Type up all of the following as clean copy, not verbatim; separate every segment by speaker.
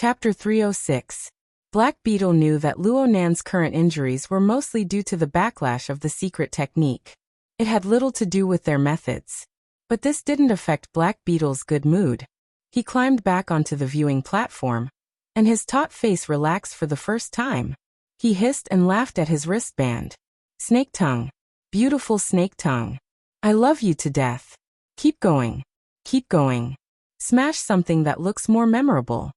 Speaker 1: Chapter 306. Black Beetle knew that Luo Nan's current injuries were mostly due to the backlash of the secret technique. It had little to do with their methods. But this didn't affect Black Beetle's good mood. He climbed back onto the viewing platform, and his taut face relaxed for the first time. He hissed and laughed at his wristband. Snake tongue. Beautiful snake tongue. I love you to death. Keep going. Keep going. Smash something that looks more memorable.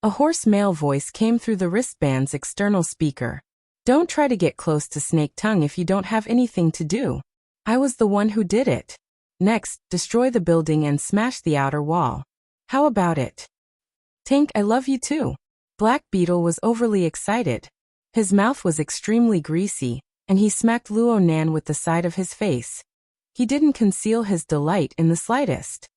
Speaker 1: A hoarse male voice came through the wristband's external speaker. Don't try to get close to Snake Tongue if you don't have anything to do. I was the one who did it. Next, destroy the building and smash the outer wall. How about it? Tank, I love you too. Black Beetle was overly excited. His mouth was extremely greasy, and he smacked Luo Nan with the side of his face. He didn't conceal his delight in the slightest.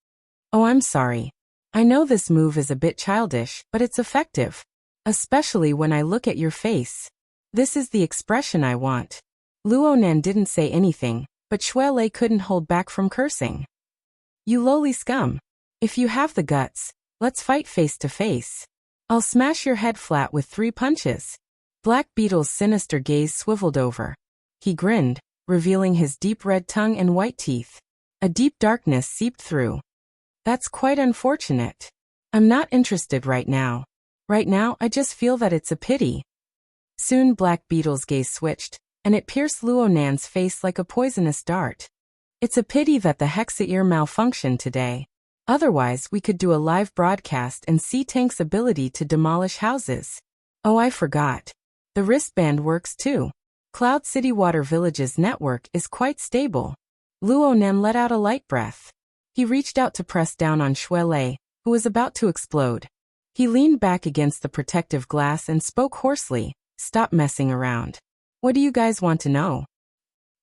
Speaker 1: Oh, I'm sorry. I know this move is a bit childish, but it's effective. Especially when I look at your face. This is the expression I want. Luo Nan didn't say anything, but Shui Lei couldn't hold back from cursing. You lowly scum. If you have the guts, let's fight face to face. I'll smash your head flat with 3 punches. Black Beetle's sinister gaze swiveled over. He grinned, revealing his deep red tongue and white teeth. A deep darkness seeped through. That's quite unfortunate. I'm not interested right now. Right now, I just feel that it's a pity. Soon Black Beetle's gaze switched, and it pierced Luo Nan's face like a poisonous dart. It's a pity that the Hexa ear malfunctioned today. Otherwise, we could do a live broadcast and see Tank's ability to demolish houses. Oh, I forgot. The wristband works too. Cloud City Water Village's network is quite stable. Luo Nan let out a light breath. He reached out to press down on Shui Lei, who was about to explode. He leaned back against the protective glass and spoke hoarsely, "Stop messing around. What do you guys want to know?"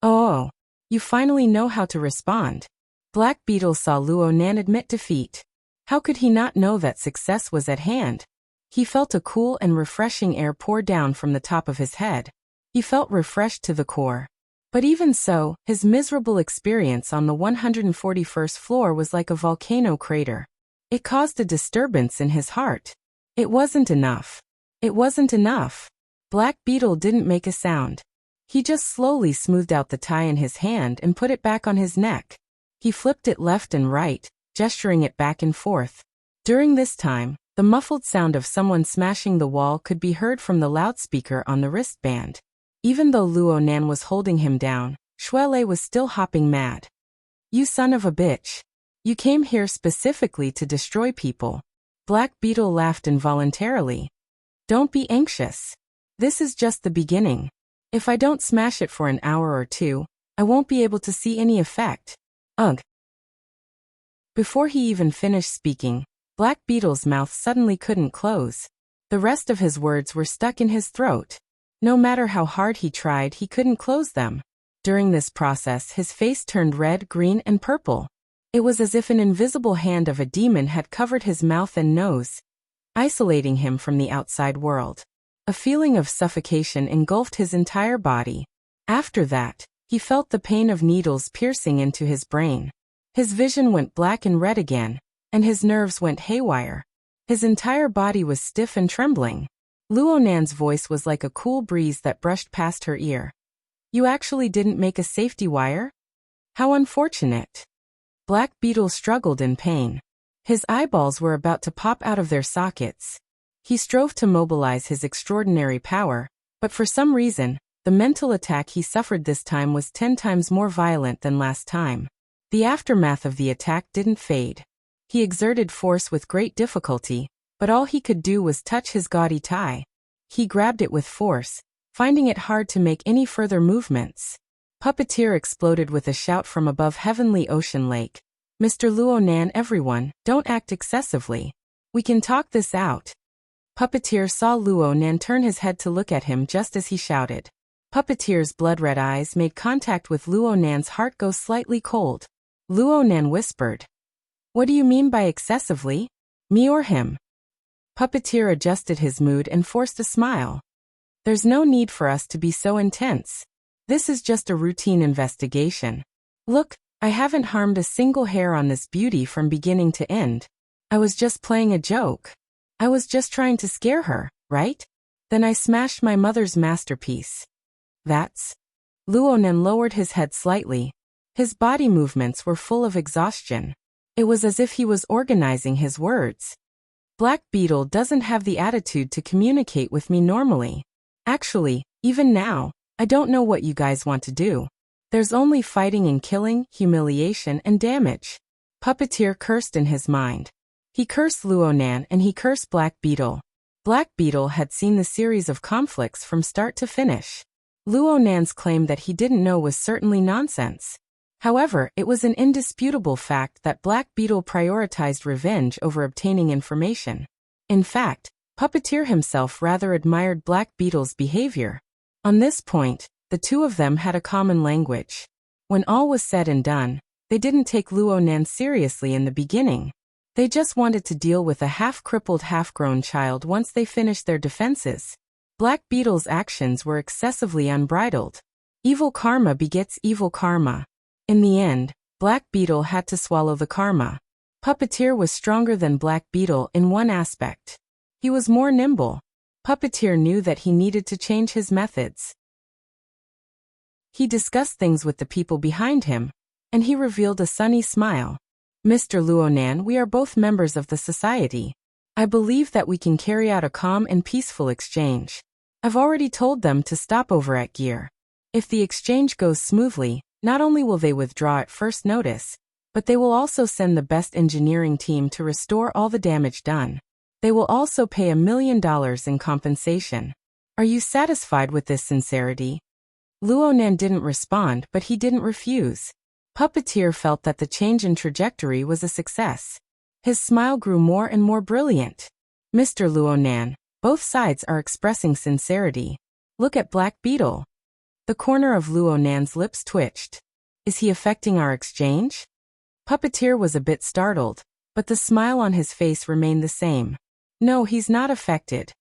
Speaker 1: Oh, you finally know how to respond. Black Beetle saw Luo Nan admit defeat. How could he not know that success was at hand? He felt a cool and refreshing air pour down from the top of his head. He felt refreshed to the core. But even so, his miserable experience on the 141st floor was like a volcano crater. It caused a disturbance in his heart. It wasn't enough. It wasn't enough. Black Beetle didn't make a sound. He just slowly smoothed out the tie in his hand and put it back on his neck. He flipped it left and right, gesturing it back and forth. During this time, the muffled sound of someone smashing the wall could be heard from the loudspeaker on the wristband. Even though Luo Nan was holding him down, Shui Lei was still hopping mad. You son of a bitch. You came here specifically to destroy people. Black Beetle laughed involuntarily. Don't be anxious. This is just the beginning. If I don't smash it for an hour or two, I won't be able to see any effect. Ugh. Before he even finished speaking, Black Beetle's mouth suddenly couldn't close. The rest of his words were stuck in his throat. No matter how hard he tried, he couldn't close them. During this process, his face turned red, green, and purple. It was as if an invisible hand of a demon had covered his mouth and nose, isolating him from the outside world. A feeling of suffocation engulfed his entire body. After that, he felt the pain of needles piercing into his brain. His vision went black and red again, and his nerves went haywire. His entire body was stiff and trembling. Luo Nan's voice was like a cool breeze that brushed past her ear. You actually didn't make a safety wire? How unfortunate. Black Beetle struggled in pain. His eyeballs were about to pop out of their sockets. He strove to mobilize his extraordinary power, but for some reason, the mental attack he suffered this time was 10 times more violent than last time. The aftermath of the attack didn't fade. He exerted force with great difficulty, but all he could do was touch his gaudy tie. He grabbed it with force, finding it hard to make any further movements. Puppeteer exploded with a shout from above Heavenly Ocean Lake. Mr. Luo Nan, everyone, don't act excessively. We can talk this out. Puppeteer saw Luo Nan turn his head to look at him just as he shouted. Puppeteer's blood-red eyes made contact with Luo Nan's heart go slightly cold. Luo Nan whispered. What do you mean by excessively? Me or him? Puppeteer adjusted his mood and forced a smile. There's no need for us to be so intense. This is just a routine investigation. Look, I haven't harmed a single hair on this beauty from beginning to end. I was just playing a joke. I was just trying to scare her, right? Then I smashed my mother's masterpiece. That's... Luonan lowered his head slightly. His body movements were full of exhaustion. It was as if he was organizing his words. Black Beetle doesn't have the attitude to communicate with me normally. Actually, even now, I don't know what you guys want to do. There's only fighting and killing, humiliation and damage. Puppeteer cursed in his mind. He cursed Luonan and he cursed Black Beetle. Black Beetle had seen the series of conflicts from start to finish. Luonan's claim that he didn't know was certainly nonsense. However, it was an indisputable fact that Black Beetle prioritized revenge over obtaining information. In fact, Puppeteer himself rather admired Black Beetle's behavior. On this point, the two of them had a common language. When all was said and done, they didn't take Luonan seriously in the beginning. They just wanted to deal with a half-crippled, half-grown child once they finished their defenses. Black Beetle's actions were excessively unbridled. Evil karma begets evil karma. In the end, Black Beetle had to swallow the karma. Puppeteer was stronger than Black Beetle in one aspect. He was more nimble. Puppeteer knew that he needed to change his methods. He discussed things with the people behind him, and he revealed a sunny smile. Mr. Luonan, we are both members of the society. I believe that we can carry out a calm and peaceful exchange. I've already told them to stop over at Gear. If the exchange goes smoothly, not only will they withdraw at first notice, but they will also send the best engineering team to restore all the damage done. They will also pay $1 million in compensation. Are you satisfied with this sincerity? Luonan didn't respond, but he didn't refuse. Puppeteer felt that the change in trajectory was a success. His smile grew more and more brilliant. Mr. Luonan, both sides are expressing sincerity. Look at Black Beetle. The corner of Luonan's lips twitched. Is he affecting our exchange? Puppeteer was a bit startled, but the smile on his face remained the same. No, he's not affected.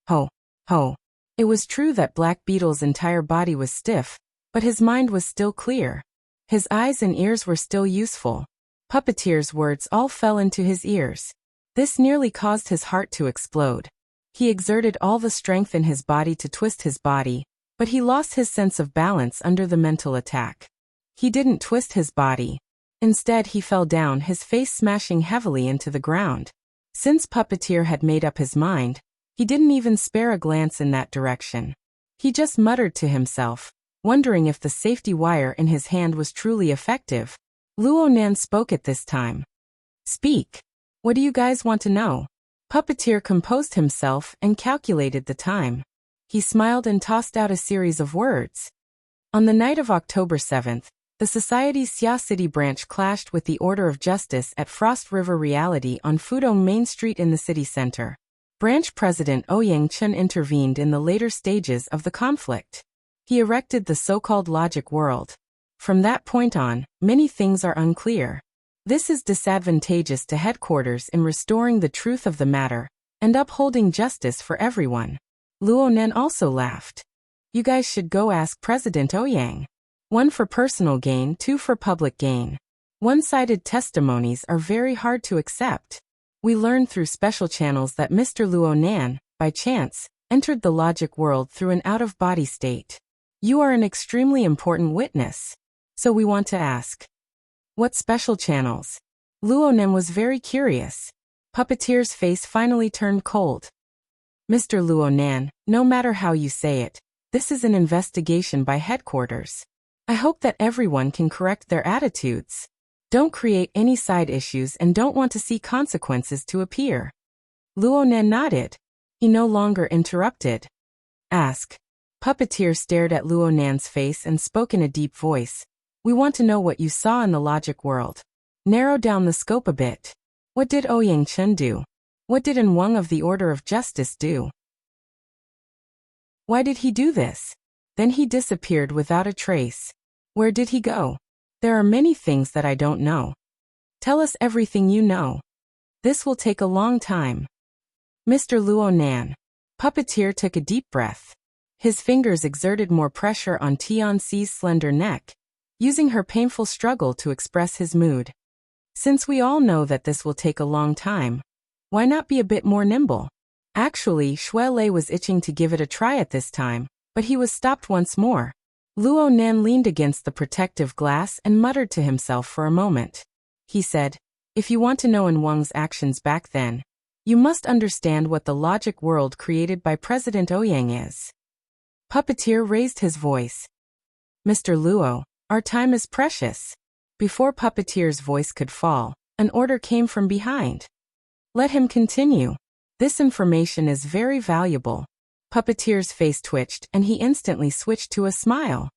Speaker 1: Ho, ho. It was true that Black Beetle's entire body was stiff, but his mind was still clear. His eyes and ears were still useful. Puppeteer's words all fell into his ears. This nearly caused his heart to explode. He exerted all the strength in his body to twist his body, but he lost his sense of balance under the mental attack. He didn't twist his body. Instead, he fell down, his face smashing heavily into the ground. Since Puppeteer had made up his mind, he didn't even spare a glance in that direction. He just muttered to himself, wondering if the safety wire in his hand was truly effective. Luonan spoke at this time. Speak. What do you guys want to know? Puppeteer composed himself and calculated the time. He smiled and tossed out a series of words. On the night of October 7th, the Society's Xia City branch clashed with the Order of Justice at Frost River Reality on Fudong Main Street in the city center. Branch President Ouyang Chun intervened in the later stages of the conflict. He erected the so-called logic world. From that point on, many things are unclear. This is disadvantageous to headquarters in restoring the truth of the matter and upholding justice for everyone. Luonan also laughed. You guys should go ask President Ouyang. 1 for personal gain, 2 for public gain. One-sided testimonies are very hard to accept. We learned through special channels that Mr. Luonan, by chance, entered the logic world through an out-of-body state. You are an extremely important witness. So we want to ask. What special channels? Luonan was very curious. Puppeteer's face finally turned cold. Mr. Luonan, no matter how you say it, this is an investigation by headquarters. I hope that everyone can correct their attitudes. Don't create any side issues and don't want to see consequences to appear. Luonan nodded. He no longer interrupted. Ask. Puppeteer stared at Luonan's face and spoke in a deep voice. We want to know what you saw in the logic world. Narrow down the scope a bit. What did Ouyang Chun do? What did An Wang of the Order of Justice do? Why did he do this? Then he disappeared without a trace. Where did he go? There are many things that I don't know. Tell us everything you know. This will take a long time. Mr. Luonan. Puppeteer took a deep breath. His fingers exerted more pressure on Tianxi's slender neck, using her painful struggle to express his mood. Since we all know that this will take a long time, Why not be a bit more nimble? Actually, Shui Lei was itching to give it a try at this time, but he was stopped once more. Luo Nan leaned against the protective glass and muttered to himself for a moment. He said, "If you want to know An Wang's actions back then, you must understand what the logic world created by President Ouyang is." Puppeteer raised his voice. "Mr. Luo, our time is precious." Before Puppeteer's voice could fall, an order came from behind. "Let him continue. This information is very valuable." Puppeteer's face twitched and he instantly switched to a smile.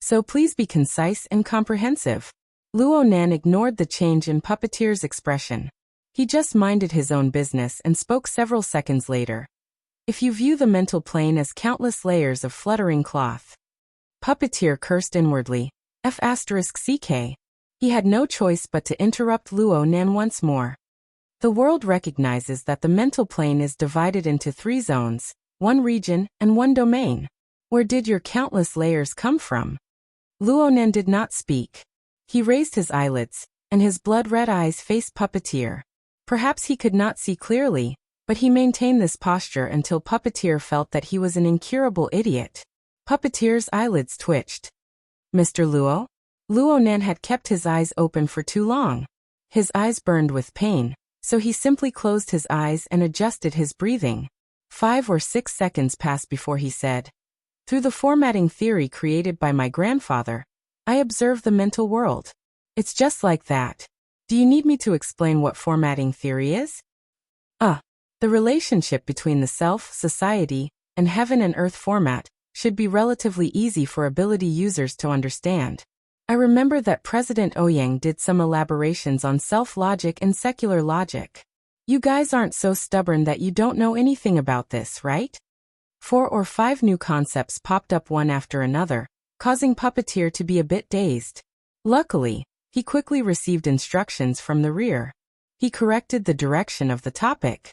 Speaker 1: "So please be concise and comprehensive." Luo Nan ignored the change in Puppeteer's expression. He just minded his own business and spoke several seconds later. "If you view the mental plane as countless layers of fluttering cloth." Puppeteer cursed inwardly. F***ck. He had no choice but to interrupt Luo Nan once more. "The world recognizes that the mental plane is divided into 3 zones, 1 region, and 1 domain. Where did your countless layers come from?" Luo Nan did not speak. He raised his eyelids, and his blood-red eyes faced Puppeteer. Perhaps he could not see clearly, but he maintained this posture until Puppeteer felt that he was an incurable idiot. Puppeteer's eyelids twitched. "Mr. Luo?" Luo Nan had kept his eyes open for too long. His eyes burned with pain, so he simply closed his eyes and adjusted his breathing. 5 or 6 seconds passed before he said, "Through the formatting theory created by my grandfather, I observe the mental world. It's just like that. Do you need me to explain what formatting theory is?" The relationship between the self, society, and heaven and earth format should be relatively easy for ability users to understand. I remember that President Ouyang did some elaborations on self-logic and secular logic. You guys aren't so stubborn that you don't know anything about this, right? 4 or 5 new concepts popped up one after another, causing Puppeteer to be a bit dazed. Luckily, he quickly received instructions from the rear. He corrected the direction of the topic.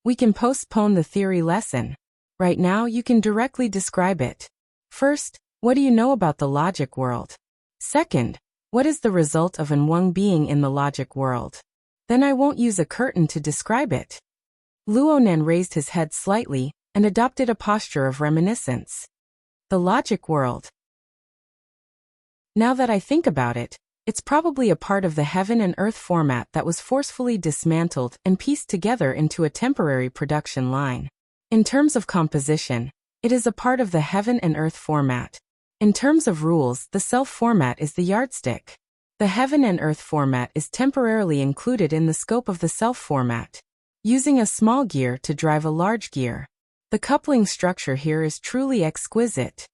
Speaker 1: "We can postpone the theory lesson. Right now you can directly describe it. First, what do you know about the logic world? Second, what is the result of An Wang being in the logic world? Then I won't use a curtain to describe it." Luo Nan raised his head slightly and adopted a posture of reminiscence. The logic world. Now that I think about it, it's probably a part of the heaven and earth format that was forcefully dismantled and pieced together into a temporary production line. In terms of composition, it is a part of the heaven and earth format. In terms of rules, the self format is the yardstick. The heaven and earth format is temporarily included in the scope of the self format, using a small gear to drive a large gear. The coupling structure here is truly exquisite.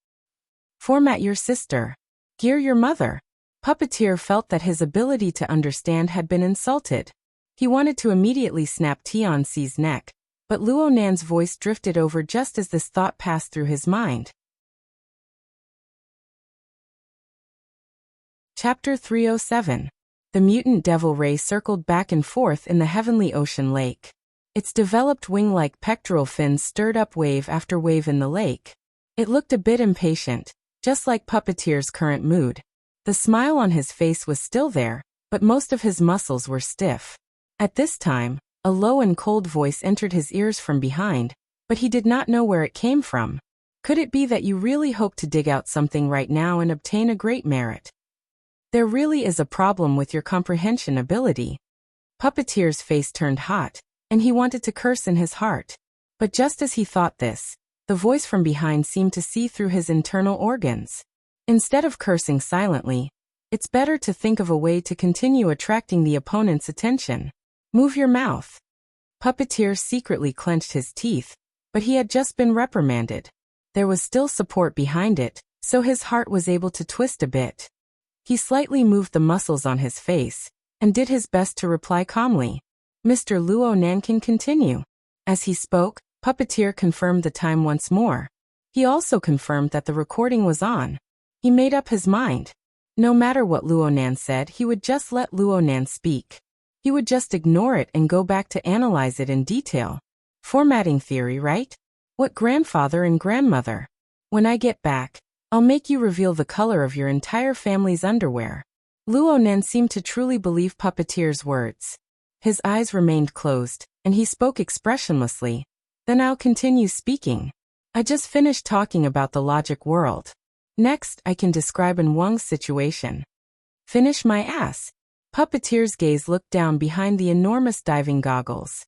Speaker 1: Format your sister. Gear your mother. Puppeteer felt that his ability to understand had been insulted. He wanted to immediately snap Tianxi's neck, but Luo Nan's voice drifted over just as this thought passed through his mind. Chapter 307. The mutant devil ray circled back and forth in the heavenly ocean lake. Its developed wing-like pectoral fins stirred up wave after wave in the lake. It looked a bit impatient, just like Puppeteer's current mood. The smile on his face was still there, but most of his muscles were stiff. At this time, a low and cold voice entered his ears from behind, but he did not know where it came from. Could it be that you really hope to dig out something right now and obtain a great merit? There really is a problem with your comprehension ability. Puppeteer's face turned hot, and he wanted to curse in his heart. But just as he thought this, the voice from behind seemed to see through his internal organs. Instead of cursing silently, it's better to think of a way to continue attracting the opponent's attention. Move your mouth. Puppeteer secretly clenched his teeth, but he had just been reprimanded. There was still support behind it, so his heart was able to twist a bit. He slightly moved the muscles on his face, and did his best to reply calmly. "Mr. Luo Nan can continue." As he spoke, Puppeteer confirmed the time once more. He also confirmed that the recording was on. He made up his mind. No matter what Luo Nan said, he would just let Luo Nan speak. He would just ignore it and go back to analyze it in detail. Formatting theory, right? What grandfather and grandmother? When I get back, I'll make you reveal the color of your entire family's underwear. Luo Nan seemed to truly believe Puppeteer's words. His eyes remained closed, and he spoke expressionlessly. Then I'll continue speaking. I just finished talking about the logic world. Next, I can describe An Wang's situation. Finish my ass. Puppeteer's gaze looked down behind the enormous diving goggles.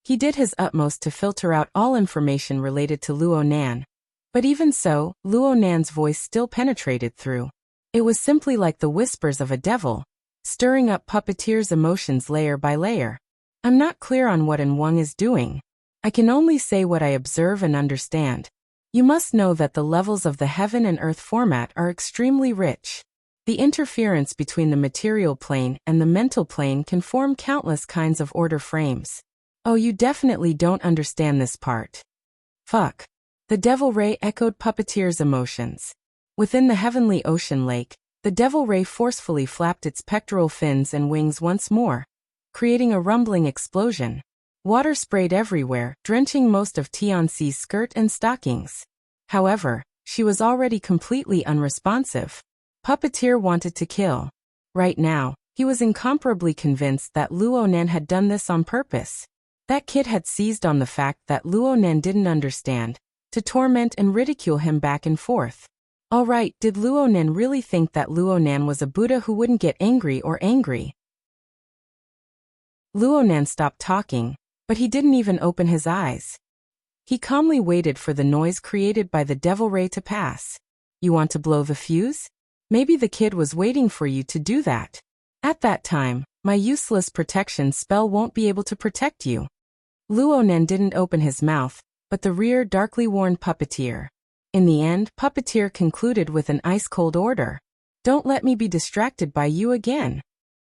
Speaker 1: He did his utmost to filter out all information related to Luo Nan. But even so, Luo Nan's voice still penetrated through. It was simply like the whispers of a devil, stirring up Puppeteer's emotions layer by layer. I'm not clear on what An Wang is doing. I can only say what I observe and understand. You must know that the levels of the heaven and earth format are extremely rich. The interference between the material plane and the mental plane can form countless kinds of order frames. Oh, you definitely don't understand this part. Fuck. The devil ray echoed Puppeteer's emotions. Within the heavenly ocean lake, the devil ray forcefully flapped its pectoral fins and wings once more, creating a rumbling explosion. Water sprayed everywhere, drenching most of Tianxi's skirt and stockings. However, she was already completely unresponsive. Puppeteer wanted to kill. Right now, he was incomparably convinced that Luo Nan had done this on purpose. That kid had seized on the fact that Luo Nan didn't understand, to torment and ridicule him back and forth. Alright, did Luo Nan really think that Luo Nan was a Buddha who wouldn't get angry or angry? Luo Nan stopped talking, but he didn't even open his eyes. He calmly waited for the noise created by the devil ray to pass. You want to blow the fuse? Maybe the kid was waiting for you to do that. At that time, my useless protection spell won't be able to protect you. Luo Nan didn't open his mouth, but the rear darkly warned Puppeteer. In the end, Puppeteer concluded with an ice-cold order. Don't let me be distracted by you again.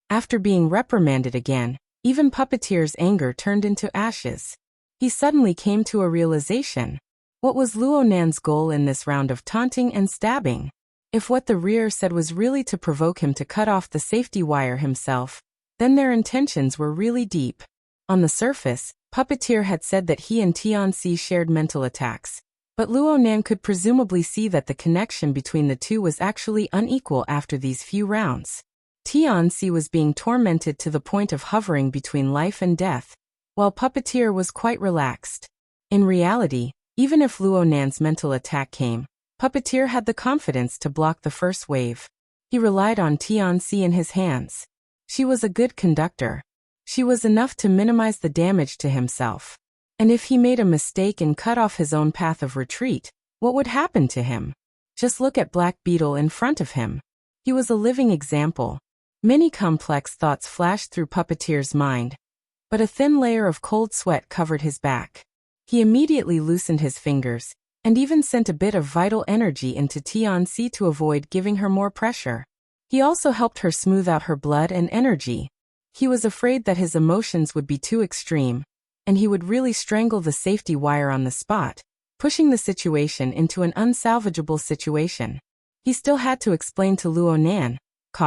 Speaker 1: After being reprimanded again, even Puppeteer's anger turned into ashes. He suddenly came to a realization. What was Luo Nan's goal in this round of taunting and stabbing? If what the rear said was really to provoke him to cut off the safety wire himself, then their intentions were really deep. On the surface, Puppeteer had said that he and Tianxi shared mental attacks, but Luo Nan could presumably see that the connection between the two was actually unequal after these few rounds. Tianxi was being tormented to the point of hovering between life and death, while Puppeteer was quite relaxed. In reality, even if Luo Nan's mental attack came, Puppeteer had the confidence to block the first wave. He relied on Tianxi in his hands. She was a good conductor. She was enough to minimize the damage to himself. And if he made a mistake and cut off his own path of retreat, what would happen to him? Just look at Black Beetle in front of him. He was a living example. Many complex thoughts flashed through Puppeteer's mind, but a thin layer of cold sweat covered his back. He immediately loosened his fingers, and even sent a bit of vital energy into Tianxi to avoid giving her more pressure. He also helped her smooth out her blood and energy. He was afraid that his emotions would be too extreme, and he would really strangle the safety wire on the spot, pushing the situation into an unsalvageable situation. He still had to explain to Luo Nan,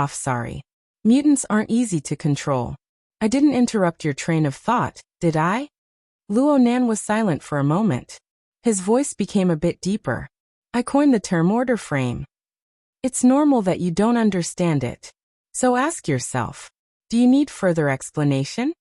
Speaker 1: sorry. Mutants aren't easy to control. I didn't interrupt your train of thought, did I? Luo Nan was silent for a moment. His voice became a bit deeper. I coined the term order frame. It's normal that you don't understand it. So ask yourself, do you need further explanation?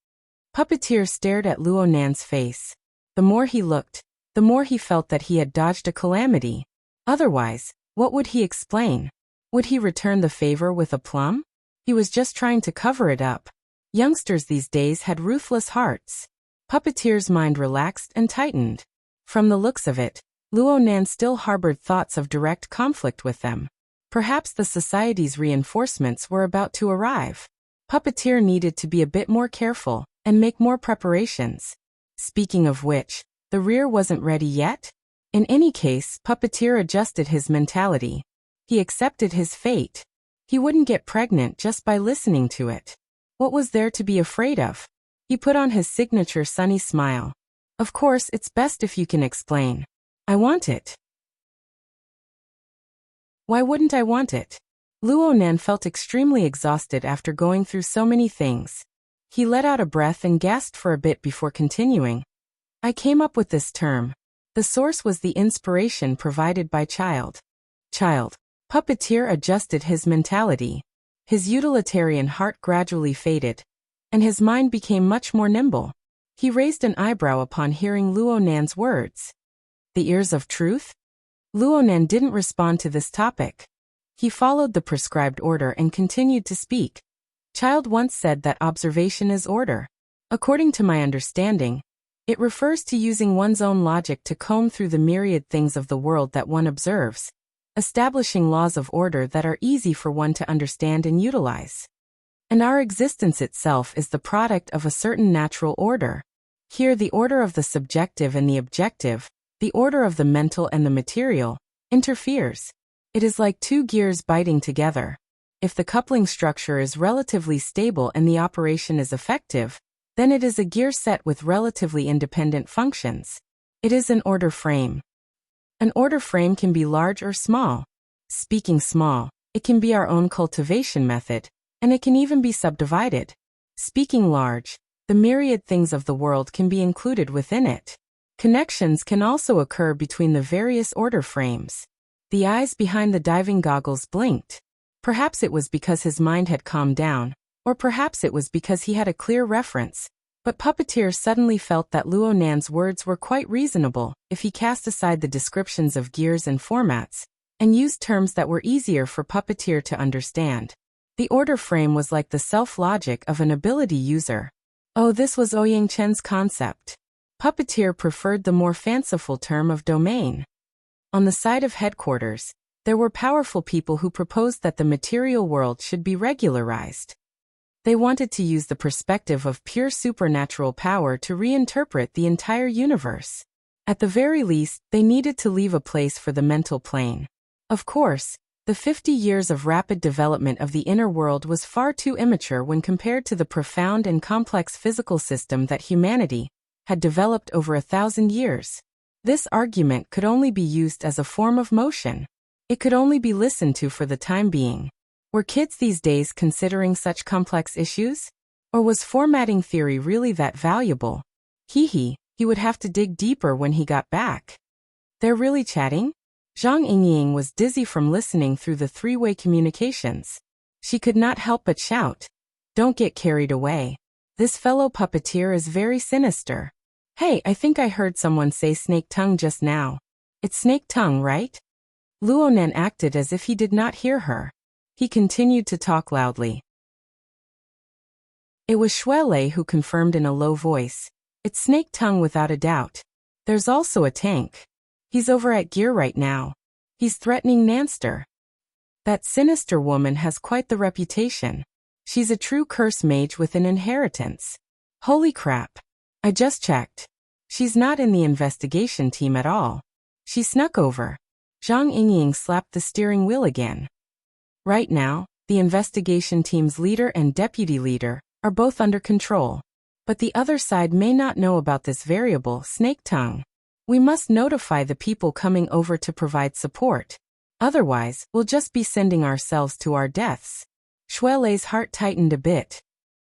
Speaker 1: Puppeteer stared at Luo Nan's face. The more he looked, the more he felt that he had dodged a calamity. Otherwise, what would he explain? Would he return the favor with aplomb? He was just trying to cover it up. Youngsters these days had ruthless hearts. Puppeteer's mind relaxed and tightened. From the looks of it, Luo Nan still harbored thoughts of direct conflict with them. Perhaps the society's reinforcements were about to arrive. Puppeteer needed to be a bit more careful and make more preparations. Speaking of which, the rear wasn't ready yet? In any case, Puppeteer adjusted his mentality. He accepted his fate. He wouldn't get pregnant just by listening to it. What was there to be afraid of? He put on his signature sunny smile. Of course, it's best if you can explain. I want it. Why wouldn't I want it? Luo Nan felt extremely exhausted after going through so many things. He let out a breath and gasped for a bit before continuing. I came up with this term. The source was the inspiration provided by Child. Puppeteer adjusted his mentality. His utilitarian heart gradually faded, and his mind became much more nimble. He raised an eyebrow upon hearing Luo Nan's words. The ears of truth? Luo Nan didn't respond to this topic. He followed the prescribed order and continued to speak. Child once said that observation is order. According to my understanding, it refers to using one's own logic to comb through the myriad things of the world that one observes, establishing laws of order that are easy for one to understand and utilize. And our existence itself is the product of a certain natural order. Here the order of the subjective and the objective, the order of the mental and the material, interferes. It is like two gears biting together. If the coupling structure is relatively stable and the operation is effective, then it is a gear set with relatively independent functions. It is an order frame. An order frame can be large or small. Speaking small, it can be our own cultivation method, and it can even be subdivided. Speaking large, the myriad things of the world can be included within it. Connections can also occur between the various order frames. The eyes behind the diving goggles blinked. Perhaps it was because his mind had calmed down, or perhaps it was because he had a clear reference. But Puppeteer suddenly felt that Luo Nan's words were quite reasonable if he cast aside the descriptions of gears and formats, and used terms that were easier for Puppeteer to understand. The order frame was like the self-logic of an ability user. Oh, this was Ouyang Chen's concept. Puppeteer preferred the more fanciful term of domain. On the side of headquarters, there were powerful people who proposed that the material world should be regularized. They wanted to use the perspective of pure supernatural power to reinterpret the entire universe. At the very least, they needed to leave a place for the mental plane. Of course, the 50 years of rapid development of the inner world was far too immature when compared to the profound and complex physical system that humanity had developed over 1,000 years. This argument could only be used as a form of motion. It could only be listened to for the time being. Were kids these days considering such complex issues? Or was formatting theory really that valuable? He would have to dig deeper when he got back. They're really chatting? Zhang Yingying was dizzy from listening through the three-way communications. She could not help but shout, "Don't get carried away. This fellow puppeteer is very sinister. Hey, I think I heard someone say snake tongue just now. It's snake tongue, right?" Luo Nan acted as if he did not hear her. He continued to talk loudly. It was Xue Lei who confirmed in a low voice, "It's snake tongue without a doubt. There's also a tank. He's over at Gear right now. He's threatening Nanster. That sinister woman has quite the reputation. She's a true curse mage with an inheritance. Holy crap. I just checked. She's not in the investigation team at all. She snuck over." Zhang Yingying slapped the steering wheel again. Right now, the investigation team's leader and deputy leader are both under control. But the other side may not know about this variable, snake tongue. We must notify the people coming over to provide support. Otherwise, we'll just be sending ourselves to our deaths. Xue Lei's heart tightened a bit.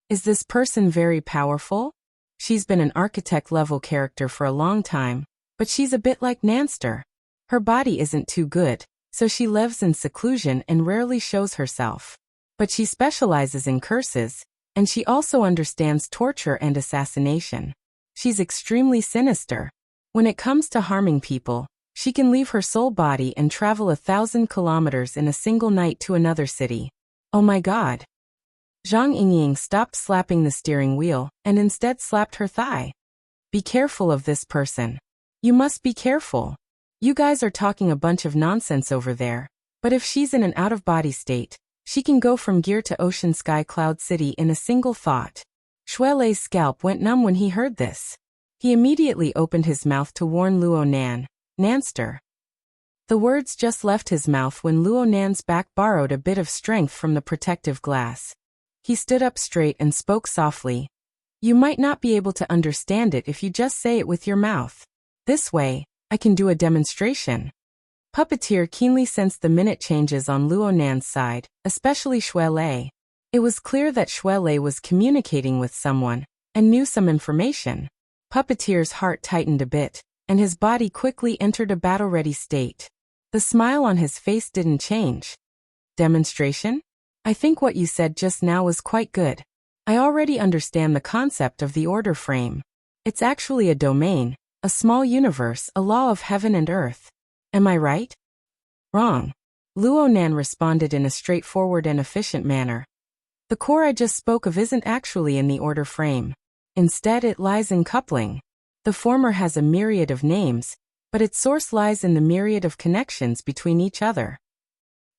Speaker 1: Is this person very powerful? She's been an architect-level character for a long time, but she's a bit like Nanster. Her body isn't too good, so she lives in seclusion and rarely shows herself. But she specializes in curses, and she also understands torture and assassination. She's extremely sinister. When it comes to harming people, she can leave her soul body and travel 1,000 kilometers in a single night to another city. Oh my god. Zhang Yingying stopped slapping the steering wheel and instead slapped her thigh. Be careful of this person. You must be careful. You guys are talking a bunch of nonsense over there, but if she's in an out-of-body state, she can go from Gear to Ocean Sky Cloud City in a single thought. Xue Lei's scalp went numb when he heard this. He immediately opened his mouth to warn Luo Nan, "Nanster." The words just left his mouth when Luo Nan's back borrowed a bit of strength from the protective glass. He stood up straight and spoke softly. "You might not be able to understand it if you just say it with your mouth. This way, I can do a demonstration." Puppeteer keenly sensed the minute changes on Luo Nan's side, especially Xue Lei. It was clear that Xue Lei was communicating with someone, and knew some information. Puppeteer's heart tightened a bit, and his body quickly entered a battle-ready state. The smile on his face didn't change. "Demonstration? I think what you said just now was quite good. I already understand the concept of the order frame. It's actually a domain, a small universe, a law of heaven and earth. Am I right? Wrong. Luo Nan responded in a straightforward and efficient manner. The core I just spoke of isn't actually in the order frame. Instead, it lies in coupling. The former has a myriad of names, but its source lies in the myriad of connections between each other.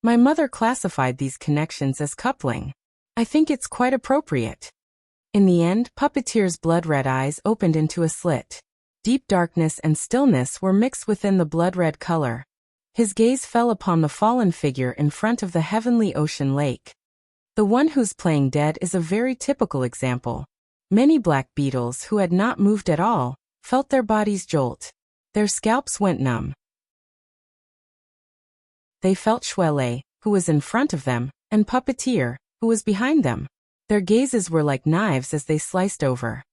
Speaker 1: My mother classified these connections as coupling. I think it's quite appropriate. In the end, Puppeteer's blood-red eyes opened into a slit. Deep darkness and stillness were mixed within the blood-red color. His gaze fell upon the fallen figure in front of the heavenly ocean lake. The one who's playing dead is a very typical example. Many black beetles who had not moved at all felt their bodies jolt. Their scalps went numb. They felt Shuele, who was in front of them, and Puppeteer, who was behind them. Their gazes were like knives as they sliced over.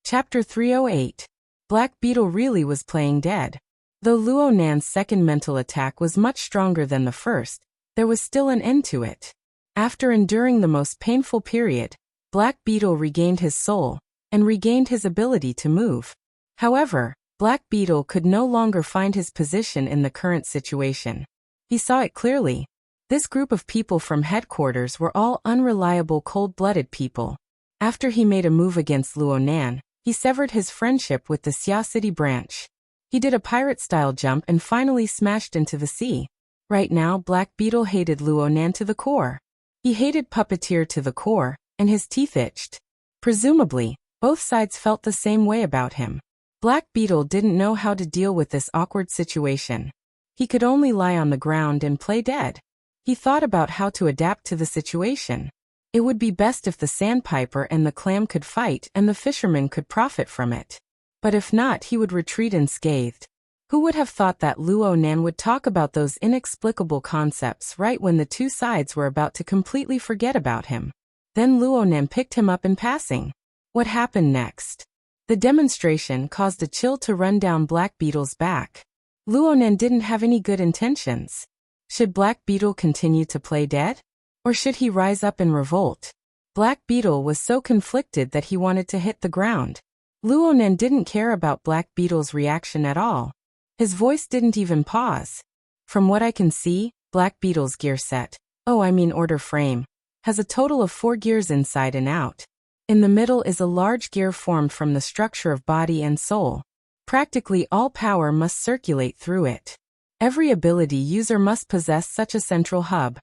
Speaker 1: Chapter 308. Black Beetle really was playing dead. Though Luo Nan's second mental attack was much stronger than the first, there was still an end to it. After enduring the most painful period, Black Beetle regained his soul, and regained his ability to move. However, Black Beetle could no longer find his position in the current situation. He saw it clearly. This group of people from headquarters were all unreliable, cold-blooded people. After he made a move against Luo Nan, he severed his friendship with the Xia City branch. He did a pirate-style jump and finally smashed into the sea. Right now, Black Beetle hated Luo Nan to the core. He hated Puppeteer to the core, and his teeth itched. Presumably, both sides felt the same way about him. Black Beetle didn't know how to deal with this awkward situation. He could only lie on the ground and play dead. He thought about how to adapt to the situation. It would be best if the sandpiper and the clam could fight and the fisherman could profit from it. But if not, he would retreat unscathed. Who would have thought that Luo Nan would talk about those inexplicable concepts right when the two sides were about to completely forget about him? Then Luo Nan picked him up in passing. What happened next? The demonstration caused a chill to run down Black Beetle's back. Luo Nan didn't have any good intentions. Should Black Beetle continue to play dead? Or should he rise up in revolt? Black Beetle was so conflicted that he wanted to hit the ground. Luo Nan didn't care about Black Beetle's reaction at all. His voice didn't even pause. From what I can see, Black Beetle's gear set, order frame, has a total of 4 gears inside and out. In the middle is a large gear formed from the structure of body and soul. Practically all power must circulate through it. Every ability user must possess such a central hub.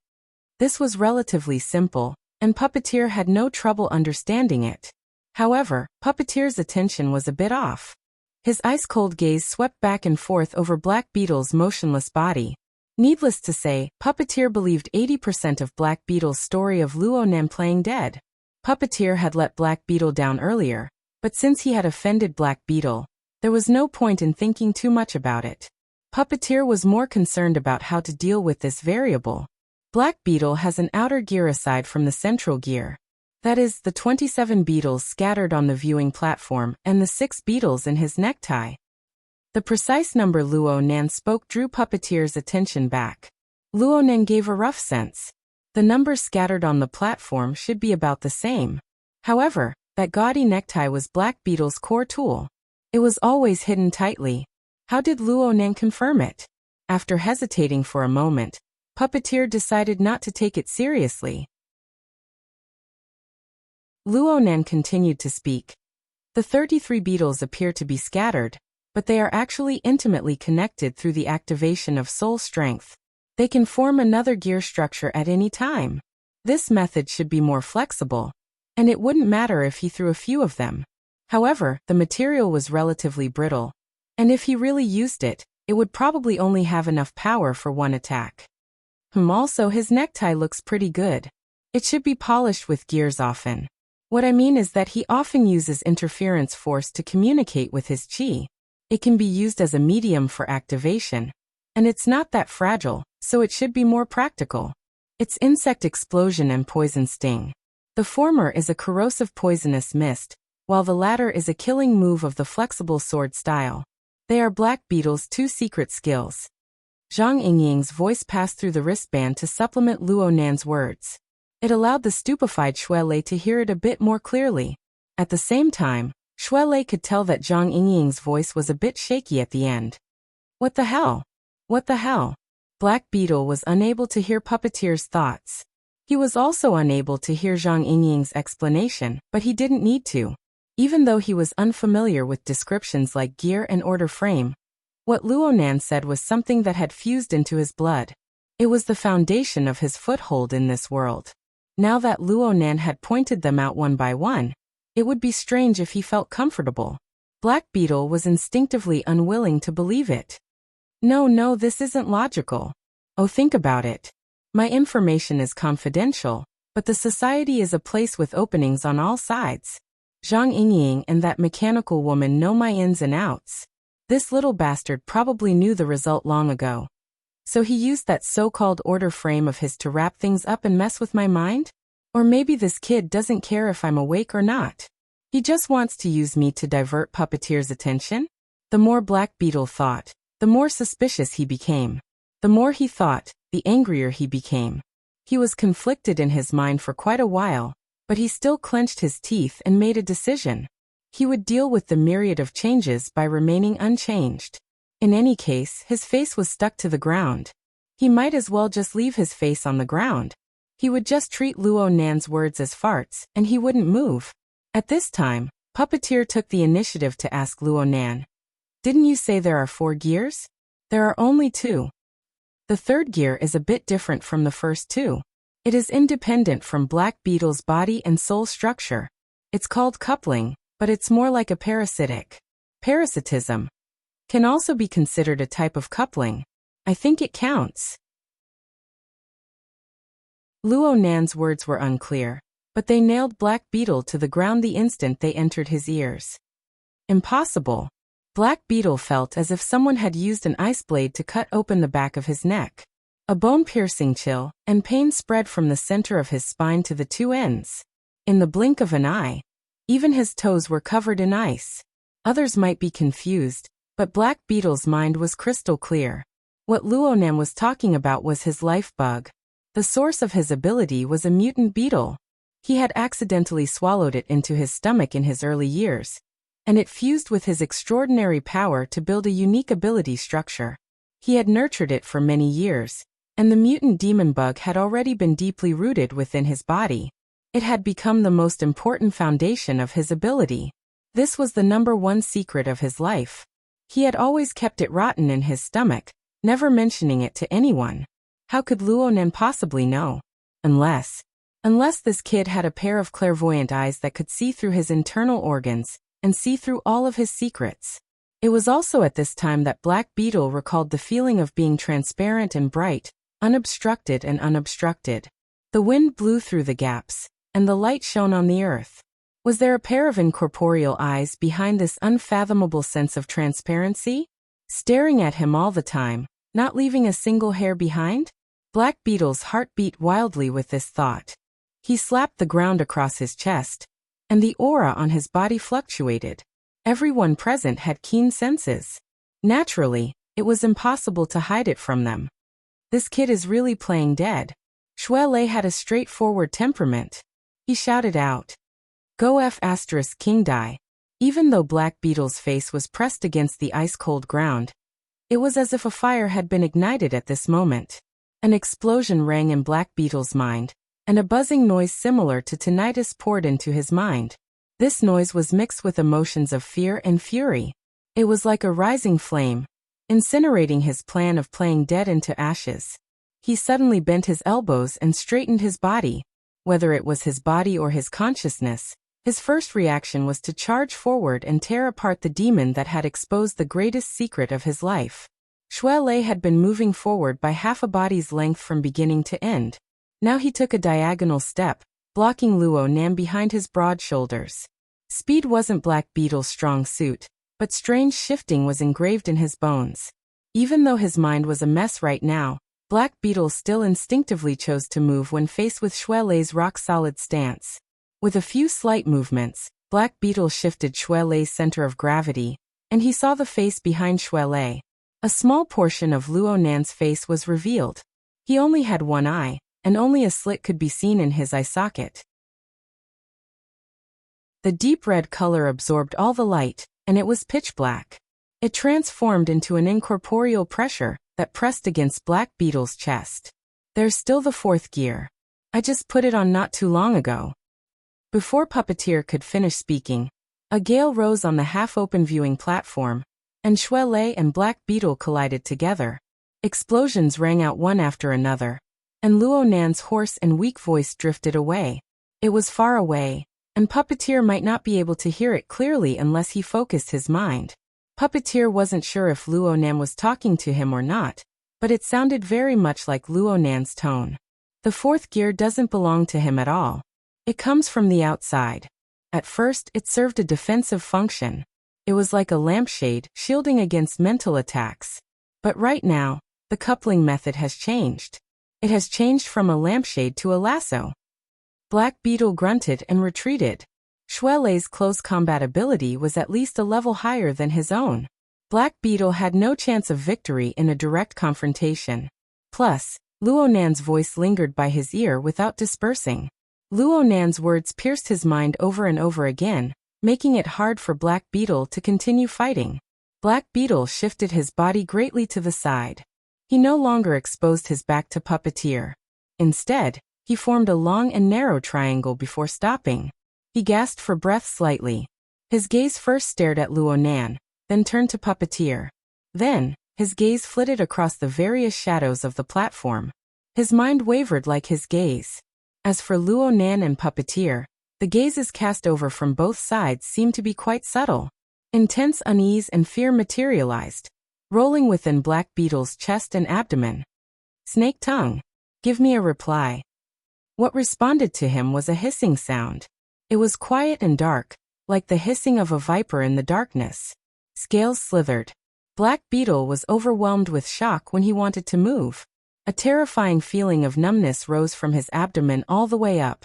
Speaker 1: This was relatively simple, and Puppeteer had no trouble understanding it. However, Puppeteer's attention was a bit off. His ice-cold gaze swept back and forth over Black Beetle's motionless body. Needless to say, Puppeteer believed 80% of Black Beetle's story of Luo Nan playing dead. Puppeteer had let Black Beetle down earlier, but since he had offended Black Beetle, there was no point in thinking too much about it. Puppeteer was more concerned about how to deal with this variable. Black Beetle has an outer gear aside from the central gear. That is, the 27 beetles scattered on the viewing platform and the 6 beetles in his necktie. The precise number Luo Nan spoke drew Puppeteer's attention back. Luo Nan gave a rough sense. The numbers scattered on the platform should be about the same. However, that gaudy necktie was Black Beetle's core tool. It was always hidden tightly. How did Luo Nan confirm it? After hesitating for a moment, Puppeteer decided not to take it seriously. Luo Nan continued to speak. The 33 beetles appear to be scattered, but they are actually intimately connected through the activation of soul strength. They can form another gear structure at any time. This method should be more flexible, and it wouldn't matter if he threw a few of them. However, the material was relatively brittle, and if he really used it, it would probably only have enough power for one attack. Also, his necktie looks pretty good. It should be polished with gears often. What I mean is that he often uses interference force to communicate with his chi. It can be used as a medium for activation, and it's not that fragile, so it should be more practical. It's insect explosion and poison sting. The former is a corrosive poisonous mist, while the latter is a killing move of the flexible sword style. They are Black Beetle's 2 secret skills. Zhang Yingying's voice passed through the wristband to supplement Luo Nan's words. It allowed the stupefied Shuelei to hear it a bit more clearly. At the same time, Shuelei could tell that Zhang Yingying's voice was a bit shaky at the end. What the hell? What the hell? Black Beetle was unable to hear Puppeteer's thoughts. He was also unable to hear Zhang Yingying's explanation, but he didn't need to. Even though he was unfamiliar with descriptions like gear and order frame, what Luo Nan said was something that had fused into his blood. It was the foundation of his foothold in this world. Now that Luo Nan had pointed them out one by one, it would be strange if he felt comfortable. Black Beetle was instinctively unwilling to believe it. No, this isn't logical. Oh, think about it. My information is confidential, but the society is a place with openings on all sides. Zhang Yingying and that mechanical woman know my ins and outs. This little bastard probably knew the result long ago. So he used that so-called order frame of his to wrap things up and mess with my mind? Or maybe this kid doesn't care if I'm awake or not. He just wants to use me to divert Puppeteer's attention? The more Black Beetle thought, the more suspicious he became. The more he thought, the angrier he became. He was conflicted in his mind for quite a while, but he still clenched his teeth and made a decision. He would deal with the myriad of changes by remaining unchanged. In any case, his face was stuck to the ground. He might as well just leave his face on the ground. He would just treat Luo Nan's words as farts, and he wouldn't move. At this time, Puppeteer took the initiative to ask Luo Nan, "Didn't you say there are 4 gears? There are only 2. The third gear is a bit different from the first 2. It is independent from Black Beetle's body and soul structure. It's called coupling, but it's more like a parasitic. Parasitism can also be considered a type of coupling. I think it counts." Luo Nan's words were unclear, but they nailed Black Beetle to the ground the instant they entered his ears. Impossible. Black Beetle felt as if someone had used an ice blade to cut open the back of his neck. A bone-piercing chill and pain spread from the center of his spine to the 2 ends. In the blink of an eye, even his toes were covered in ice. Others might be confused, but Black Beetle's mind was crystal clear. What Luo Nan was talking about was his life bug. The source of his ability was a mutant beetle. He had accidentally swallowed it into his stomach in his early years, and it fused with his extraordinary power to build a unique ability structure. He had nurtured it for many years, and the mutant demon bug had already been deeply rooted within his body. It had become the most important foundation of his ability. This was the #1 secret of his life. He had always kept it rotten in his stomach, never mentioning it to anyone. How could Luo Nan possibly know? Unless this kid had a pair of clairvoyant eyes that could see through his internal organs and see through all of his secrets. It was also at this time that Black Beetle recalled the feeling of being transparent and bright, unobstructed and unobstructed. The wind blew through the gaps, and the light shone on the earth. Was there a pair of incorporeal eyes behind this unfathomable sense of transparency? Staring at him all the time, not leaving a single hair behind? Black Beetle's heart beat wildly with this thought. He slapped the ground across his chest, and the aura on his body fluctuated. Everyone present had keen senses. Naturally, it was impossible to hide it from them. This kid is really playing dead. Shuelei had a straightforward temperament. He shouted out, "Go F*** King die." Even though Black Beetle's face was pressed against the ice-cold ground, it was as if a fire had been ignited at this moment. An explosion rang in Black Beetle's mind, and a buzzing noise similar to tinnitus poured into his mind. This noise was mixed with emotions of fear and fury. It was like a rising flame, incinerating his plan of playing dead into ashes. He suddenly bent his elbows and straightened his body. Whether it was his body or his consciousness, his first reaction was to charge forward and tear apart the demon that had exposed the greatest secret of his life. Shuelei had been moving forward by half a body's length from beginning to end. Now he took a diagonal step, blocking Luo Nan behind his broad shoulders. Speed wasn't Black Beetle's strong suit, but strange shifting was engraved in his bones. Even though his mind was a mess right now, Black Beetle still instinctively chose to move when faced with Shuelei's rock-solid stance. With a few slight movements, Black Beetle shifted Shuelei's center of gravity, and he saw the face behind Shuelei. A small portion of Luo Nan's face was revealed. He only had one eye, and only a slit could be seen in his eye socket. The deep red color absorbed all the light, and it was pitch black. It transformed into an incorporeal pressure that pressed against Black Beetle's chest. There's still the fourth gear. I just put it on not too long ago. Before Puppeteer could finish speaking, a gale rose on the half-open viewing platform, and Shuelei and Black Beetle collided together. Explosions rang out one after another, and Luo Nan's hoarse and weak voice drifted away. It was far away, and Puppeteer might not be able to hear it clearly unless he focused his mind. Puppeteer wasn't sure if Luo Nan was talking to him or not, but it sounded very much like Luo Nan's tone. The fourth gear doesn't belong to him at all. It comes from the outside. At first, it served a defensive function. It was like a lampshade, shielding against mental attacks. But right now, the coupling method has changed. It has changed from a lampshade to a lasso. Black Beetle grunted and retreated. Shuelei's close combat ability was at least a level higher than his own. Black Beetle had no chance of victory in a direct confrontation. Plus, Luo Nan's voice lingered by his ear without dispersing. Luo Nan's words pierced his mind over and over again, making it hard for Black Beetle to continue fighting. Black Beetle shifted his body greatly to the side. He no longer exposed his back to Puppeteer. Instead, he formed a long and narrow triangle before stopping. He gasped for breath slightly. His gaze first stared at Luo Nan, then turned to Puppeteer. Then, his gaze flitted across the various shadows of the platform. His mind wavered like his gaze. As for Luo Nan and Puppeteer, the gazes cast over from both sides seemed to be quite subtle. Intense unease and fear materialized, rolling within Black Beetle's chest and abdomen. Snake tongue. Give me a reply. What responded to him was a hissing sound. It was quiet and dark, like the hissing of a viper in the darkness. Scales slithered. Black Beetle was overwhelmed with shock when he wanted to move. A terrifying feeling of numbness rose from his abdomen all the way up,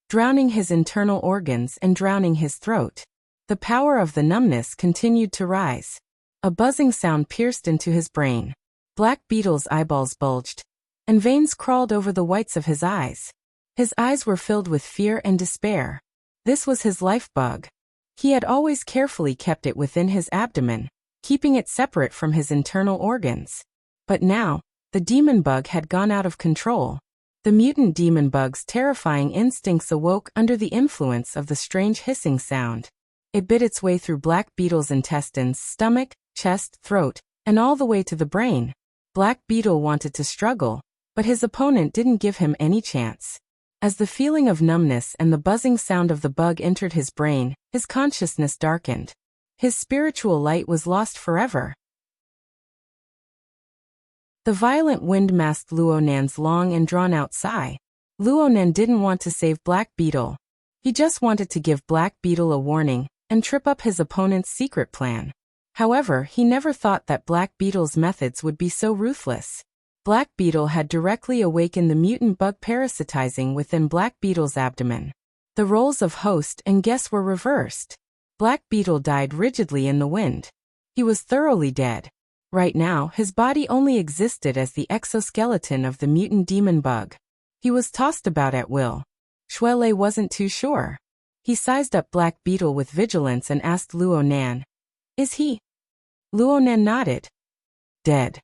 Speaker 1: drowning his internal organs and drowning his throat. The power of the numbness continued to rise. A buzzing sound pierced into his brain. Black Beetle's eyeballs bulged, and veins crawled over the whites of his eyes. His eyes were filled with fear and despair. This was his life bug. He had always carefully kept it within his abdomen, keeping it separate from his internal organs. But now, the demon bug had gone out of control. The mutant demon bug's terrifying instincts awoke under the influence of the strange hissing sound. It bit its way through Black Beetle's intestines, stomach, chest, throat, and all the way to the brain. Black Beetle wanted to struggle, but his opponent didn't give him any chance. As the feeling of numbness and the buzzing sound of the bug entered his brain, his consciousness darkened. His spiritual light was lost forever. The violent wind masked Luo Nan's long and drawn-out sigh. Luo Nan didn't want to save Black Beetle. He just wanted to give Black Beetle a warning and trip up his opponent's secret plan. However, he never thought that Black Beetle's methods would be so ruthless. Black Beetle had directly awakened the mutant bug parasitizing within Black Beetle's abdomen. The roles of host and guest were reversed. Black Beetle died rigidly in the wind. He was thoroughly dead. Right now, his body only existed as the exoskeleton of the mutant demon bug. He was tossed about at will. Shuelei wasn't too sure. He sized up Black Beetle with vigilance and asked Luo Nan, "Is he?" Luo Nan nodded. "Dead."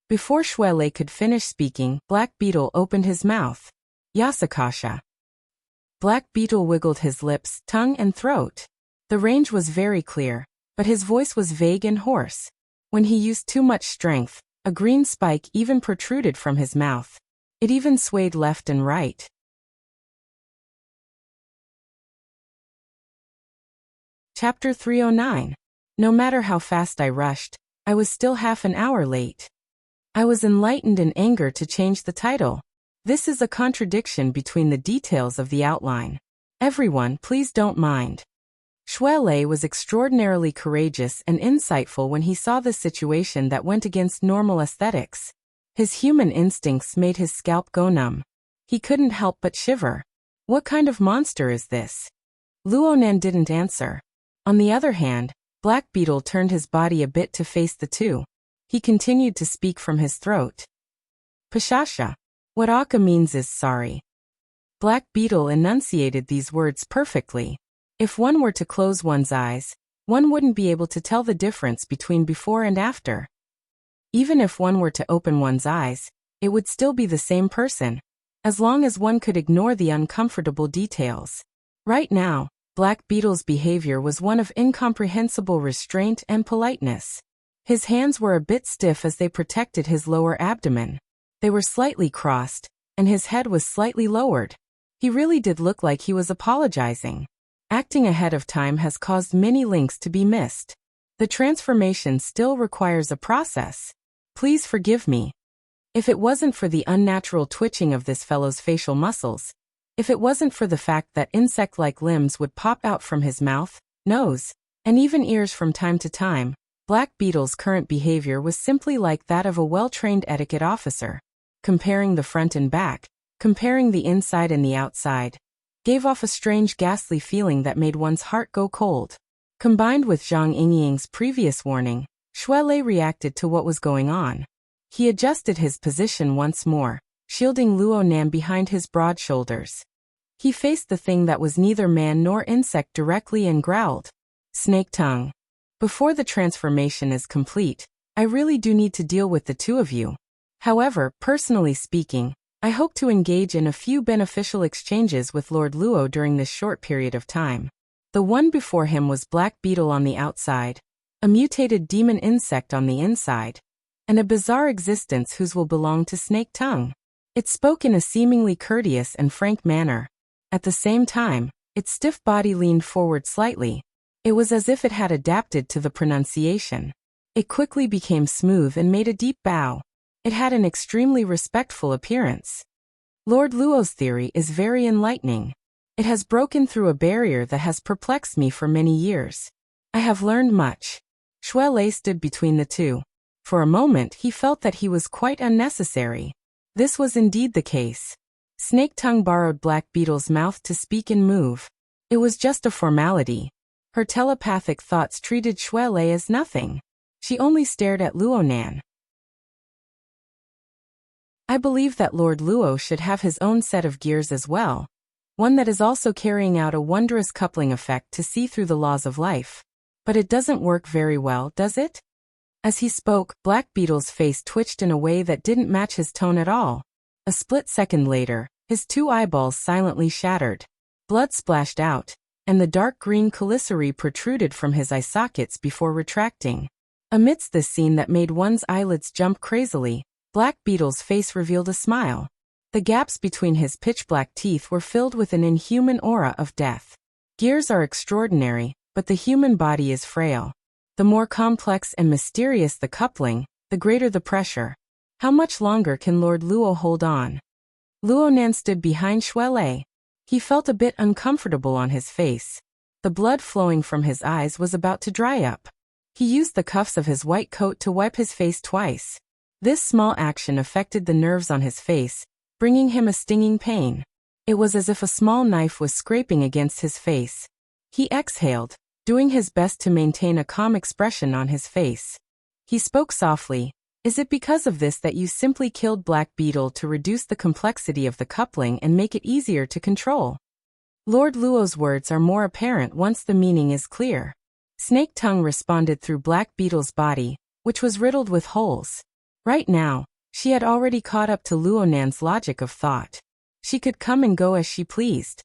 Speaker 1: Before Shuelei could finish speaking, Black Beetle opened his mouth. "Yasakasha." Black Beetle wiggled his lips, tongue, and throat. The range was very clear, but his voice was vague and hoarse. When he used too much strength, a green spike even protruded from his mouth. It even swayed left and right. Chapter 309. No matter how fast I rushed, I was still half an hour late. I was enlightened in anger to change the title. This is a contradiction between the details of the outline. Everyone, please don't mind. Shuelei was extraordinarily courageous and insightful when he saw the situation that went against normal aesthetics. His human instincts made his scalp go numb. He couldn't help but shiver. What kind of monster is this? Luo Nan didn't answer. On the other hand, Black Beetle turned his body a bit to face the two. He continued to speak from his throat. Pashasha. What Akka means is sorry. Black Beetle enunciated these words perfectly. If one were to close one's eyes, one wouldn't be able to tell the difference between before and after. Even if one were to open one's eyes, it would still be the same person, as long as one could ignore the uncomfortable details. Right now, Black Beetle's behavior was one of incomprehensible restraint and politeness. His hands were a bit stiff as they protected his lower abdomen. They were slightly crossed, and his head was slightly lowered. He really did look like he was apologizing. Acting ahead of time has caused many links to be missed. The transformation still requires a process. Please forgive me. If it wasn't for the unnatural twitching of this fellow's facial muscles, if it wasn't for the fact that insect-like limbs would pop out from his mouth, nose, and even ears from time to time, Black Beetle's current behavior was simply like that of a well-trained etiquette officer. Comparing the front and back, comparing the inside and the outside, gave off a strange ghastly feeling that made one's heart go cold. Combined with Zhang Yingying's previous warning, Shui Lei reacted to what was going on. He adjusted his position once more, shielding Luo Nan behind his broad shoulders. He faced the thing that was neither man nor insect directly and growled. Snake tongue. Before the transformation is complete, I really do need to deal with the two of you. However, personally speaking, I hope to engage in a few beneficial exchanges with Lord Luo during this short period of time. The one before him was Black Beetle on the outside, a mutated demon insect on the inside, and a bizarre existence whose will belong to Snake Tongue. It spoke in a seemingly courteous and frank manner. At the same time, its stiff body leaned forward slightly. It was as if it had adapted to the pronunciation. It quickly became smooth and made a deep bow. It had an extremely respectful appearance. Lord Luo's theory is very enlightening. It has broken through a barrier that has perplexed me for many years. I have learned much. Shui Lei stood between the two. For a moment he felt that he was quite unnecessary. This was indeed the case. Snake Tongue borrowed Black Beetle's mouth to speak and move. It was just a formality. Her telepathic thoughts treated Shui Lei as nothing. She only stared at Luo Nan. I believe that Lord Luo should have his own set of gears as well, one that is also carrying out a wondrous coupling effect to see through the laws of life. But it doesn't work very well, does it? As he spoke, Black Beetle's face twitched in a way that didn't match his tone at all. A split second later, his two eyeballs silently shattered. Blood splashed out, and the dark green chelicerae protruded from his eye sockets before retracting. Amidst this scene that made one's eyelids jump crazily, Black Beetle's face revealed a smile. The gaps between his pitch-black teeth were filled with an inhuman aura of death. Gears are extraordinary, but the human body is frail. The more complex and mysterious the coupling, the greater the pressure. How much longer can Lord Luo hold on? Luo Nan stood behind Shui Lei. He felt a bit uncomfortable on his face. The blood flowing from his eyes was about to dry up. He used the cuffs of his white coat to wipe his face twice. This small action affected the nerves on his face, bringing him a stinging pain. It was as if a small knife was scraping against his face. He exhaled, doing his best to maintain a calm expression on his face. He spoke softly. Is it because of this that you simply killed Black Beetle to reduce the complexity of the coupling and make it easier to control? Lord Luo's words are more apparent once the meaning is clear. Snake Tongue responded through Black Beetle's body, which was riddled with holes. Right now, she had already caught up to Luo Nan's logic of thought. She could come and go as she pleased.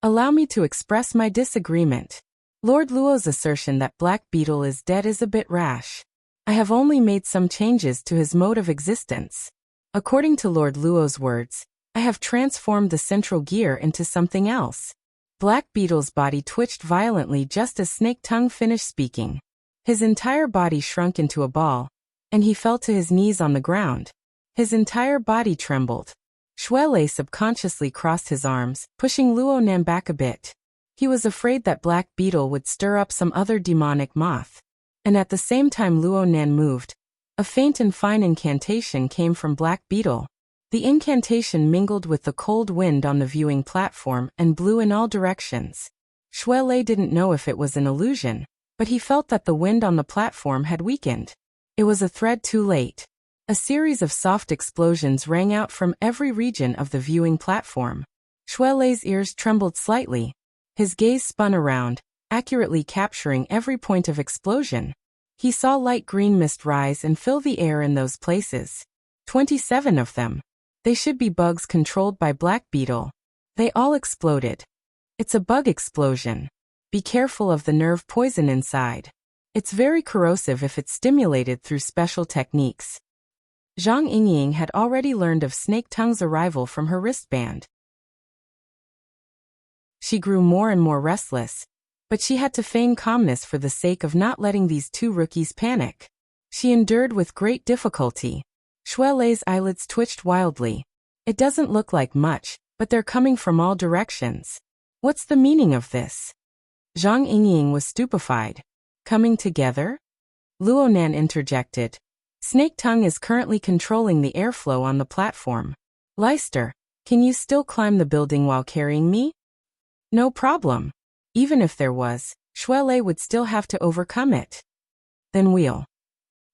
Speaker 1: Allow me to express my disagreement. Lord Luo's assertion that Black Beetle is dead is a bit rash. I have only made some changes to his mode of existence. According to Lord Luo's words, I have transformed the central gear into something else. Black Beetle's body twitched violently just as Snake Tongue finished speaking. His entire body shrunk into a ball, and he fell to his knees on the ground. His entire body trembled. Shui Lei subconsciously crossed his arms, pushing Luo Nan back a bit. He was afraid that Black Beetle would stir up some other demonic moth. And at the same time Luo Nan moved, a faint and fine incantation came from Black Beetle. The incantation mingled with the cold wind on the viewing platform and blew in all directions. Shui Lei didn't know if it was an illusion, but he felt that the wind on the platform had weakened. It was a thread too late. A series of soft explosions rang out from every region of the viewing platform. Shuelei's ears trembled slightly. His gaze spun around, accurately capturing every point of explosion. He saw light green mist rise and fill the air in those places. 27 of them. They should be bugs controlled by Black Beetle. They all exploded. It's a bug explosion. Be careful of the nerve poison inside. It's very corrosive if it's stimulated through special techniques. Zhang Yingying had already learned of Snake Tongue's arrival from her wristband. She grew more and more restless, but she had to feign calmness for the sake of not letting these two rookies panic. She endured with great difficulty. Shuelei's eyelids twitched wildly. It doesn't look like much, but they're coming from all directions. What's the meaning of this? Zhang Yingying was stupefied. Coming together? Luonan interjected. Snake Tongue is currently controlling the airflow on the platform. Leister, can you still climb the building while carrying me? No problem. Even if there was, Shuelei would still have to overcome it. Then we'll.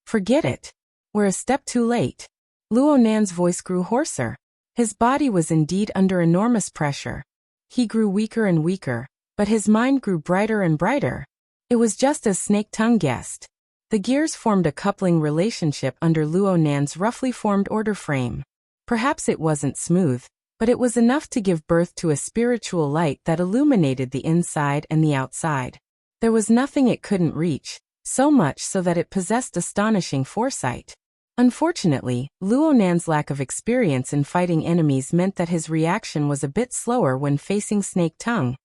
Speaker 1: Forget it. We're a step too late. Luonan's voice grew hoarser. His body was indeed under enormous pressure. He grew weaker and weaker, but his mind grew brighter and brighter. It was just as Snake Tongue guessed. The gears formed a coupling relationship under Luonan's roughly formed order frame. Perhaps it wasn't smooth, but it was enough to give birth to a spiritual light that illuminated the inside and the outside. There was nothing it couldn't reach, so much so that it possessed astonishing foresight. Unfortunately, Luonan's lack of experience in fighting enemies meant that his reaction was a bit slower when facing Snake Tongue,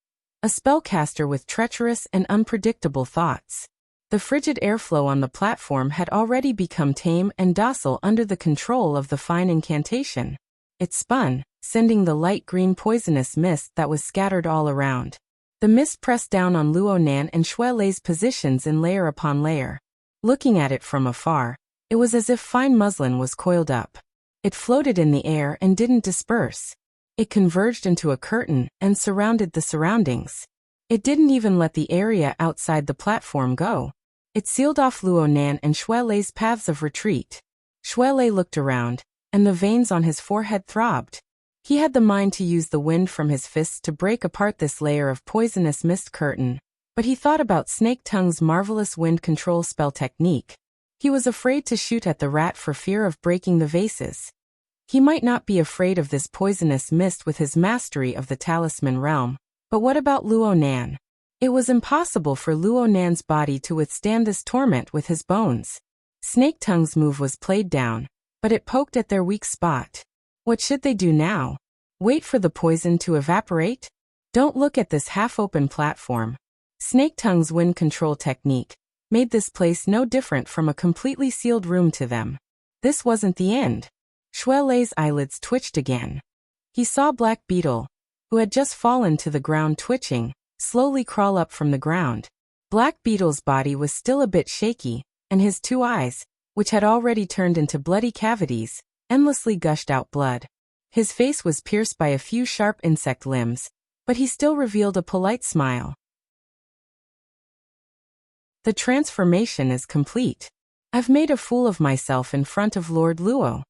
Speaker 1: a spellcaster with treacherous and unpredictable thoughts. The frigid airflow on the platform had already become tame and docile under the control of the fine incantation. It spun, sending the light green poisonous mist that was scattered all around. The mist pressed down on Luonan and Shuelei's positions in layer upon layer. Looking at it from afar, it was as if fine muslin was coiled up. It floated in the air and didn't disperse. It converged into a curtain and surrounded the surroundings. It didn't even let the area outside the platform go. It sealed off Luonan and Shuelei's paths of retreat. Shuelei looked around, and the veins on his forehead throbbed. He had the mind to use the wind from his fists to break apart this layer of poisonous mist curtain, but he thought about Snake Tongue's marvelous wind control spell technique. He was afraid to shoot at the rat for fear of breaking the vases. He might not be afraid of this poisonous mist with his mastery of the talisman realm, but what about Luonan? It was impossible for Luonan's body to withstand this torment with his bones. Snake Tongue's move was played down, but it poked at their weak spot. What should they do now? Wait for the poison to evaporate? Don't look at this half-open platform. Snake Tongue's wind control technique made this place no different from a completely sealed room to them. This wasn't the end. Shuelei's eyelids twitched again. He saw Black Beetle, who had just fallen to the ground twitching, slowly crawl up from the ground. Black Beetle's body was still a bit shaky, and his two eyes, which had already turned into bloody cavities, endlessly gushed out blood. His face was pierced by a few sharp insect limbs, but he still revealed a polite smile. The transformation is complete. I've made a fool of myself in front of Lord Luo.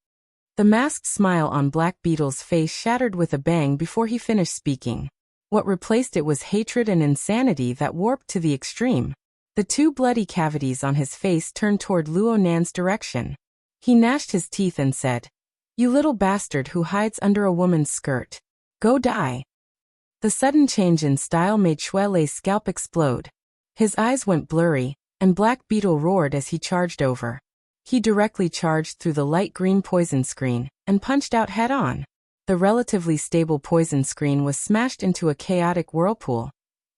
Speaker 1: The masked smile on Black Beetle's face shattered with a bang before he finished speaking. What replaced it was hatred and insanity that warped to the extreme. The two bloody cavities on his face turned toward Luonan's direction. He gnashed his teeth and said, "You little bastard who hides under a woman's skirt. Go die." The sudden change in style made Shuelei's scalp explode. His eyes went blurry, and Black Beetle roared as he charged over. He directly charged through the light green poison screen, and punched out head-on. The relatively stable poison screen was smashed into a chaotic whirlpool,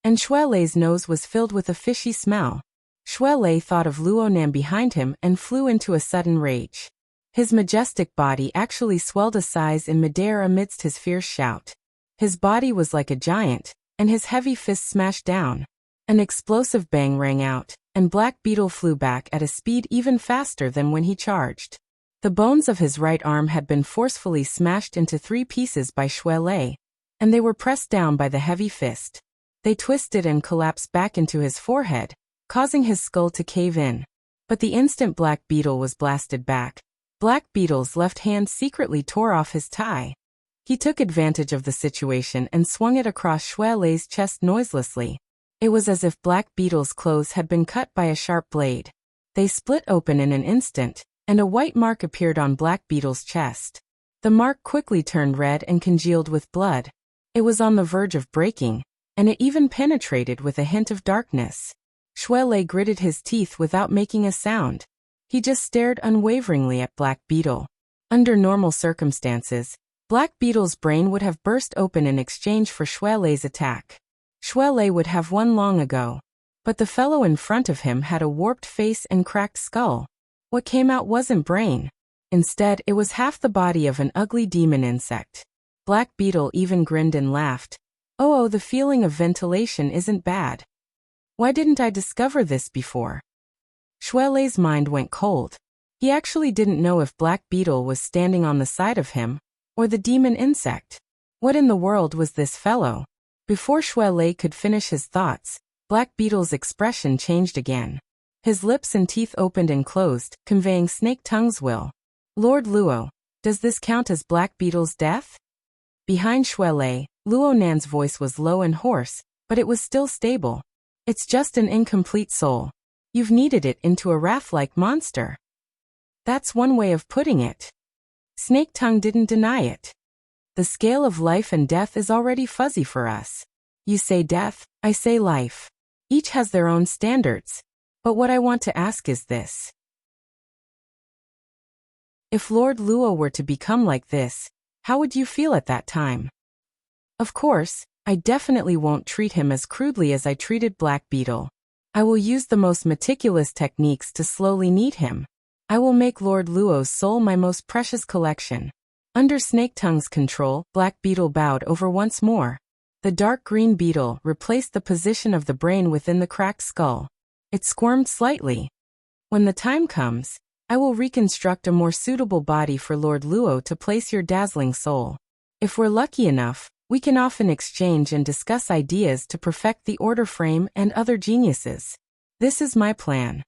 Speaker 1: and Shuelei's nose was filled with a fishy smell. Shuelei thought of Luonan behind him and flew into a sudden rage. His majestic body actually swelled a size in midair amidst his fierce shout. His body was like a giant, and his heavy fists smashed down. An explosive bang rang out, and Black Beetle flew back at a speed even faster than when he charged. The bones of his right arm had been forcefully smashed into 3 pieces by Shuelei, and they were pressed down by the heavy fist. They twisted and collapsed back into his forehead, causing his skull to cave in. But the instant Black Beetle was blasted back, Black Beetle's left hand secretly tore off his tie. He took advantage of the situation and swung it across Shui Lei's chest noiselessly. It was as if Black Beetle's clothes had been cut by a sharp blade. They split open in an instant, and a white mark appeared on Black Beetle's chest. The mark quickly turned red and congealed with blood. It was on the verge of breaking, and it even penetrated with a hint of darkness. Shui Lei gritted his teeth without making a sound. He just stared unwaveringly at Black Beetle. Under normal circumstances, Black Beetle's brain would have burst open in exchange for Shui Lei's attack. Shui Lei would have won long ago. But the fellow in front of him had a warped face and cracked skull. What came out wasn't brain. Instead, it was half the body of an ugly demon insect. Black Beetle even grinned and laughed. Oh, the feeling of ventilation isn't bad. Why didn't I discover this before? Shui Lei's mind went cold. He actually didn't know if Black Beetle was standing on the side of him, or the demon insect. What in the world was this fellow? Before Shui Lei could finish his thoughts, Black Beetle's expression changed again. His lips and teeth opened and closed, conveying Snake Tongue's will. Lord Luo, does this count as Black Beetle's death? Behind Shui Lei, Luo Nan's voice was low and hoarse, but it was still stable. It's just an incomplete soul. You've kneaded it into a wrath-like monster. That's one way of putting it. Snake Tongue didn't deny it. The scale of life and death is already fuzzy for us. You say death, I say life. Each has their own standards. But what I want to ask is this. If Lord Luo were to become like this, how would you feel at that time? Of course, I definitely won't treat him as crudely as I treated Black Beetle. I will use the most meticulous techniques to slowly knead him. I will make Lord Luo's soul my most precious collection. Under Snake Tongue's control, Black Beetle bowed over once more. The dark green beetle replaced the position of the brain within the cracked skull. It squirmed slightly. When the time comes, I will reconstruct a more suitable body for Lord Luo to place your dazzling soul. If we're lucky enough, we can often exchange and discuss ideas to perfect the order frame and other geniuses. This is my plan.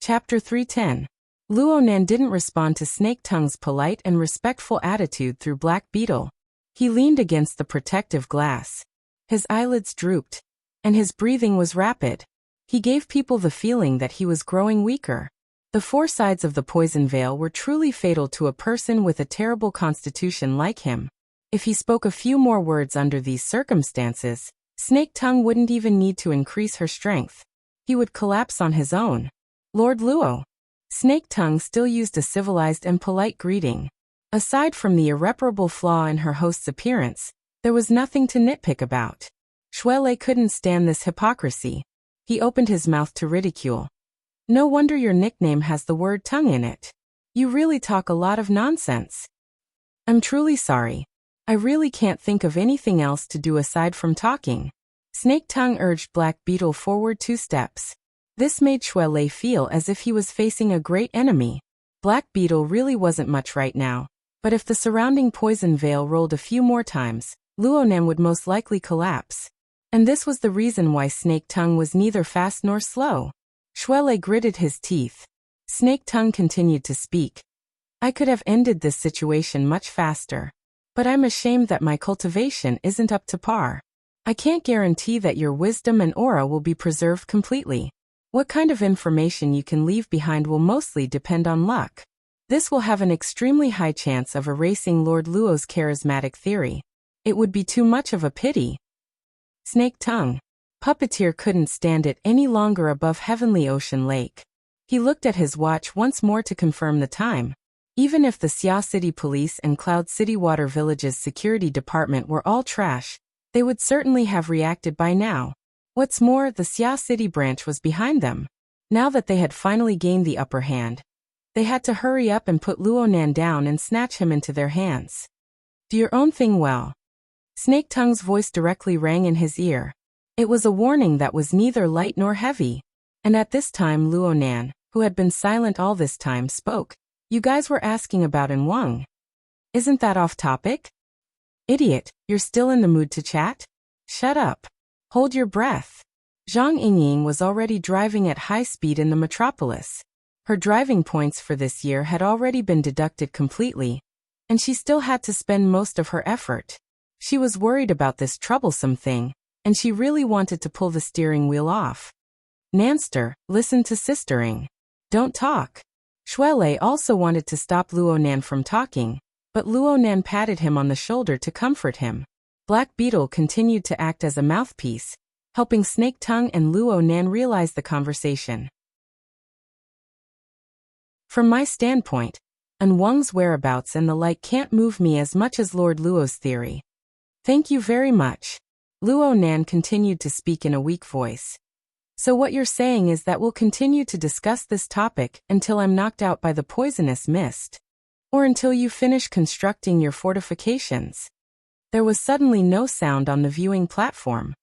Speaker 1: Chapter 310. Luo Nan didn't respond to Snake Tongue's polite and respectful attitude through Black Beetle. He leaned against the protective glass. His eyelids drooped, and his breathing was rapid. He gave people the feeling that he was growing weaker. The four sides of the poison veil were truly fatal to a person with a terrible constitution like him. If he spoke a few more words under these circumstances, Snake Tongue wouldn't even need to increase her strength. He would collapse on his own. Lord Luo. Snake Tongue still used a civilized and polite greeting. Aside from the irreparable flaw in her host's appearance, there was nothing to nitpick about. Shui Lei couldn't stand this hypocrisy. He opened his mouth to ridicule. No wonder your nickname has the word tongue in it. You really talk a lot of nonsense. I'm truly sorry. I really can't think of anything else to do aside from talking. Snake Tongue urged Black Beetle forward 2 steps. This made Shui Lei feel as if he was facing a great enemy. Black Beetle really wasn't much right now, but if the surrounding poison veil rolled a few more times, Luo Nan would most likely collapse. And this was the reason why Snake Tongue was neither fast nor slow. Shui Lei gritted his teeth. Snake Tongue continued to speak. I could have ended this situation much faster. But I'm ashamed that my cultivation isn't up to par. I can't guarantee that your wisdom and aura will be preserved completely. What kind of information you can leave behind will mostly depend on luck. This will have an extremely high chance of erasing Lord Luo's charismatic theory. It would be too much of a pity. Snake Tongue. Puppeteer couldn't stand it any longer above Heavenly Ocean Lake. He looked at his watch once more to confirm the time. Even if the Xia City Police and Cloud City Water Village's security department were all trash, they would certainly have reacted by now. What's more, the Xia City branch was behind them. Now that they had finally gained the upper hand, they had to hurry up and put Luo Nan down and snatch him into their hands. Do your own thing well. Snake Tongue's voice directly rang in his ear. It was a warning that was neither light nor heavy. And at this time Luo Nan, who had been silent all this time, spoke. You guys were asking about En Wang. Isn't that off topic? Idiot, you're still in the mood to chat? Shut up. Hold your breath. Zhang Yingying was already driving at high speed in the metropolis. Her driving points for this year had already been deducted completely, and she still had to spend most of her effort. She was worried about this troublesome thing, and she really wanted to pull the steering wheel off. Nanster, listen to sistering. Don't talk. Shuelei also wanted to stop Luonan from talking, but Luonan patted him on the shoulder to comfort him. Black Beetle continued to act as a mouthpiece, helping Snake Tongue and Luonan realize the conversation. From my standpoint, An Wang's whereabouts and the like can't move me as much as Lord Luo's theory. Thank you very much. Luonan continued to speak in a weak voice. So what you're saying is that we'll continue to discuss this topic until I'm knocked out by the poisonous mist? Or until you finish constructing your fortifications? There was suddenly no sound on the viewing platform.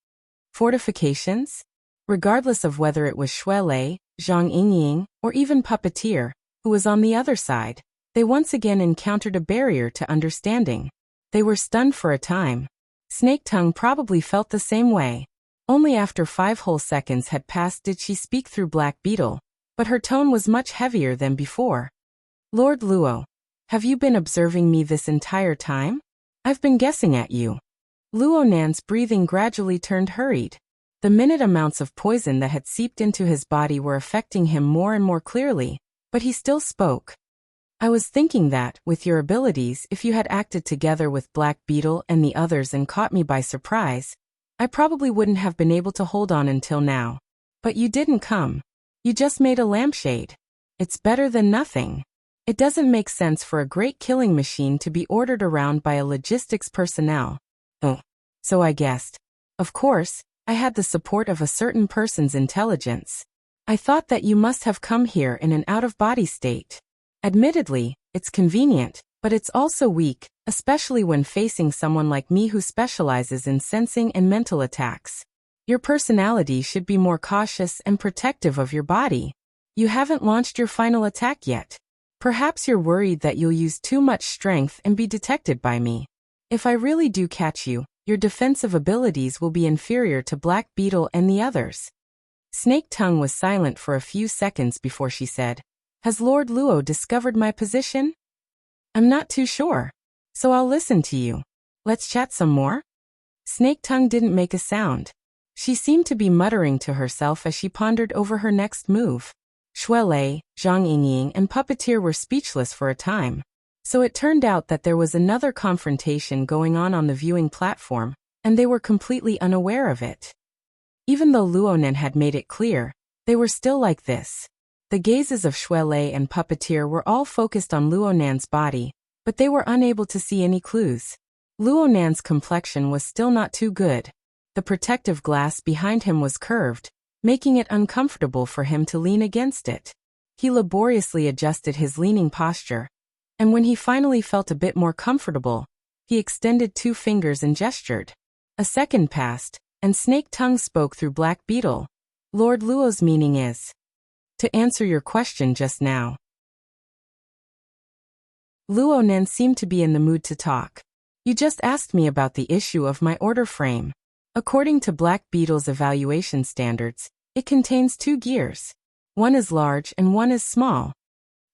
Speaker 1: Fortifications? Regardless of whether it was Shuelei, Zhang Yingying, or even Puppeteer, who was on the other side, they once again encountered a barrier to understanding. They were stunned for a time. Snake Tongue probably felt the same way. Only after 5 whole seconds had passed did she speak through Black Beetle, but her tone was much heavier than before. Lord Luo, have you been observing me this entire time? I've been guessing at you. Luonan's breathing gradually turned hurried. The minute amounts of poison that had seeped into his body were affecting him more and more clearly, but he still spoke. I was thinking that, with your abilities, if you had acted together with Black Beetle and the others and caught me by surprise, I probably wouldn't have been able to hold on until now. But you didn't come. You just made a lampshade. It's better than nothing. It doesn't make sense for a great killing machine to be ordered around by a logistics personnel. Oh, so I guessed. Of course, I had the support of a certain person's intelligence. I thought that you must have come here in an out-of-body state. Admittedly, it's convenient, but it's also weak, especially when facing someone like me who specializes in sensing and mental attacks. Your personality should be more cautious and protective of your body. You haven't launched your final attack yet. Perhaps you're worried that you'll use too much strength and be detected by me. If I really do catch you, your defensive abilities will be inferior to Black Beetle and the others. Snake Tongue was silent for a few seconds before she said, Has Lord Luo discovered my position? I'm not too sure. So I'll listen to you. Let's chat some more? Snake Tongue didn't make a sound. She seemed to be muttering to herself as she pondered over her next move. Shuelei, Zhang Yingying and Puppeteer were speechless for a time. So it turned out that there was another confrontation going on the viewing platform, and they were completely unaware of it. Even though Luonan had made it clear, they were still like this. The gazes of Shuelei and Puppeteer were all focused on Luonan's body, but they were unable to see any clues. Luonan's complexion was still not too good. The protective glass behind him was curved, making it uncomfortable for him to lean against it. He laboriously adjusted his leaning posture, and when he finally felt a bit more comfortable, he extended 2 fingers and gestured. A second passed, and Snake Tongue spoke through Black Beetle. Lord Luo's meaning is, to answer your question just now. Luonan seemed to be in the mood to talk. You just asked me about the issue of my order frame. According to Black Beetle's evaluation standards, it contains 2 gears. One is large and one is small.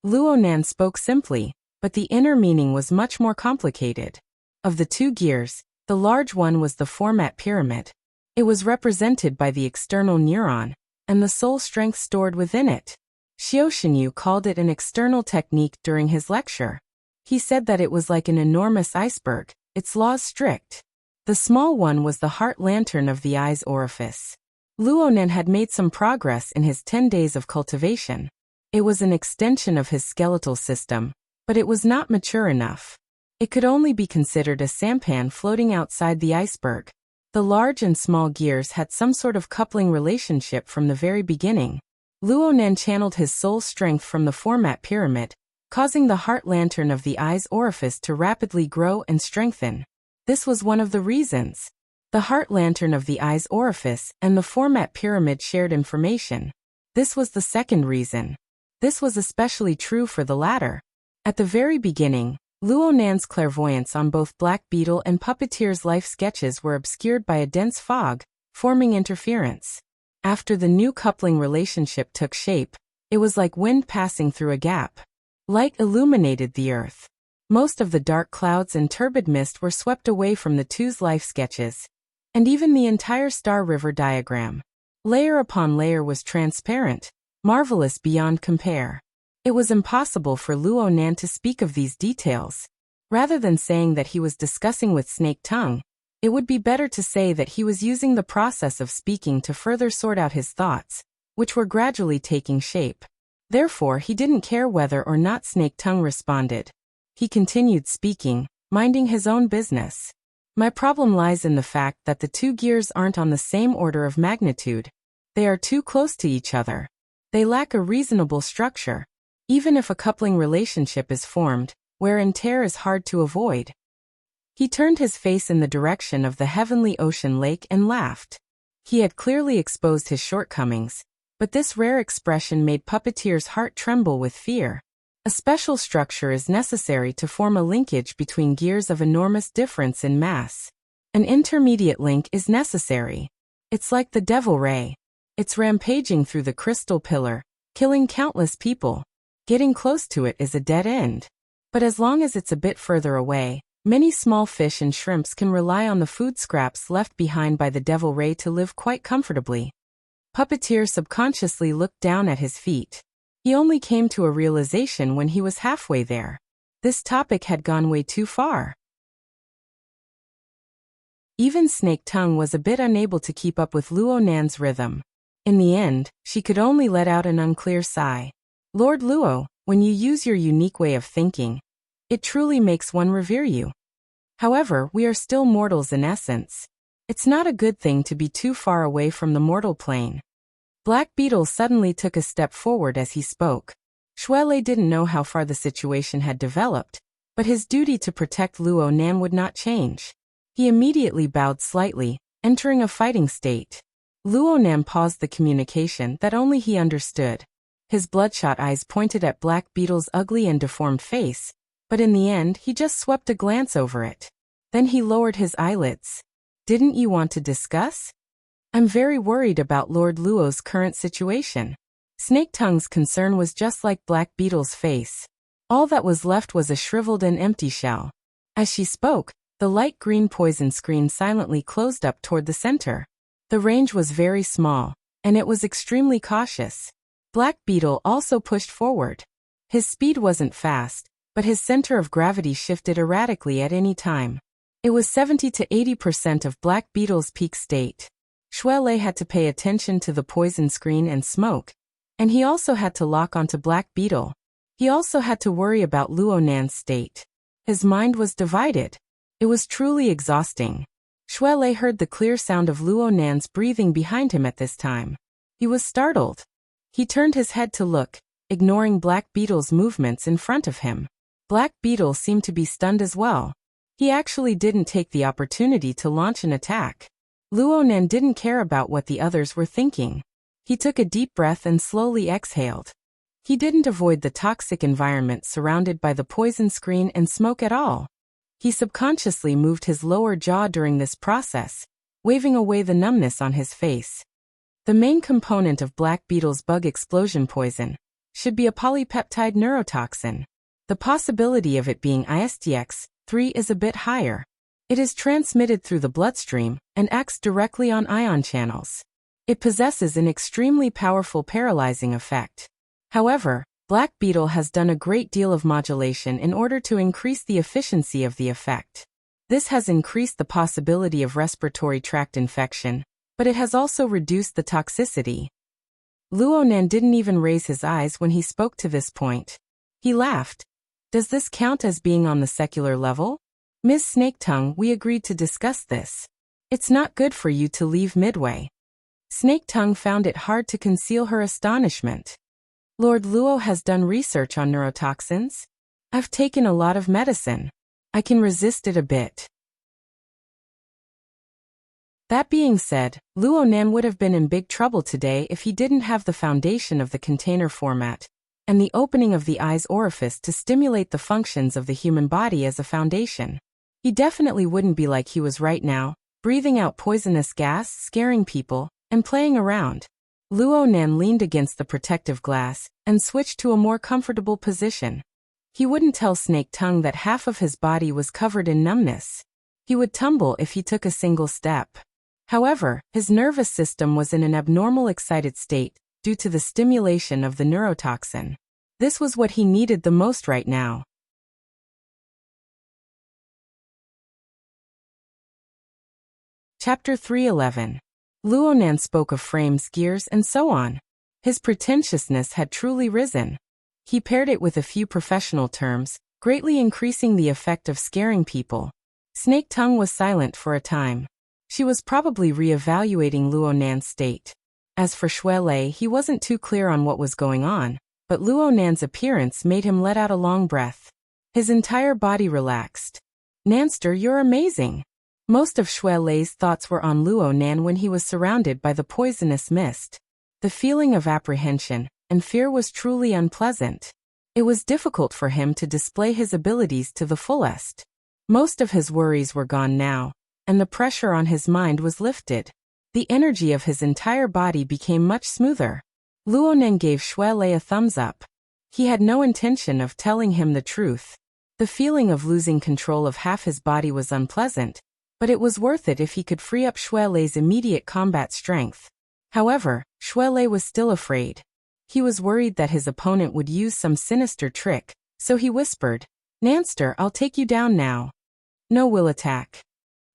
Speaker 1: Luonan spoke simply, but the inner meaning was much more complicated. Of the 2 gears, the large one was the format pyramid. It was represented by the external neuron, and the soul strength stored within it. Xiao Xinyu called it an external technique during his lecture. He said that it was like an enormous iceberg, its laws strict. The small one was the heart lantern of the eye's orifice. Luonan had made some progress in his 10 days of cultivation. It was an extension of his skeletal system, but it was not mature enough. It could only be considered a sampan floating outside the iceberg. The large and small gears had some sort of coupling relationship from the very beginning. Luonan channeled his soul strength from the format pyramid, causing the heart lantern of the eye's orifice to rapidly grow and strengthen. This was one of the reasons. The heart lantern of the eye's orifice and the format pyramid shared information. This was the second reason. This was especially true for the latter. At the very beginning, Luonan's clairvoyance on both Black Beetle and Puppeteer's life sketches were obscured by a dense fog, forming interference. After the new coupling relationship took shape, it was like wind passing through a gap. Light illuminated the earth. Most of the dark clouds and turbid mist were swept away from the two's life sketches, and even the entire Star River diagram, layer upon layer, was transparent, marvelous beyond compare. It was impossible for Luo Nan to speak of these details. Rather than saying that he was discussing with Snake Tongue, it would be better to say that he was using the process of speaking to further sort out his thoughts, which were gradually taking shape. Therefore, he didn't care whether or not Snake Tongue responded. He continued speaking, minding his own business. My problem lies in the fact that the two gears aren't on the same order of magnitude. They are too close to each other. They lack a reasonable structure. Even if a coupling relationship is formed, wear and tear is hard to avoid. He turned his face in the direction of the heavenly ocean lake and laughed. He had clearly exposed his shortcomings, but this rare expression made Puppeteer's heart tremble with fear. A special structure is necessary to form a linkage between gears of enormous difference in mass. An intermediate link is necessary. It's like the Devil Ray. It's rampaging through the crystal pillar, killing countless people. Getting close to it is a dead end. But as long as it's a bit further away, many small fish and shrimps can rely on the food scraps left behind by the Devil Ray to live quite comfortably. Puppeteer subconsciously looked down at his feet. He only came to a realization when he was halfway there. This topic had gone way too far. Even Snake Tongue was a bit unable to keep up with Luo Nan's rhythm. In the end, she could only let out an unclear sigh. Lord Luo, when you use your unique way of thinking, it truly makes one revere you. However, we are still mortals in essence. It's not a good thing to be too far away from the mortal plane. Black Beetle suddenly took a step forward as he spoke. Shuele didn't know how far the situation had developed, but his duty to protect Luo Nan would not change. He immediately bowed slightly, entering a fighting state. Luo Nan paused the communication that only he understood. His bloodshot eyes pointed at Black Beetle's ugly and deformed face, but in the end he just swept a glance over it. Then he lowered his eyelids. Didn't you want to discuss? I'm very worried about Lord Luo's current situation. Snake Tongue's concern was just like Black Beetle's face. All that was left was a shriveled and empty shell. As she spoke, the light green poison screen silently closed up toward the center. The range was very small, and it was extremely cautious. Black Beetle also pushed forward. His speed wasn't fast, but his center of gravity shifted erratically at any time. It was 70 to 80% of Black Beetle's peak state. Shuele had to pay attention to the poison screen and smoke, and he also had to lock onto Black Beetle. He also had to worry about Luo Nan's state. His mind was divided. It was truly exhausting. Shuele heard the clear sound of Luo Nan's breathing behind him at this time. He was startled. He turned his head to look, ignoring Black Beetle's movements in front of him. Black Beetle seemed to be stunned as well. He actually didn't take the opportunity to launch an attack. Luo Nan didn't care about what the others were thinking. He took a deep breath and slowly exhaled. He didn't avoid the toxic environment surrounded by the poison screen and smoke at all. He subconsciously moved his lower jaw during this process, waving away the numbness on his face. The main component of Black Beetle's bug explosion poison should be a polypeptide neurotoxin. The possibility of it being ISTX-3 is a bit higher. It is transmitted through the bloodstream and acts directly on ion channels. It possesses an extremely powerful paralyzing effect. However, Black Beetle has done a great deal of modulation in order to increase the efficiency of the effect. This has increased the possibility of respiratory tract infection, but it has also reduced the toxicity. Luo Nan didn't even raise his eyes when he spoke to this point. He laughed. Does this count as being on the secular level? Ms. Snake Tongue, we agreed to discuss this. It's not good for you to leave midway. Snake Tongue found it hard to conceal her astonishment. Lord Luo has done research on neurotoxins. I've taken a lot of medicine. I can resist it a bit. That being said, Luo Nan would have been in big trouble today if he didn't have the foundation of the container format and the opening of the eye's orifice to stimulate the functions of the human body as a foundation. He definitely wouldn't be like he was right now, breathing out poisonous gas, scaring people, and playing around. Luo Nan leaned against the protective glass and switched to a more comfortable position. He wouldn't tell Snake Tongue that half of his body was covered in numbness. He would tumble if he took a single step. However, his nervous system was in an abnormal excited state due to the stimulation of the neurotoxin. This was what he needed the most right now. Chapter 311. Luo Nan spoke of frames, gears, and so on. His pretentiousness had truly risen. He paired it with a few professional terms, greatly increasing the effect of scaring people. Snake Tongue was silent for a time. She was probably re-evaluating Luo Nan's state. As for Xue Lei, he wasn't too clear on what was going on, but Luo Nan's appearance made him let out a long breath. His entire body relaxed. "Nanster, you're amazing." Most of Xue Lei's thoughts were on Luo Nan when he was surrounded by the poisonous mist. The feeling of apprehension and fear was truly unpleasant. It was difficult for him to display his abilities to the fullest. Most of his worries were gone now, and the pressure on his mind was lifted. The energy of his entire body became much smoother. Luo Nan gave Xue Lei a thumbs up. He had no intention of telling him the truth. The feeling of losing control of half his body was unpleasant, but it was worth it if he could free up Xue Lei's immediate combat strength. However, Xue Lei was still afraid. He was worried that his opponent would use some sinister trick, so he whispered, "Nanster, I'll take you down now." "No, will attack."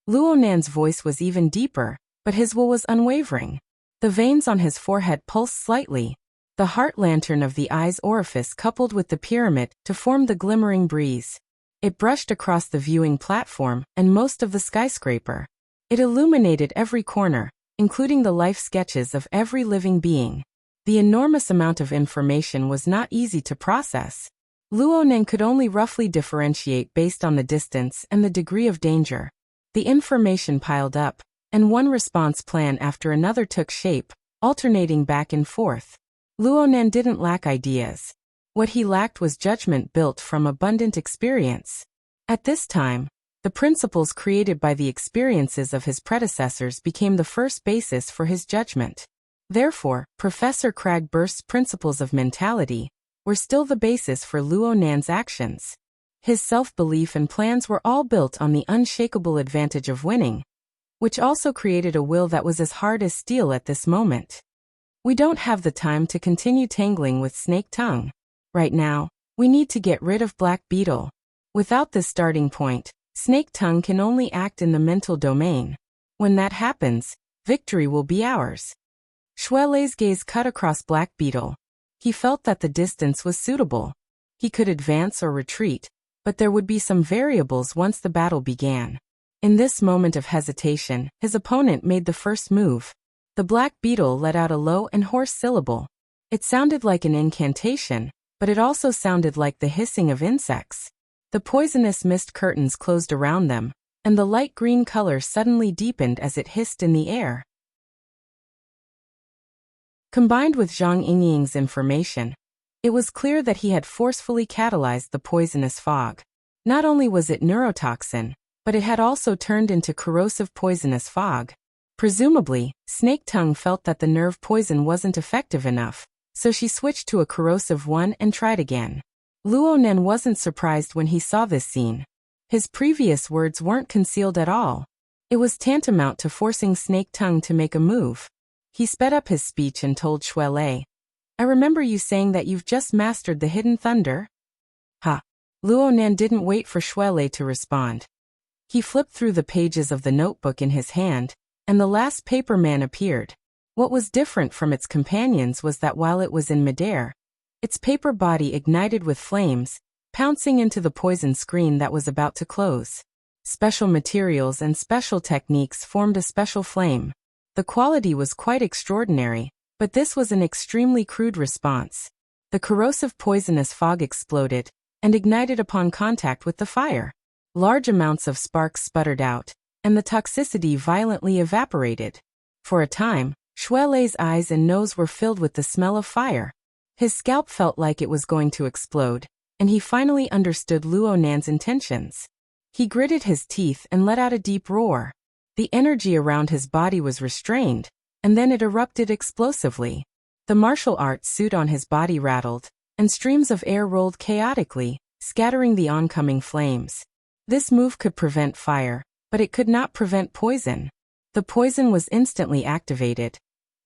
Speaker 1: Luo Nan's voice was even deeper, but his will was unwavering. The veins on his forehead pulsed slightly. The heart lantern of the eye's orifice coupled with the pyramid to form the glimmering breeze. It brushed across the viewing platform and most of the skyscraper. It illuminated every corner, including the life sketches of every living being. The enormous amount of information was not easy to process. Luo Nan could only roughly differentiate based on the distance and the degree of danger. The information piled up, and one response plan after another took shape, alternating back and forth. Luo Nan didn't lack ideas. What he lacked was judgment built from abundant experience. At this time, the principles created by the experiences of his predecessors became the first basis for his judgment. Therefore, Professor Cragburst's principles of mentality were still the basis for Luo Nan's actions. His self-belief and plans were all built on the unshakable advantage of winning, which also created a will that was as hard as steel at this moment. We don't have the time to continue tangling with Snake Tongue. Right now, we need to get rid of Black Beetle. Without this starting point, Snake Tongue can only act in the mental domain. When that happens, victory will be ours. Xue Lei's gaze cut across Black Beetle. He felt that the distance was suitable. He could advance or retreat, but there would be some variables once the battle began. In this moment of hesitation, his opponent made the first move. The Black Beetle let out a low and hoarse syllable. It sounded like an incantation, but it also sounded like the hissing of insects. The poisonous mist curtains closed around them, and the light green color suddenly deepened as it hissed in the air. Combined with Zhang Yingying's information, it was clear that he had forcefully catalyzed the poisonous fog. Not only was it neurotoxin, but it had also turned into corrosive poisonous fog. Presumably, Snake Tongue felt that the nerve poison wasn't effective enough, so she switched to a corrosive one and tried again. Luo Nan wasn't surprised when he saw this scene. His previous words weren't concealed at all. It was tantamount to forcing Snake Tongue to make a move. He sped up his speech and told Xue Lei, "I remember you saying that you've just mastered the Hidden Thunder?" Ha! Luo Nan didn't wait for Xue Lei to respond. He flipped through the pages of the notebook in his hand, and the last paper man appeared. What was different from its companions was that while it was in midair, its paper body ignited with flames, pouncing into the poison screen that was about to close. Special materials and special techniques formed a special flame. The quality was quite extraordinary, but this was an extremely crude response. The corrosive poisonous fog exploded and ignited upon contact with the fire. Large amounts of sparks sputtered out, and the toxicity violently evaporated. For a time, Xue Lei's eyes and nose were filled with the smell of fire. His scalp felt like it was going to explode, and he finally understood Luo Nan's intentions. He gritted his teeth and let out a deep roar. The energy around his body was restrained, and then it erupted explosively. The martial arts suit on his body rattled, and streams of air rolled chaotically, scattering the oncoming flames. This move could prevent fire, but it could not prevent poison. The poison was instantly activated,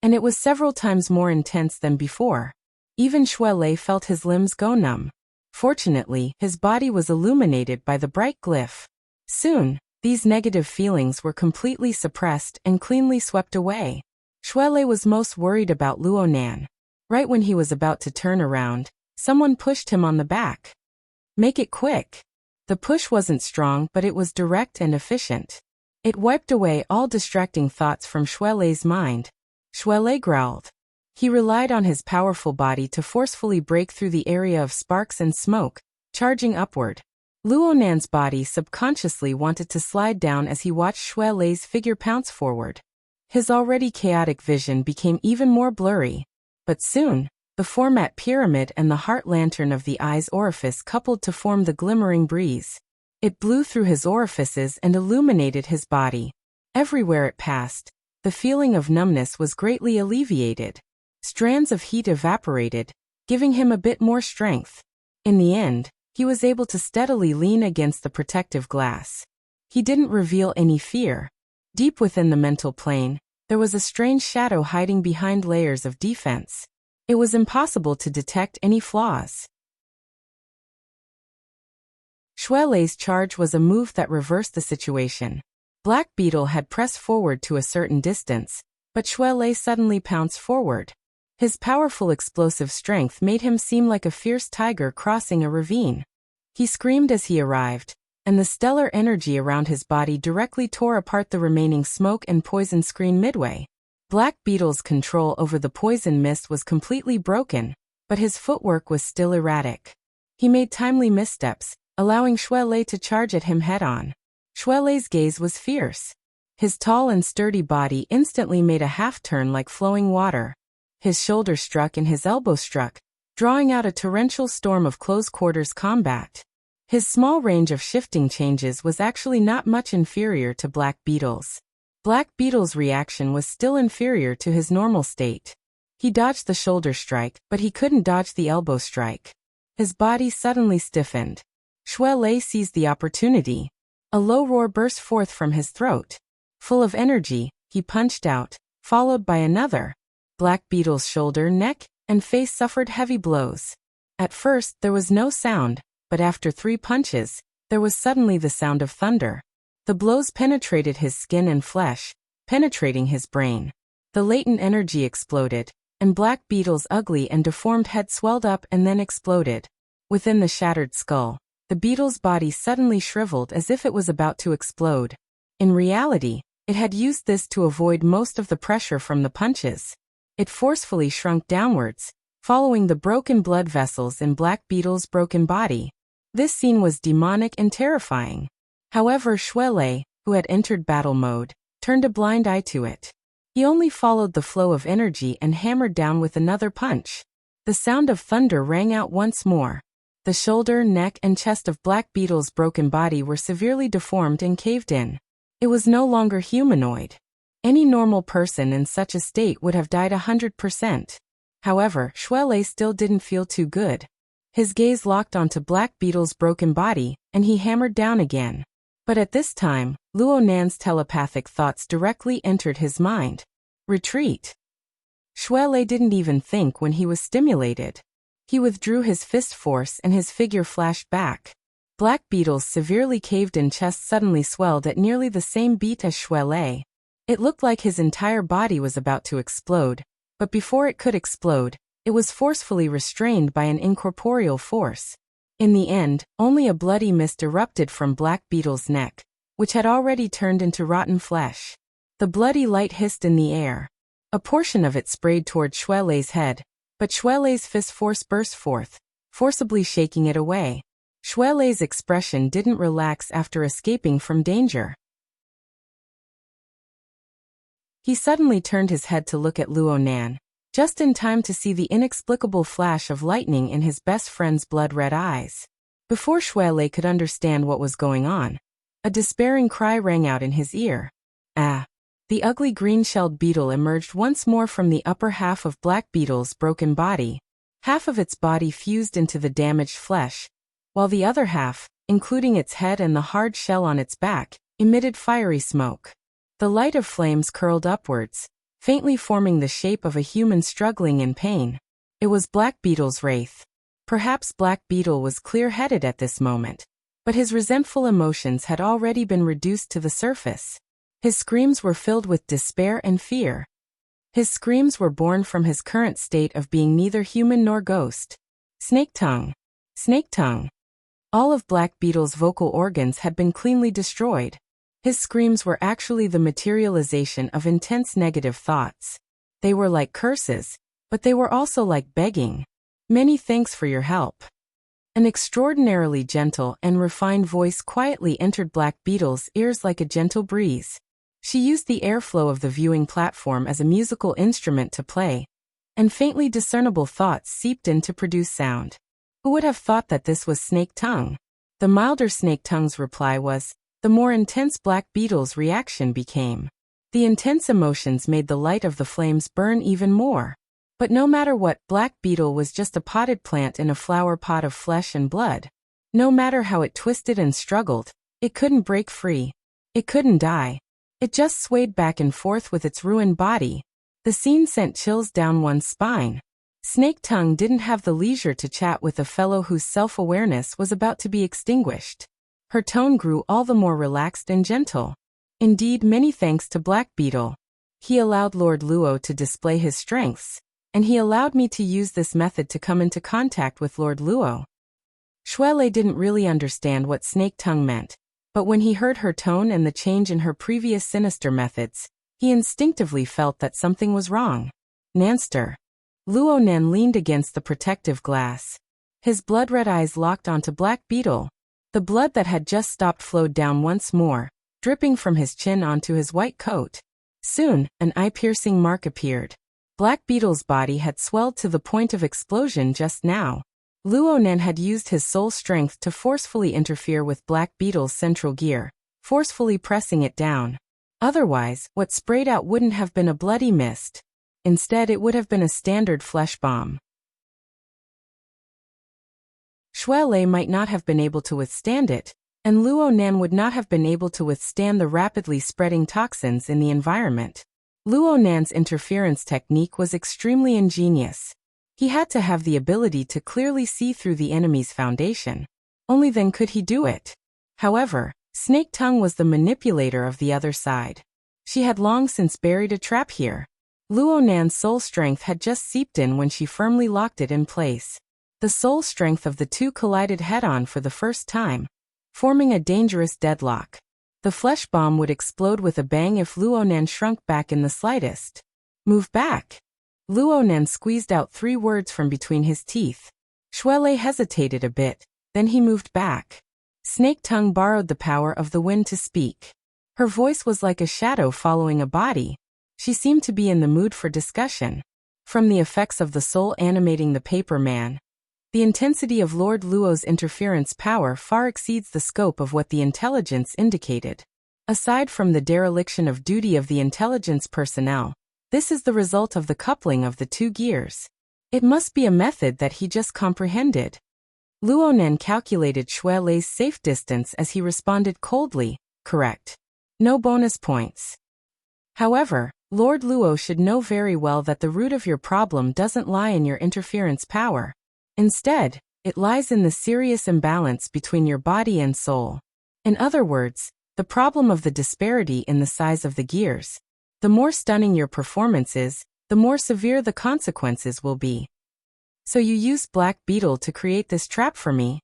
Speaker 1: and it was several times more intense than before. Even Shui Lei felt his limbs go numb. Fortunately, his body was illuminated by the bright glyph. Soon, these negative feelings were completely suppressed and cleanly swept away. Shui Lei was most worried about Luo Nan. Right when he was about to turn around, someone pushed him on the back. "Make it quick." The push wasn't strong, but it was direct and efficient. It wiped away all distracting thoughts from Shui Lei's mind. Shui Lei growled. He relied on his powerful body to forcefully break through the area of sparks and smoke, charging upward. Luo Nan's body subconsciously wanted to slide down as he watched Shui Lei's figure pounce forward. His already chaotic vision became even more blurry. But soon, the format pyramid and the heart lantern of the eye's orifice coupled to form the glimmering breeze. It blew through his orifices and illuminated his body. Everywhere it passed, the feeling of numbness was greatly alleviated. Strands of heat evaporated, giving him a bit more strength. In the end, he was able to steadily lean against the protective glass. He didn't reveal any fear. Deep within the mental plane, there was a strange shadow hiding behind layers of defense. It was impossible to detect any flaws. Shui Lei's charge was a move that reversed the situation. Black Beetle had pressed forward to a certain distance, but Shui Lei suddenly pounced forward. His powerful explosive strength made him seem like a fierce tiger crossing a ravine. He screamed as he arrived, and the stellar energy around his body directly tore apart the remaining smoke and poison screen midway. Black Beetle's control over the poison mist was completely broken, but his footwork was still erratic. He made timely missteps, allowing Shui Lei to charge at him head-on. Shui Lei's gaze was fierce. His tall and sturdy body instantly made a half-turn like flowing water. His shoulder struck and his elbow struck, drawing out a torrential storm of close-quarters combat. His small range of shifting changes was actually not much inferior to Black Beetle's. Black Beetle's reaction was still inferior to his normal state. He dodged the shoulder strike, but he couldn't dodge the elbow strike. His body suddenly stiffened. Shui Lei seized the opportunity. A low roar burst forth from his throat. Full of energy, he punched out, followed by another. Black Beetle's shoulder, neck, and face suffered heavy blows. At first, there was no sound, but after 3 punches, there was suddenly the sound of thunder. The blows penetrated his skin and flesh, penetrating his brain. The latent energy exploded, and Black Beetle's ugly and deformed head swelled up and then exploded. Within the shattered skull, the beetle's body suddenly shriveled as if it was about to explode. In reality, it had used this to avoid most of the pressure from the punches. It forcefully shrunk downwards, following the broken blood vessels in Black Beetle's broken body. This scene was demonic and terrifying. However, Shui Lei, who had entered battle mode, turned a blind eye to it. He only followed the flow of energy and hammered down with another punch. The sound of thunder rang out once more. The shoulder, neck, and chest of Black Beetle's broken body were severely deformed and caved in. It was no longer humanoid. Any normal person in such a state would have died 100%. However, Shui Lei still didn't feel too good. His gaze locked onto Black Beetle's broken body, and he hammered down again. But at this time, Luo Nan's telepathic thoughts directly entered his mind. Retreat. Shui Lei didn't even think when he was stimulated. He withdrew his fist force and his figure flashed back. Black Beetle's severely caved-in chest suddenly swelled at nearly the same beat as Shui Lei. It looked like his entire body was about to explode, but before it could explode, it was forcefully restrained by an incorporeal force. In the end, only a bloody mist erupted from Black Beetle's neck, which had already turned into rotten flesh. The bloody light hissed in the air. A portion of it sprayed toward Shui Lei's head, but Shui Lei's fist force burst forth, forcibly shaking it away. Shui Lei's expression didn't relax after escaping from danger. He suddenly turned his head to look at Luo Nan, just in time to see the inexplicable flash of lightning in his best friend's blood-red eyes. Before Shui Lei could understand what was going on, a despairing cry rang out in his ear. Ah! The ugly green-shelled beetle emerged once more from the upper half of Black Beetle's broken body. Half of its body fused into the damaged flesh, while the other half, including its head and the hard shell on its back, emitted fiery smoke. The light of flames curled upwards, faintly forming the shape of a human struggling in pain. It was Black Beetle's wraith. Perhaps Black Beetle was clear-headed at this moment, but his resentful emotions had already been reduced to the surface. His screams were filled with despair and fear. His screams were born from his current state of being neither human nor ghost. Snake tongue! Snake tongue! All of Black Beetle's vocal organs had been cleanly destroyed. His screams were actually the materialization of intense negative thoughts. They were like curses, but they were also like begging. Many thanks for your help. An extraordinarily gentle and refined voice quietly entered Black Beetle's ears like a gentle breeze. She used the airflow of the viewing platform as a musical instrument to play, and faintly discernible thoughts seeped in to produce sound. Who would have thought that this was Snake Tongue? The milder Snake Tongue's reply was, the more intense Black Beetle's reaction became. The intense emotions made the light of the flames burn even more. But no matter what, Black Beetle was just a potted plant in a flower pot of flesh and blood. No matter how it twisted and struggled, it couldn't break free. It couldn't die. It just swayed back and forth with its ruined body. The scene sent chills down one's spine. Snake Tongue didn't have the leisure to chat with a fellow whose self-awareness was about to be extinguished. Her tone grew all the more relaxed and gentle. Indeed, many thanks to Black Beetle. He allowed Lord Luo to display his strengths, and he allowed me to use this method to come into contact with Lord Luo. Shuele didn't really understand what Snake Tongue meant, but when he heard her tone and the change in her previous sinister methods, he instinctively felt that something was wrong. Nanster. Luo Nan leaned against the protective glass. His blood-red eyes locked onto Black Beetle. The blood that had just stopped flowed down once more, dripping from his chin onto his white coat. Soon, an eye-piercing mark appeared. Black Beetle's body had swelled to the point of explosion just now. Luo Nan had used his soul strength to forcefully interfere with Black Beetle's central gear, forcefully pressing it down. Otherwise, what sprayed out wouldn't have been a bloody mist. Instead, it would have been a standard flesh bomb. Shuele might not have been able to withstand it, and Luo Nan would not have been able to withstand the rapidly spreading toxins in the environment. Luo Nan's interference technique was extremely ingenious. He had to have the ability to clearly see through the enemy's foundation. Only then could he do it. However, Snake Tongue was the manipulator of the other side. She had long since buried a trap here. Luo Nan's soul strength had just seeped in when she firmly locked it in place. The soul strength of the two collided head-on for the first time, forming a dangerous deadlock. The flesh bomb would explode with a bang if Luo Nan shrunk back in the slightest. Move back. Luo Nan squeezed out 3 words from between his teeth. Shuele hesitated a bit, then he moved back. Snake Tongue borrowed the power of the wind to speak. Her voice was like a shadow following a body. She seemed to be in the mood for discussion. From the effects of the soul animating the paper man, the intensity of Lord Luo's interference power far exceeds the scope of what the intelligence indicated. Aside from the dereliction of duty of the intelligence personnel, this is the result of the coupling of the 2 gears. It must be a method that he just comprehended. Luo Nan calculated Shuele's safe distance as he responded coldly, correct. No bonus points. However, Lord Luo should know very well that the root of your problem doesn't lie in your interference power. Instead, it lies in the serious imbalance between your body and soul. In other words, the problem of the disparity in the size of the gears. The more stunning your performance is, the more severe the consequences will be. So you used Black Beetle to create this trap for me?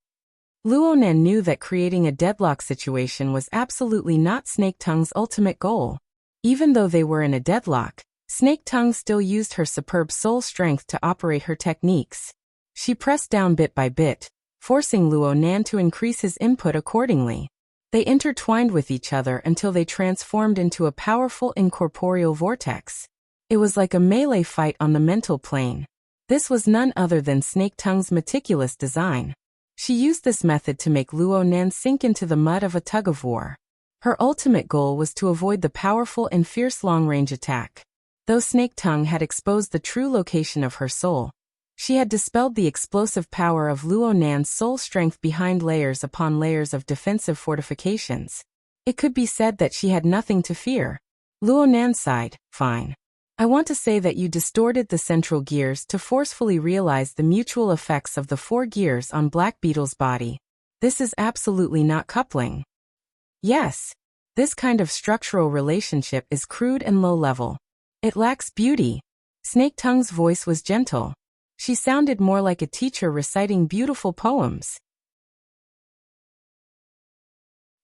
Speaker 1: Luo Nan knew that creating a deadlock situation was absolutely not Snake Tongue's ultimate goal. Even though they were in a deadlock, Snake Tongue still used her superb soul strength to operate her techniques. She pressed down bit by bit, forcing Luo Nan to increase his input accordingly. They intertwined with each other until they transformed into a powerful incorporeal vortex. It was like a melee fight on the mental plane. This was none other than Snake Tongue's meticulous design. She used this method to make Luo Nan sink into the mud of a tug-of-war. Her ultimate goal was to avoid the powerful and fierce long-range attack. Though Snake Tongue had exposed the true location of her soul, she had dispelled the explosive power of Luo Nan's soul strength behind layers upon layers of defensive fortifications. It could be said that she had nothing to fear. Luo Nan sighed, "Fine. I want to say that you distorted the central gears to forcefully realize the mutual effects of the 4 gears on Black Beetle's body. This is absolutely not coupling. Yes. This kind of structural relationship is crude and low-level. It lacks beauty." Snake Tongue's voice was gentle. She sounded more like a teacher reciting beautiful poems.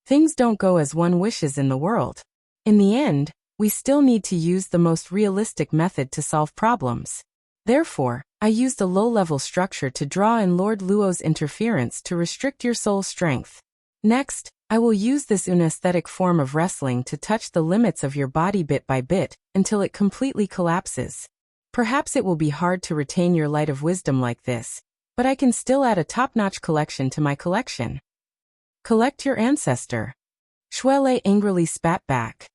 Speaker 1: Things don't go as one wishes in the world. In the end, we still need to use the most realistic method to solve problems. Therefore, I used a low-level structure to draw in Lord Luo's interference to restrict your soul strength. Next, I will use this unesthetic form of wrestling to touch the limits of your body bit by bit, until it completely collapses. Perhaps it will be hard to retain your light of wisdom like this, but I can still add a top-notch collection to my collection. Collect your ancestor. Shuelei angrily spat back.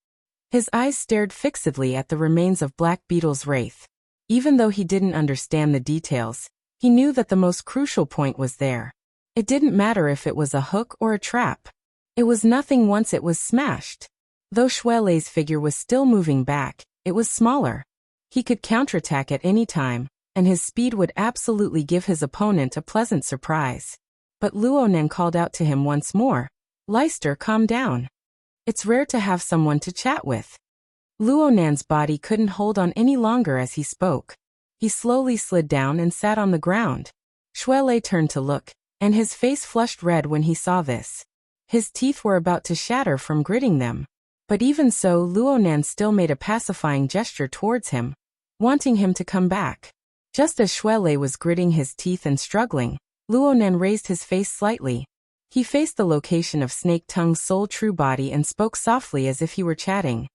Speaker 1: His eyes stared fixedly at the remains of Black Beetle's wraith. Even though he didn't understand the details, he knew that the most crucial point was there. It didn't matter if it was a hook or a trap. It was nothing once it was smashed. Though Shuelei's figure was still moving back, it was smaller. He could counterattack at any time, and his speed would absolutely give his opponent a pleasant surprise. But Luo Nan called out to him once more, "Leicester, calm down. It's rare to have someone to chat with." Luo Nan's body couldn't hold on any longer as he spoke. He slowly slid down and sat on the ground. Shuelei turned to look, and his face flushed red when he saw this. His teeth were about to shatter from gritting them. But even so, Luo Nan still made a pacifying gesture towards him, wanting him to come back. Just as Shuelei was gritting his teeth and struggling, Luo Nan raised his face slightly. He faced the location of Snake Tongue's soul true body and spoke softly as if he were chatting.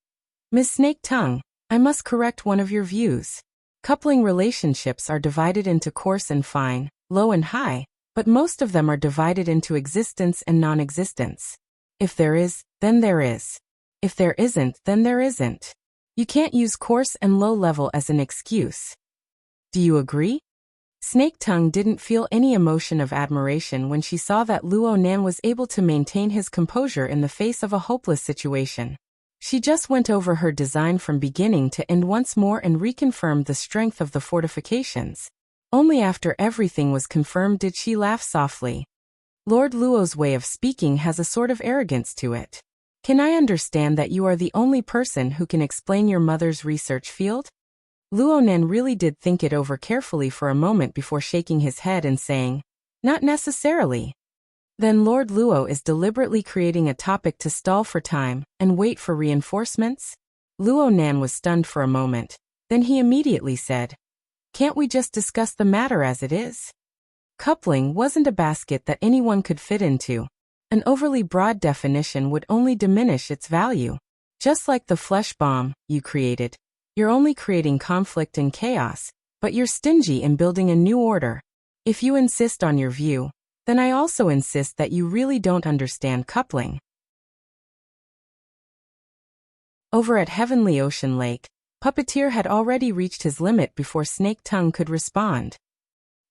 Speaker 1: "Miss Snake Tongue, I must correct one of your views. Coupling relationships are divided into coarse and fine, low and high, but most of them are divided into existence and non-existence. If there is, then there is. If there isn't, then there isn't. You can't use coarse and low level as an excuse. Do you agree?" Snake Tongue didn't feel any emotion of admiration when she saw that Luo Nan was able to maintain his composure in the face of a hopeless situation. She just went over her design from beginning to end once more and reconfirmed the strength of the fortifications. Only after everything was confirmed did she laugh softly. Lord Luo's way of speaking has a sort of arrogance to it. "Can I understand that you are the only person who can explain your mother's research field?" Luo Nan really did think it over carefully for a moment before shaking his head and saying, "Not necessarily." Then Lord Luo is deliberately creating a topic to stall for time and wait for reinforcements? Luo Nan was stunned for a moment. Then he immediately said, "Can't we just discuss the matter as it is?" Coupling wasn't a basket that anyone could fit into. An overly broad definition would only diminish its value. Just like the flesh bomb you created, you're only creating conflict and chaos, but you're stingy in building a new order. If you insist on your view, then I also insist that you really don't understand coupling. Over at Heavenly Ocean Lake, Puppeteer had already reached his limit before Snake Tongue could respond.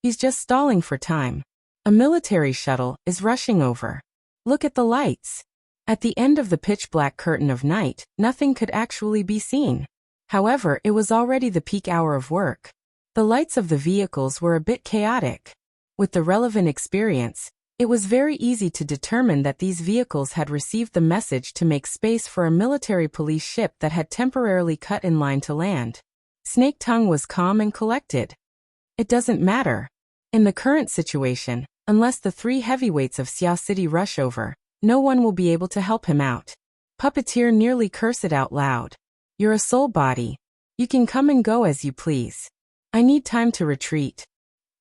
Speaker 1: He's just stalling for time. A military shuttle is rushing over. Look at the lights. At the end of the pitch-black curtain of night, nothing could actually be seen. However, it was already the peak hour of work. The lights of the vehicles were a bit chaotic. With the relevant experience, it was very easy to determine that these vehicles had received the message to make space for a military police ship that had temporarily cut in line to land. Snake Tongue was calm and collected. It doesn't matter. In the current situation, unless the 3 heavyweights of Xiao City rush over, no one will be able to help him out. Puppeteer nearly cursed out loud. "You're a soul body. You can come and go as you please. I need time to retreat."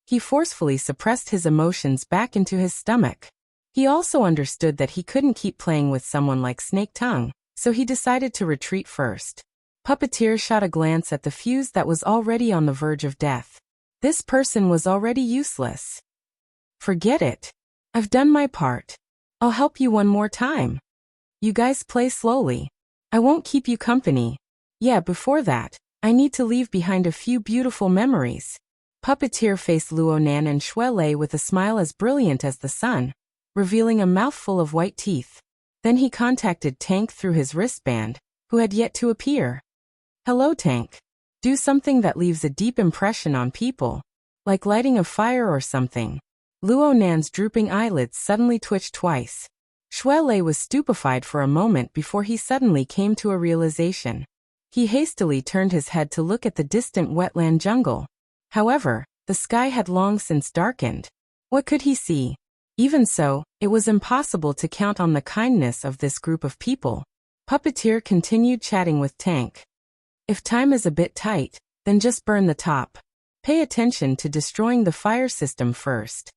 Speaker 1: He forcefully suppressed his emotions back into his stomach. He also understood that he couldn't keep playing with someone like Snake Tongue, so he decided to retreat first. Puppeteer shot a glance at the fuse that was already on the verge of death. This person was already useless. "Forget it. I've done my part. I'll help you one more time." You guys play slowly. I won't keep you company. Yeah, before that, I need to leave behind a few beautiful memories. Puppeteer faced Luonan and Shuelei with a smile as brilliant as the sun, revealing a mouthful of white teeth. Then he contacted Tank through his wristband, who had yet to appear. Hello, Tank. Do something that leaves a deep impression on people, like lighting a fire or something. Luonan's drooping eyelids suddenly twitched twice. Shuelei was stupefied for a moment before he suddenly came to a realization. He hastily turned his head to look at the distant wetland jungle. However, the sky had long since darkened. What could he see? Even so, it was impossible to count on the kindness of this group of people. Puppeteer continued chatting with Tank. If time is a bit tight, then just burn the top. Pay attention to destroying the fire system first.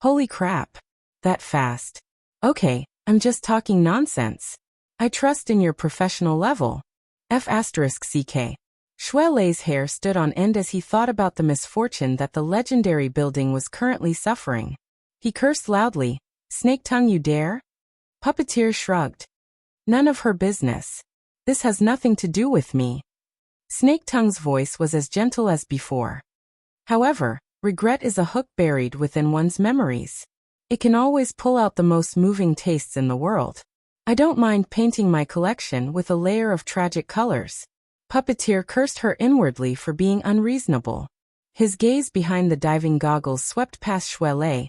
Speaker 1: Holy crap. That fast. Okay, I'm just talking nonsense. I trust in your professional level. F***CK. Shuelei's hair stood on end as he thought about the misfortune that the legendary building was currently suffering. He cursed loudly. Snake tongue, you dare? Puppeteer shrugged. None of her business. This has nothing to do with me. Snake Tongue's voice was as gentle as before. However, regret is a hook buried within one's memories. It can always pull out the most moving tastes in the world. I don't mind painting my collection with a layer of tragic colors. Puppeteer cursed her inwardly for being unreasonable. His gaze behind the diving goggles swept past Shuelei,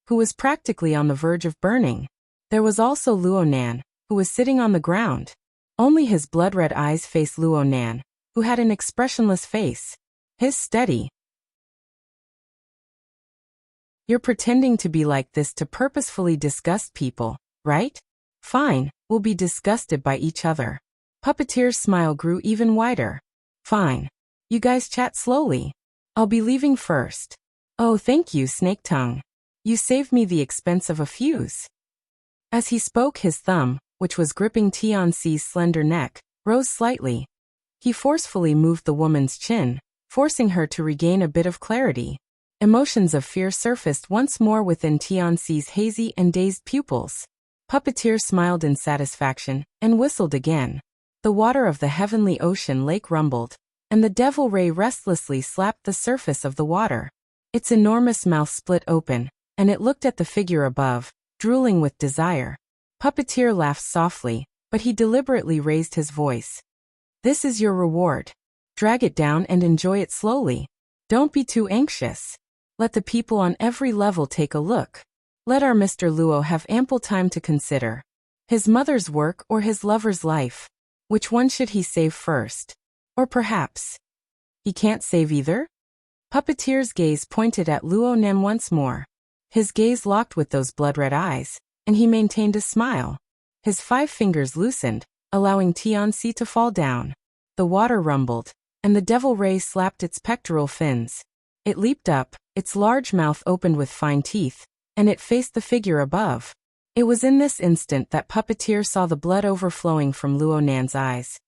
Speaker 1: who was practically on the verge of burning. There was also Luonan, who was sitting on the ground. Only his blood-red eyes faced Luonan, who had an expressionless face. His steady. You're pretending to be like this to purposefully disgust people, right? Fine, we'll be disgusted by each other. Puppeteer's smile grew even wider. Fine. You guys chat slowly. I'll be leaving first. Oh, thank you, Snake Tongue. You saved me the expense of a fuse. As he spoke, his thumb, which was gripping Tianxi's slender neck, rose slightly. He forcefully moved the woman's chin, forcing her to regain a bit of clarity. Emotions of fear surfaced once more within Tianxi's hazy and dazed pupils. Puppeteer smiled in satisfaction and whistled again. The water of the heavenly ocean lake rumbled, and the devil ray restlessly slapped the surface of the water. Its enormous mouth split open, and it looked at the figure above, drooling with desire. Puppeteer laughed softly, but he deliberately raised his voice. This is your reward. Drag it down and enjoy it slowly. Don't be too anxious. Let the people on every level take a look. Let our Mr. Luo have ample time to consider. His mother's work or his lover's life. Which one should he save first? Or perhaps he can't save either? Puppeteer's gaze pointed at Luonan once more. His gaze locked with those blood-red eyes, and he maintained a smile. His 5 fingers loosened, allowing Tianxi to fall down. The water rumbled, and the devil ray slapped its pectoral fins. It leaped up, its large mouth opened with fine teeth, and it faced the figure above. It was in this instant that Puppeteer saw the blood overflowing from Luonan's eyes,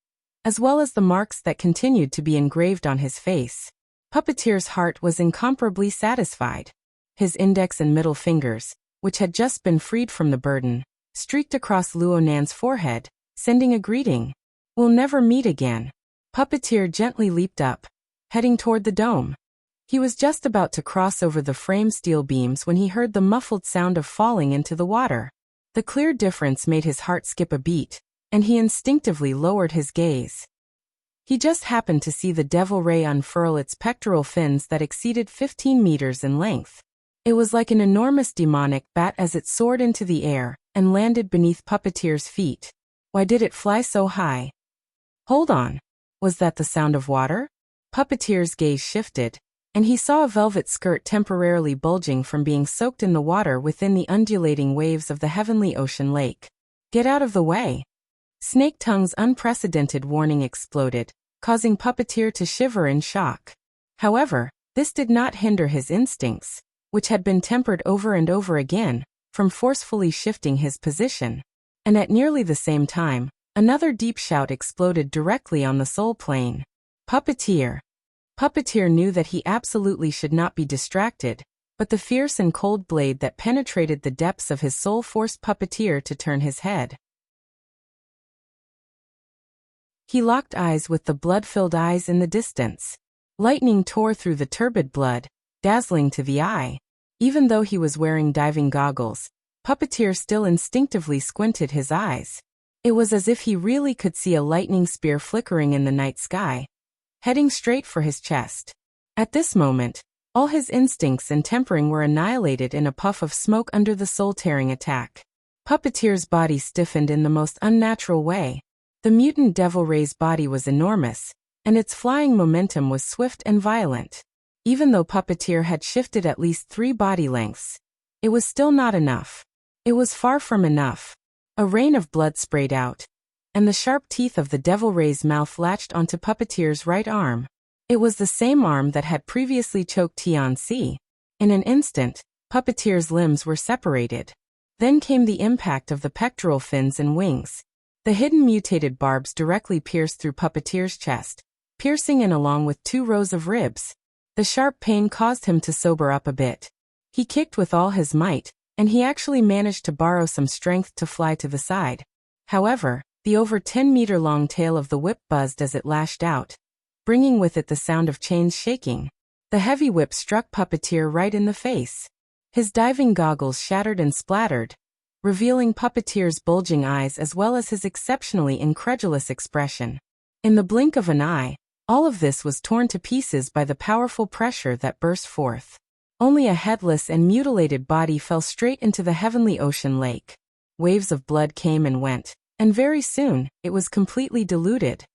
Speaker 1: as well as the marks that continued to be engraved on his face. Puppeteer's heart was incomparably satisfied. His index and middle fingers, which had just been freed from the burden, streaked across Luonan's forehead, sending a greeting. We'll never meet again. Puppeteer gently leaped up, heading toward the dome. He was just about to cross over the frame steel beams when he heard the muffled sound of falling into the water. The clear difference made his heart skip a beat, and he instinctively lowered his gaze. He just happened to see the devil ray unfurl its pectoral fins that exceeded 15 meters in length. It was like an enormous demonic bat as it soared into the air and landed beneath Puppeteer's feet. Why did it fly so high? Hold on. Was that the sound of water? Puppeteer's gaze shifted, and he saw a velvet skirt temporarily bulging from being soaked in the water within the undulating waves of the heavenly ocean lake. Get out of the way. Snake Tongue's unprecedented warning exploded, causing Puppeteer to shiver in shock. However, this did not hinder his instincts, which had been tempered over and over again, from forcefully shifting his position. And at nearly the same time, another deep shout exploded directly on the soul plane. Puppeteer. Puppeteer knew that he absolutely should not be distracted, but the fierce and cold blade that penetrated the depths of his soul forced Puppeteer to turn his head. He locked eyes with the blood-filled eyes in the distance. Lightning tore through the turbid blood, dazzling to the eye. Even though he was wearing diving goggles, Puppeteer still instinctively squinted his eyes. It was as if he really could see a lightning spear flickering in the night sky, heading straight for his chest. At this moment, all his instincts and tempering were annihilated in a puff of smoke under the soul-tearing attack. Puppeteer's body stiffened in the most unnatural way. The mutant Devil Ray's body was enormous, and its flying momentum was swift and violent. Even though Puppeteer had shifted at least 3 body lengths, it was still not enough. It was far from enough. A rain of blood sprayed out, and the sharp teeth of the Devil Ray's mouth latched onto Puppeteer's right arm. It was the same arm that had previously choked Tianxi. In an instant, Puppeteer's limbs were separated. Then came the impact of the pectoral fins and wings. The hidden mutated barbs directly pierced through Puppeteer's chest, piercing in along with 2 rows of ribs. The sharp pain caused him to sober up a bit. He kicked with all his might, and he actually managed to borrow some strength to fly to the side. However, the over 10-meter-long tail of the whip buzzed as it lashed out, bringing with it the sound of chains shaking. The heavy whip struck Puppeteer right in the face. His diving goggles shattered and splattered, revealing Puppeteer's bulging eyes as well as his exceptionally incredulous expression. In the blink of an eye, all of this was torn to pieces by the powerful pressure that burst forth. Only a headless and mutilated body fell straight into the heavenly ocean lake. Waves of blood came and went, and very soon, it was completely diluted.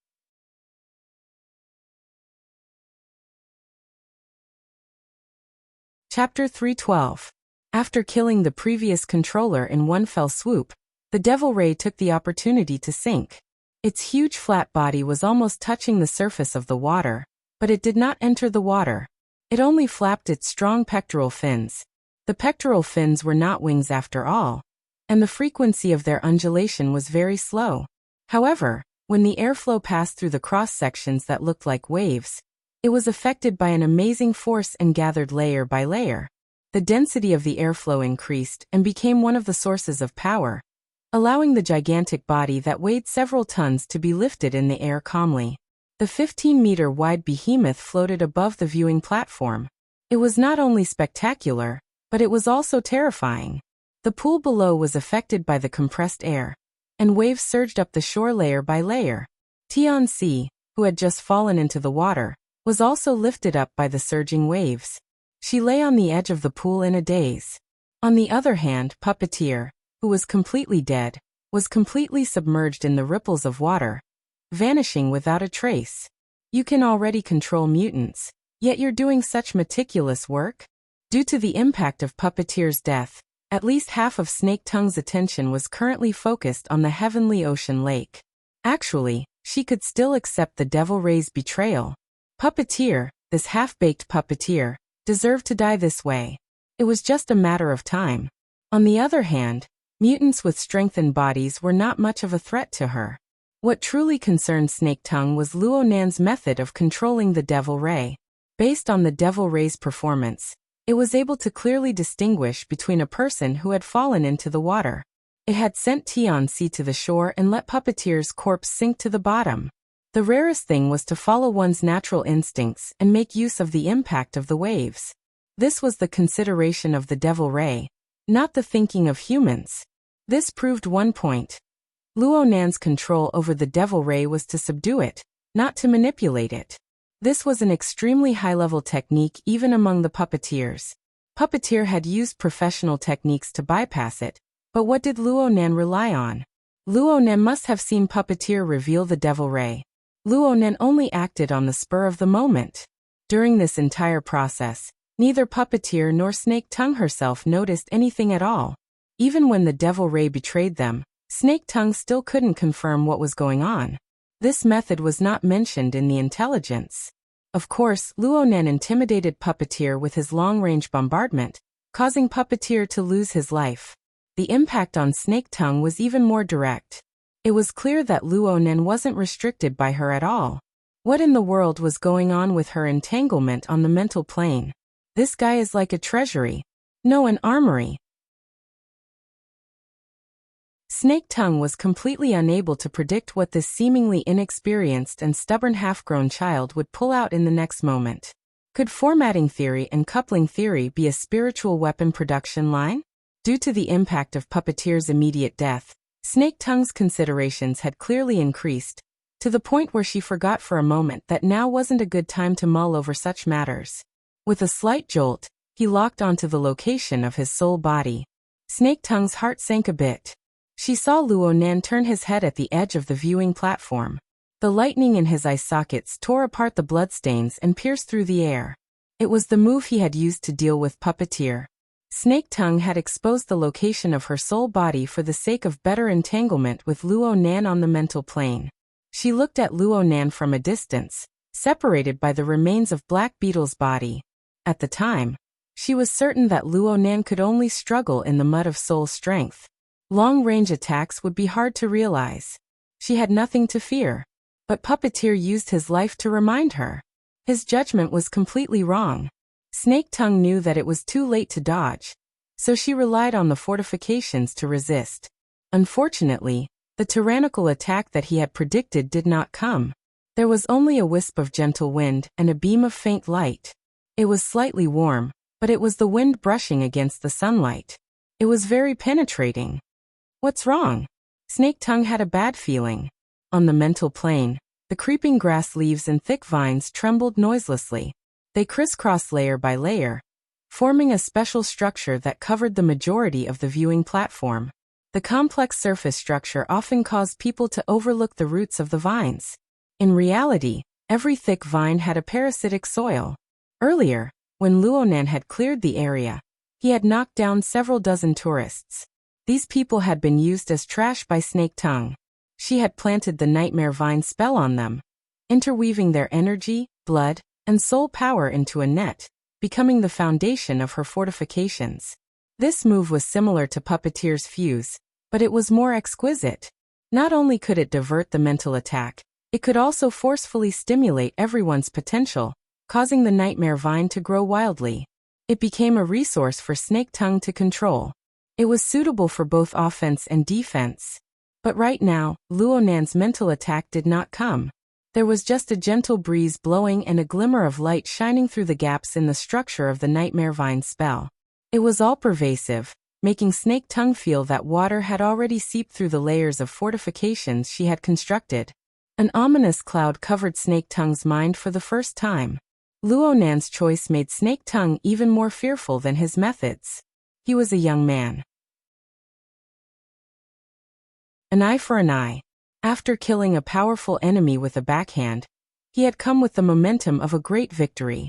Speaker 1: Chapter 312. After killing the previous controller in one fell swoop, the Devil Ray took the opportunity to sink. Its huge flat body was almost touching the surface of the water, but it did not enter the water. It only flapped its strong pectoral fins. The pectoral fins were not wings after all, and the frequency of their undulation was very slow. However, when the airflow passed through the cross-sections that looked like waves, it was affected by an amazing force and gathered layer by layer. The density of the airflow increased and became one of the sources of power, allowing the gigantic body that weighed several tons to be lifted in the air calmly. The 15-meter-wide behemoth floated above the viewing platform. It was not only spectacular, but it was also terrifying. The pool below was affected by the compressed air, and waves surged up the shore layer by layer. Tianxi, who had just fallen into the water, was also lifted up by the surging waves. She lay on the edge of the pool in a daze. On the other hand, Puppeteer, who was completely dead, was completely submerged in the ripples of water, vanishing without a trace. You can already control mutants, yet you're doing such meticulous work? Due to the impact of Puppeteer's death, at least half of Snake Tongue's attention was currently focused on the heavenly ocean lake. Actually, she could still accept the Devil Ray's betrayal. Puppeteer, this half-baked Puppeteer, deserved to die this way. It was just a matter of time. On the other hand, mutants with strengthened bodies were not much of a threat to her. What truly concerned Snake Tongue was Luo Nan's method of controlling the Devil Ray. Based on the Devil Ray's performance, it was able to clearly distinguish between a person who had fallen into the water. It had sent Tianxi to the shore and let Puppeteer's corpse sink to the bottom. The rarest thing was to follow one's natural instincts and make use of the impact of the waves. This was the consideration of the Devil Ray, not the thinking of humans. This proved one point. Luo Nan's control over the Devil Ray was to subdue it, not to manipulate it. This was an extremely high-level technique even among the puppeteers. Puppeteer had used professional techniques to bypass it, but what did Luo Nan rely on? Luo Nan must have seen Puppeteer reveal the Devil Ray. Luo Nan only acted on the spur of the moment. During this entire process, neither Puppeteer nor Snake Tongue herself noticed anything at all. Even when the Devil Ray betrayed them, Snake Tongue still couldn't confirm what was going on. This method was not mentioned in the intelligence. Of course, Luo Nan intimidated Puppeteer with his long-range bombardment, causing Puppeteer to lose his life. The impact on Snake Tongue was even more direct. It was clear that Luo Nan wasn't restricted by her at all. What in the world was going on with her entanglement on the mental plane? This guy is like a treasury. No, an armory. Snake Tongue was completely unable to predict what this seemingly inexperienced and stubborn half-grown child would pull out in the next moment. Could formatting theory and coupling theory be a spiritual weapon production line? Due to the impact of Puppeteer's immediate death, Snake Tongue's considerations had clearly increased, to the point where she forgot for a moment that now wasn't a good time to mull over such matters. With a slight jolt, he locked onto the location of his soul body. Snake Tongue's heart sank a bit. She saw Luo Nan turn his head at the edge of the viewing platform. The lightning in his eye sockets tore apart the bloodstains and pierced through the air. It was the move he had used to deal with Puppeteer. Snake Tongue had exposed the location of her soul body for the sake of better entanglement with Luo Nan on the mental plane. She looked at Luo Nan from a distance, separated by the remains of Black Beetle's body. At the time, she was certain that Luo Nan could only struggle in the mud of soul strength. Long-range attacks would be hard to realize. She had nothing to fear. But Puppeteer used his life to remind her. His judgment was completely wrong. Snake Tongue knew that it was too late to dodge, so she relied on the fortifications to resist. Unfortunately, the tyrannical attack that he had predicted did not come. There was only a wisp of gentle wind and a beam of faint light. It was slightly warm, but it was the wind brushing against the sunlight. It was very penetrating. What's wrong? Snake Tongue had a bad feeling. On the mental plane, the creeping grass leaves and thick vines trembled noiselessly. They crisscrossed layer by layer, forming a special structure that covered the majority of the viewing platform. The complex surface structure often caused people to overlook the roots of the vines. In reality, every thick vine had a parasitic soil. Earlier, when Luo Nan had cleared the area, he had knocked down several dozen tourists. These people had been used as trash by Snake Tongue. She had planted the Nightmare Vine spell on them, interweaving their energy, blood, and soul power into a net, becoming the foundation of her fortifications. This move was similar to Puppeteer's fuse, but it was more exquisite. Not only could it divert the mental attack, it could also forcefully stimulate everyone's potential, causing the Nightmare Vine to grow wildly. It became a resource for Snake Tongue to control. It was suitable for both offense and defense. But right now, Luo Nan's mental attack did not come. There was just a gentle breeze blowing and a glimmer of light shining through the gaps in the structure of the Nightmare Vine spell. It was all-pervasive, making Snake Tongue feel that water had already seeped through the layers of fortifications she had constructed. An ominous cloud covered Snake Tongue's mind for the first time. Luo Nan's choice made Snake Tongue even more fearful than his methods. He was a young man. An eye for an eye. After killing a powerful enemy with a backhand, he had come with the momentum of a great victory.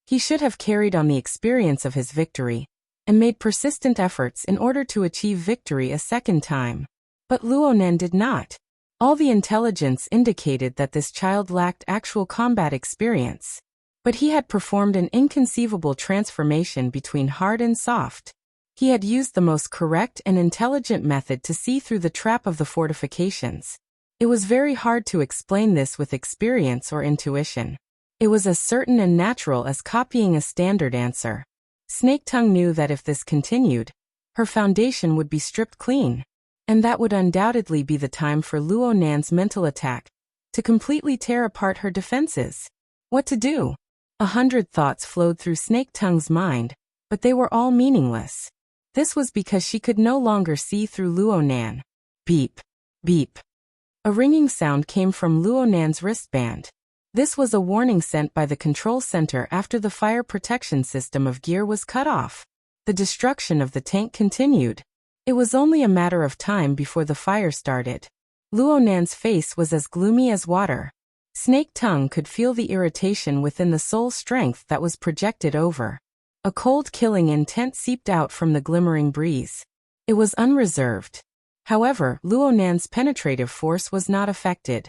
Speaker 1: He should have carried on the experience of his victory, and made persistent efforts in order to achieve victory a second time. But Luo Nan did not. All the intelligence indicated that this child lacked actual combat experience. But he had performed an inconceivable transformation between hard and soft. He had used the most correct and intelligent method to see through the trap of the fortifications. It was very hard to explain this with experience or intuition. It was as certain and natural as copying a standard answer. Snake Tongue knew that if this continued, her foundation would be stripped clean. And that would undoubtedly be the time for Luo Nan's mental attack, to completely tear apart her defenses. What to do? 100 thoughts flowed through Snake Tongue's mind, but they were all meaningless. This was because she could no longer see through Luo Nan. Beep. Beep. A ringing sound came from Luo Nan's wristband. This was a warning sent by the control center after the fire protection system of gear was cut off. The destruction of the tank continued. It was only a matter of time before the fire started. Luo Nan's face was as gloomy as water. Snake Tongue could feel the irritation within the soul strength that was projected over. A cold killing intent seeped out from the glimmering breeze. It was unreserved. However, Luo Nan's penetrative force was not affected.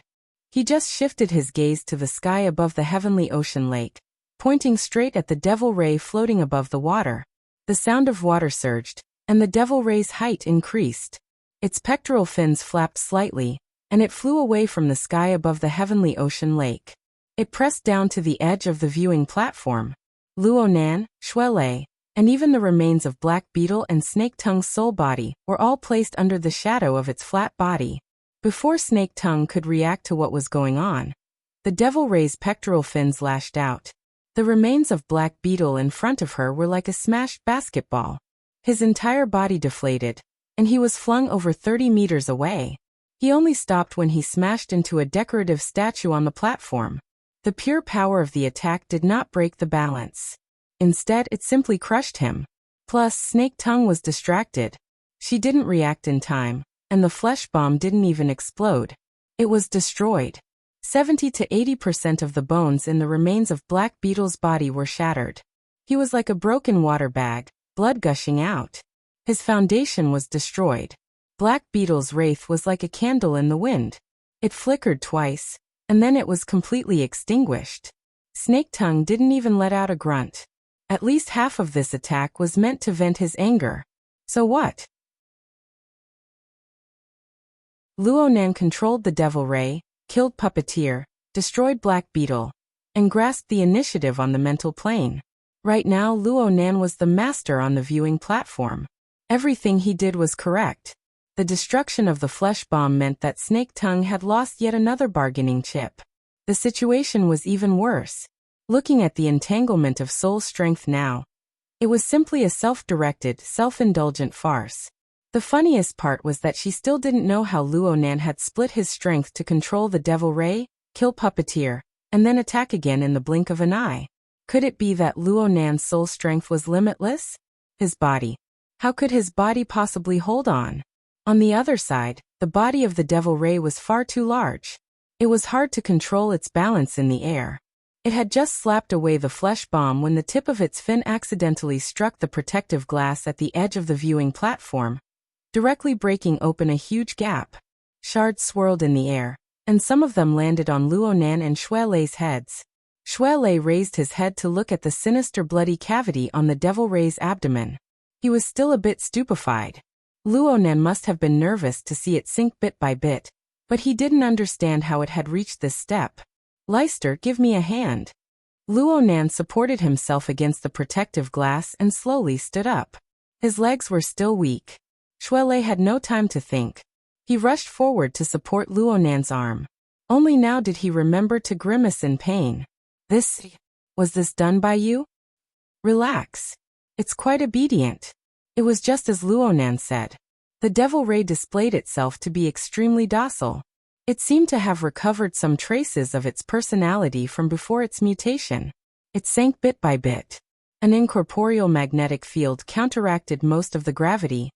Speaker 1: He just shifted his gaze to the sky above the heavenly ocean lake, pointing straight at the devil ray floating above the water. The sound of water surged, and the devil ray's height increased. Its pectoral fins flapped slightly, and it flew away from the sky above the heavenly ocean lake. It pressed down to the edge of the viewing platform. Luo Nan, Shuelei, and even the remains of Black Beetle and Snake Tongue's soul body were all placed under the shadow of its flat body. Before Snake Tongue could react to what was going on, the Devil Ray's pectoral fins lashed out. The remains of Black Beetle in front of her were like a smashed basketball. His entire body deflated, and he was flung over 30 meters away. He only stopped when he smashed into a decorative statue on the platform. The pure power of the attack did not break the balance. Instead, it simply crushed him. Plus, Snake Tongue was distracted. She didn't react in time, and the flesh bomb didn't even explode. It was destroyed. 70 to 80% of the bones in the remains of Black Beetle's body were shattered. He was like a broken water bag, blood gushing out. His foundation was destroyed. Black Beetle's wraith was like a candle in the wind. It flickered twice, and then it was completely extinguished. Snake Tongue didn't even let out a grunt. At least half of this attack was meant to vent his anger. So what? Luonan controlled the Devil Ray, killed Puppeteer, destroyed Black Beetle, and grasped the initiative on the mental plane. Right now, Luonan was the master on the viewing platform. Everything he did was correct. The destruction of the flesh bomb meant that Snake Tongue had lost yet another bargaining chip. The situation was even worse. Looking at the entanglement of soul strength now, it was simply a self-directed, self-indulgent farce. The funniest part was that she still didn't know how Luonan had split his strength to control the Devil Ray, kill Puppeteer, and then attack again in the blink of an eye. Could it be that Luonan's soul strength was limitless? His body. How could his body possibly hold on? On the other side, the body of the Devil Ray was far too large. It was hard to control its balance in the air. It had just slapped away the flesh bomb when the tip of its fin accidentally struck the protective glass at the edge of the viewing platform, directly breaking open a huge gap. Shards swirled in the air, and some of them landed on Luonan and Shuelei's heads. Shuelei raised his head to look at the sinister bloody cavity on the Devil Ray's abdomen. He was still a bit stupefied. Luonan must have been nervous to see it sink bit by bit, but he didn't understand how it had reached this step. Leister, give me a hand. Luonan supported himself against the protective glass and slowly stood up. His legs were still weak. Shuelei had no time to think. He rushed forward to support Luonan's arm. Only now did he remember to grimace in pain. Was this done by you? Relax. It's quite obedient. It was just as Luonan said. The Devil Ray displayed itself to be extremely docile. It seemed to have recovered some traces of its personality from before its mutation. It sank bit by bit. An incorporeal magnetic field counteracted most of the gravity,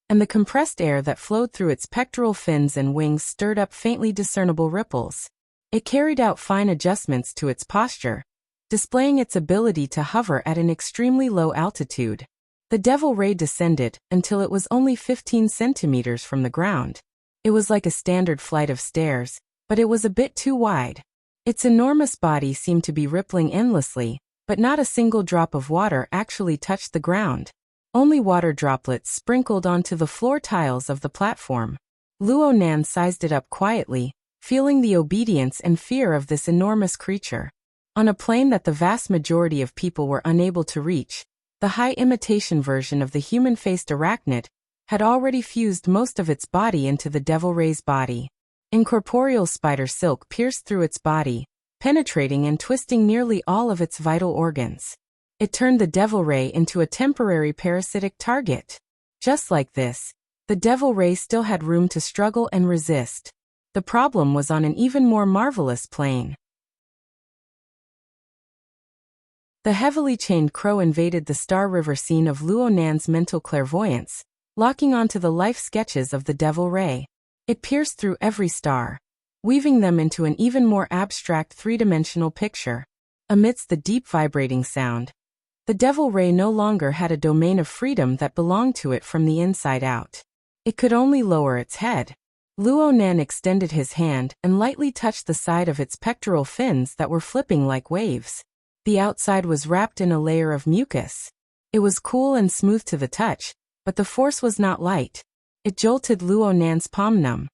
Speaker 1: and the compressed air that flowed through its pectoral fins and wings stirred up faintly discernible ripples. It carried out fine adjustments to its posture, displaying its ability to hover at an extremely low altitude. The Devil Ray descended until it was only 15 centimeters from the ground. It was like a standard flight of stairs, but it was a bit too wide. Its enormous body seemed to be rippling endlessly, but not a single drop of water actually touched the ground. Only water droplets sprinkled onto the floor tiles of the platform. Luonan sized it up quietly, feeling the obedience and fear of this enormous creature. On a plane that the vast majority of people were unable to reach, the high imitation version of the human-faced arachnid had already fused most of its body into the Devil Ray's body. Incorporeal spider silk pierced through its body, penetrating and twisting nearly all of its vital organs. It turned the Devil Ray into a temporary parasitic target. Just like this, the Devil Ray still had room to struggle and resist. The problem was on an even more marvelous plane. The heavily chained crow invaded the Star River scene of Luonan's mental clairvoyance, locking onto the life sketches of the Devil Ray. It pierced through every star, weaving them into an even more abstract three-dimensional picture. Amidst the deep vibrating sound, the Devil Ray no longer had a domain of freedom that belonged to it from the inside out. It could only lower its head. Luonan extended his hand and lightly touched the side of its pectoral fins that were flipping like waves. The outside was wrapped in a layer of mucus. It was cool and smooth to the touch, but the force was not light. It jolted Luonan's palm numb.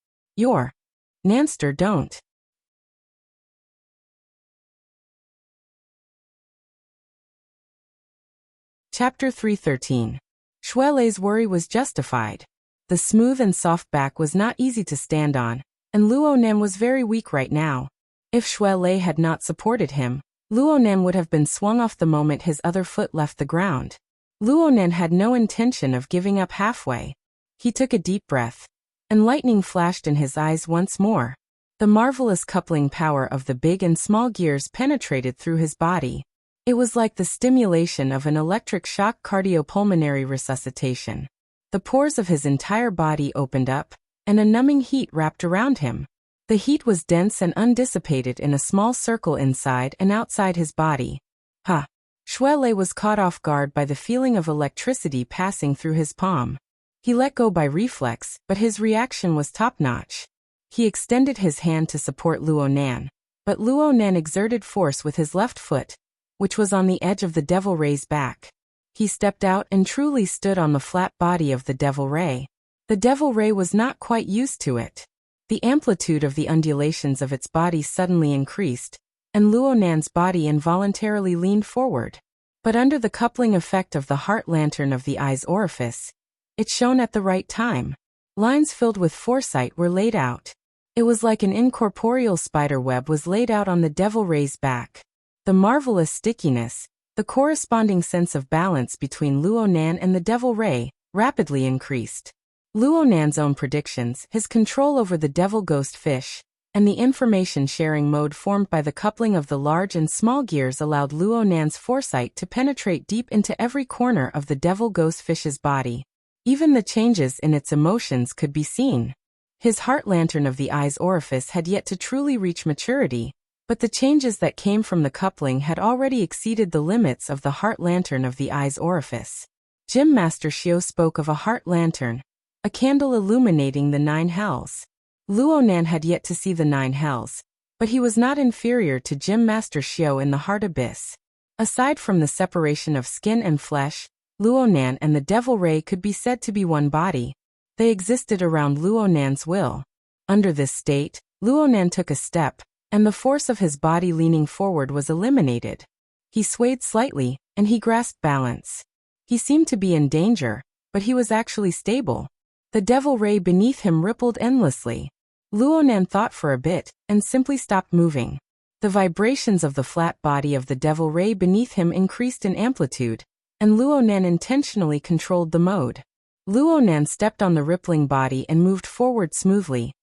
Speaker 1: Nanster, don't. Chapter 313. Shuelei's worry was justified. The smooth and soft back was not easy to stand on, and Luonan was very weak right now. If Shuelei had not supported him, Luonan would have been swung off the moment his other foot left the ground. Luonan had no intention of giving up halfway. He took a deep breath, and lightning flashed in his eyes once more. The marvelous coupling power of the big and small gears penetrated through his body. It was like the stimulation of an electric shock cardiopulmonary resuscitation. The pores of his entire body opened up, and a numbing heat wrapped around him. The heat was dense and undissipated in a small circle inside and outside his body. Ha! Shuelei was caught off guard by the feeling of electricity passing through his palm. He let go by reflex, but his reaction was top-notch. He extended his hand to support Luonan, but Luonan exerted force with his left foot, which was on the edge of the Devil Ray's back. He stepped out and truly stood on the flat body of the Devil Ray. The Devil Ray was not quite used to it. The amplitude of the undulations of its body suddenly increased, and Luonan's body involuntarily leaned forward. But under the coupling effect of the heart lantern of the eye's orifice, it shone at the right time. Lines filled with foresight were laid out. It was like an incorporeal spider web was laid out on the Devil Ray's back. The marvelous stickiness, the corresponding sense of balance between Luonan and the Devil Ray, rapidly increased. Luonan's own predictions, his control over the devil ghost fish, and the information-sharing mode formed by the coupling of the large and small gears allowed Luonan's foresight to penetrate deep into every corner of the devil ghost fish's body. Even the changes in its emotions could be seen. His heart lantern of the eye's orifice had yet to truly reach maturity, but the changes that came from the coupling had already exceeded the limits of the heart lantern of the eye's orifice. Gym Master Xiao spoke of a heart lantern, a candle illuminating the 9 hells. Luonan had yet to see the 9 hells, but he was not inferior to Gym Master Xiao in the heart abyss. Aside from the separation of skin and flesh, Luonan and the Devil Ray could be said to be one body. They existed around Luonan's will. Under this state, Luonan took a step, and the force of his body leaning forward was eliminated. He swayed slightly, and he grasped balance. He seemed to be in danger, but he was actually stable. The Devil Ray beneath him rippled endlessly. Luonan thought for a bit, and simply stopped moving. The vibrations of the flat body of the Devil Ray beneath him increased in amplitude, and Luonan intentionally controlled the mode. Luonan stepped on the rippling body and moved forward smoothly,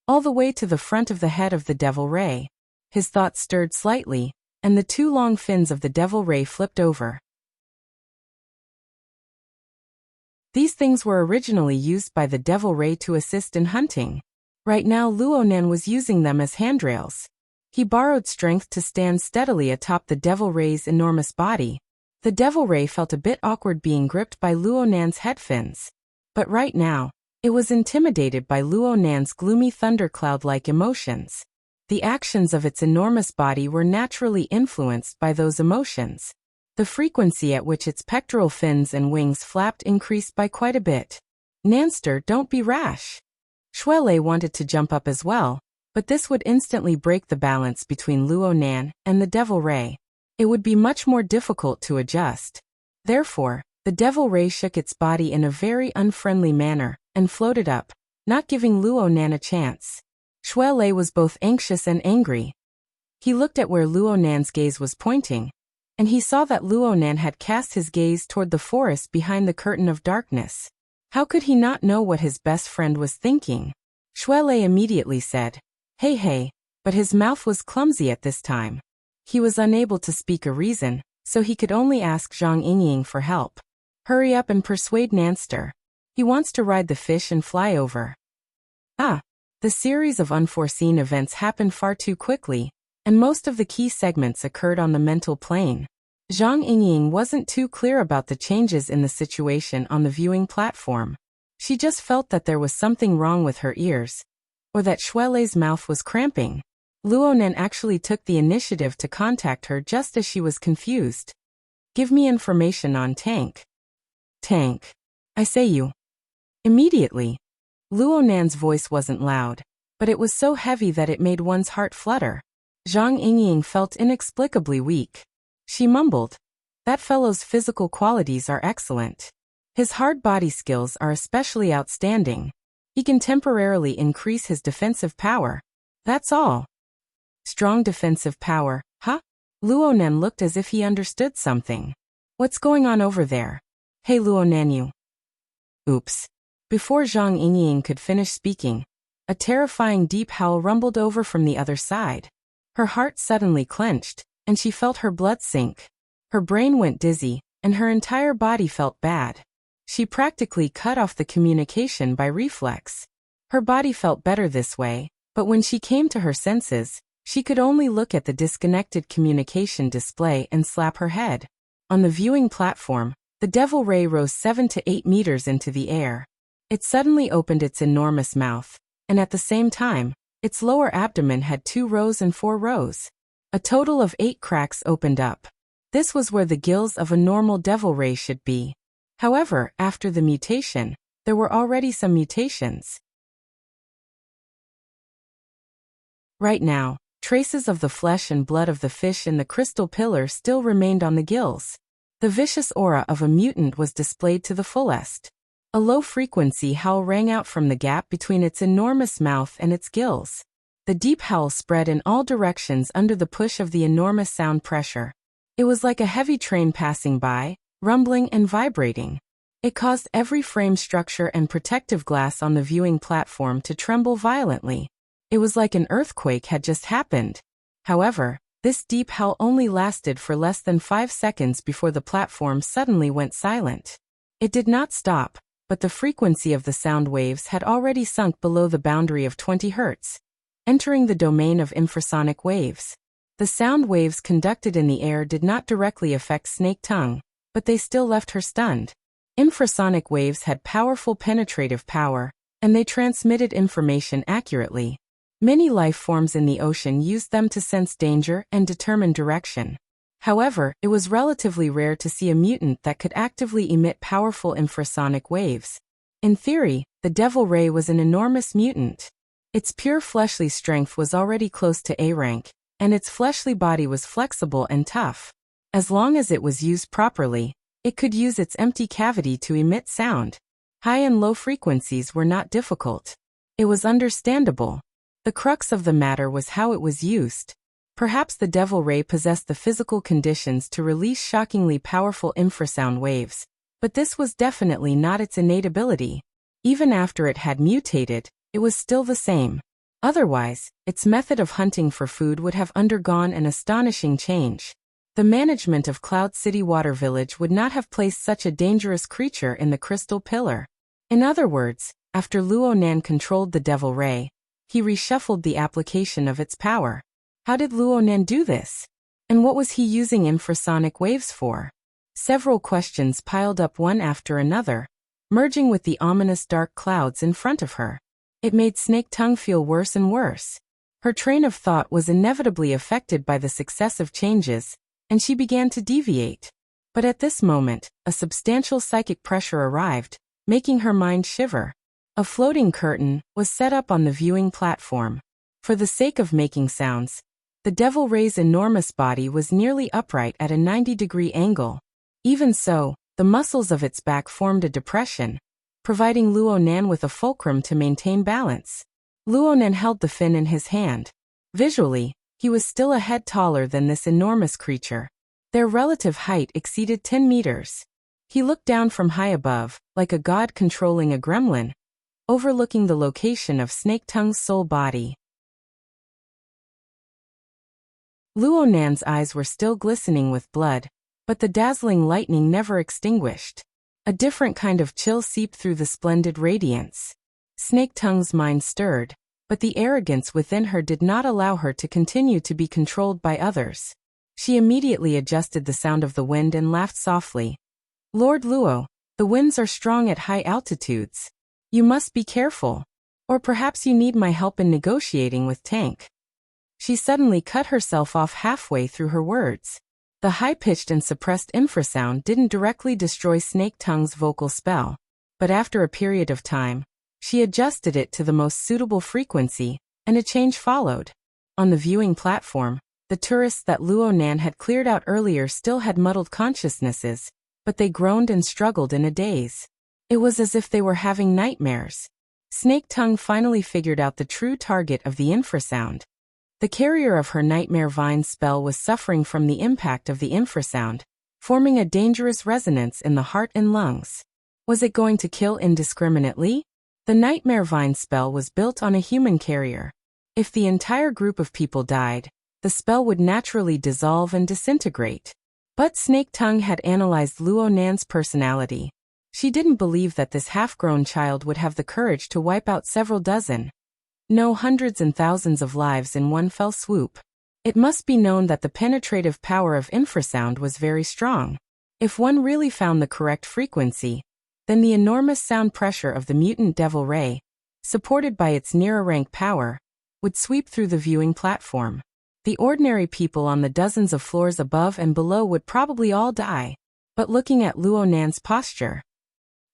Speaker 1: all the way to the front of the head of the Devil Ray. His thoughts stirred slightly, and the 2 long fins of the Devil Ray flipped over. These things were originally used by the Devil Ray to assist in hunting. Right now Luonan was using them as handrails. He borrowed strength to stand steadily atop the Devil Ray's enormous body. The Devil Ray felt a bit awkward being gripped by Luonan's head fins. But right now, it was intimidated by Luonan's gloomy thundercloud-like emotions. The actions of its enormous body were naturally influenced by those emotions. The frequency at which its pectoral fins and wings flapped increased by quite a bit. Nanster, don't be rash. Shuelei wanted to jump up as well, but this would instantly break the balance between Luonan and the Devil Ray. It would be much more difficult to adjust. Therefore, the Devil Ray shook its body in a very unfriendly manner and floated up, not giving Luonan a chance. Shuelei was both anxious and angry. He looked at where Luonan's gaze was pointing, and he saw that Luonan had cast his gaze toward the forest behind the curtain of darkness. How could he not know what his best friend was thinking? Shuelei immediately said, hey, but his mouth was clumsy at this time. He was unable to speak a reason, so he could only ask Zhang Yingying for help. Hurry up and persuade Nanster. He wants to ride the fish and fly over. The series of unforeseen events happened far too quickly, and most of the key segments occurred on the mental plane. Zhang Yingying wasn't too clear about the changes in the situation on the viewing platform. She just felt that there was something wrong with her ears, or that Shuelei's mouth was cramping. Luonan actually took the initiative to contact her just as she was confused. Give me information on Tank. Tank. I say you. Immediately. Luonan's voice wasn't loud, but it was so heavy that it made one's heart flutter. Zhang Yingying felt inexplicably weak. She mumbled, That fellow's physical qualities are excellent. His hard body skills are especially outstanding. He can temporarily increase his defensive power. That's all. Strong defensive power, huh? Luonan looked as if he understood something. What's going on over there? Hey Luonan, you. Oops. Before Zhang Yingying could finish speaking, a terrifying deep howl rumbled over from the other side. Her heart suddenly clenched, and she felt her blood sink. Her brain went dizzy, and her entire body felt bad. She practically cut off the communication by reflex. Her body felt better this way, but when she came to her senses, she could only look at the disconnected communication display and slap her head. On the viewing platform, the devil ray rose 7 to 8 meters into the air. It suddenly opened its enormous mouth, and at the same time, its lower abdomen had 2 rows and 4 rows. A total of 8 cracks opened up. This was where the gills of a normal devil ray should be. However, after the mutation, there were already some mutations. Right now, traces of the flesh and blood of the fish in the crystal pillar still remained on the gills. The vicious aura of a mutant was displayed to the fullest. A low-frequency howl rang out from the gap between its enormous mouth and its gills. The deep howl spread in all directions under the push of the enormous sound pressure. It was like a heavy train passing by, rumbling and vibrating. It caused every frame structure and protective glass on the viewing platform to tremble violently. It was like an earthquake had just happened. However, this deep howl only lasted for less than 5 seconds before the platform suddenly went silent. It did not stop, but the frequency of the sound waves had already sunk below the boundary of 20 Hz, entering the domain of infrasonic waves. The sound waves conducted in the air did not directly affect Snake Tongue, but they still left her stunned. Infrasonic waves had powerful penetrative power, and they transmitted information accurately. Many life forms in the ocean used them to sense danger and determine direction. However, it was relatively rare to see a mutant that could actively emit powerful infrasonic waves. In theory, the Devil Ray was an enormous mutant. Its pure fleshly strength was already close to A rank, and its fleshly body was flexible and tough. As long as it was used properly, it could use its empty cavity to emit sound. High and low frequencies were not difficult. It was understandable. The crux of the matter was how it was used. Perhaps the Devil Ray possessed the physical conditions to release shockingly powerful infrasound waves, but this was definitely not its innate ability. Even after it had mutated, it was still the same. Otherwise, its method of hunting for food would have undergone an astonishing change. The management of Cloud City Water Village would not have placed such a dangerous creature in the crystal pillar. In other words, after Luonan controlled the Devil Ray, he reshuffled the application of its power. How did Luonan do this? And what was he using infrasonic waves for? Several questions piled up one after another, merging with the ominous dark clouds in front of her. It made Snake Tongue feel worse and worse. Her train of thought was inevitably affected by the successive changes, and she began to deviate. But at this moment, a substantial psychic pressure arrived, making her mind shiver. A floating curtain was set up on the viewing platform. For the sake of making sounds, the Devil Ray's enormous body was nearly upright at a 90-degree angle. Even so, the muscles of its back formed a depression, providing Luonan with a fulcrum to maintain balance. Luonan held the fin in his hand. Visually, he was still a head taller than this enormous creature. Their relative height exceeded 10 meters. He looked down from high above, like a god controlling a gremlin, overlooking the location of Snake Tongue's soul body. Luonan's eyes were still glistening with blood, but the dazzling lightning never extinguished. A different kind of chill seeped through the splendid radiance. Snake Tongue's mind stirred, but the arrogance within her did not allow her to continue to be controlled by others. She immediately adjusted the sound of the wind and laughed softly. Lord Luo, the winds are strong at high altitudes. You must be careful. Or perhaps you need my help in negotiating with Tank. She suddenly cut herself off halfway through her words. The high-pitched and suppressed infrasound didn't directly destroy Snake Tongue's vocal spell, but after a period of time, she adjusted it to the most suitable frequency, and a change followed. On the viewing platform, The tourists that Luo Nan had cleared out earlier still had muddled consciousnesses, but they groaned and struggled in a daze. It was as if they were having nightmares. Snake Tongue finally figured out the true target of the infrasound. The carrier of her nightmare vine spell was suffering from the impact of the infrasound, forming a dangerous resonance in the heart and lungs. Was it going to kill indiscriminately? The nightmare vine spell was built on a human carrier. If the entire group of people died, the spell would naturally dissolve and disintegrate. But Snake Tongue had analyzed Luo Nan's personality. She didn't believe that this half-grown child would have the courage to wipe out several dozen, no, hundreds and thousands of lives in one fell swoop. It must be known that the penetrative power of infrasound was very strong. If one really found the correct frequency, then the enormous sound pressure of the mutant Devil Ray, supported by its near-rank power, would sweep through the viewing platform. The ordinary people on the dozens of floors above and below would probably all die. But looking at Luo Nan's posture,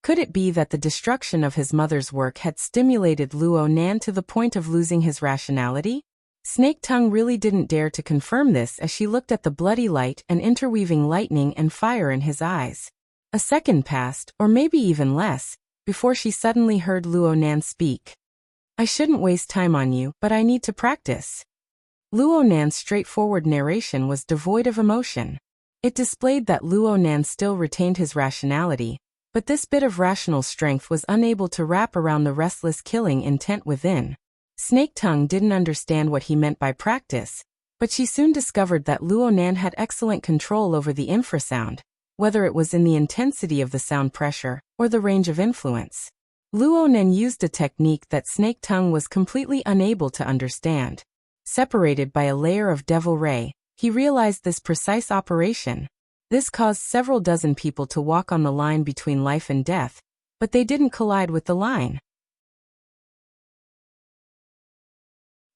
Speaker 1: could it be that the destruction of his mother's work had stimulated Luo Nan to the point of losing his rationality? Snake Tongue really didn't dare to confirm this as she looked at the bloody light and interweaving lightning and fire in his eyes. A second passed, or maybe even less, before she suddenly heard Luo Nan speak. "I shouldn't waste time on you, but I need to practice." Luo Nan's straightforward narration was devoid of emotion. It displayed that Luo Nan still retained his rationality, but this bit of rational strength was unable to wrap around the restless killing intent within. Snake Tongue didn't understand what he meant by practice, but she soon discovered that Luo Nan had excellent control over the infrasound, whether it was in the intensity of the sound pressure or the range of influence. Luo Nan used a technique that Snake Tongue was completely unable to understand. Separated by a layer of Devil Ray, he realized this precise operation. This caused several dozen people to walk on the line between life and death, but they didn't collide with the line.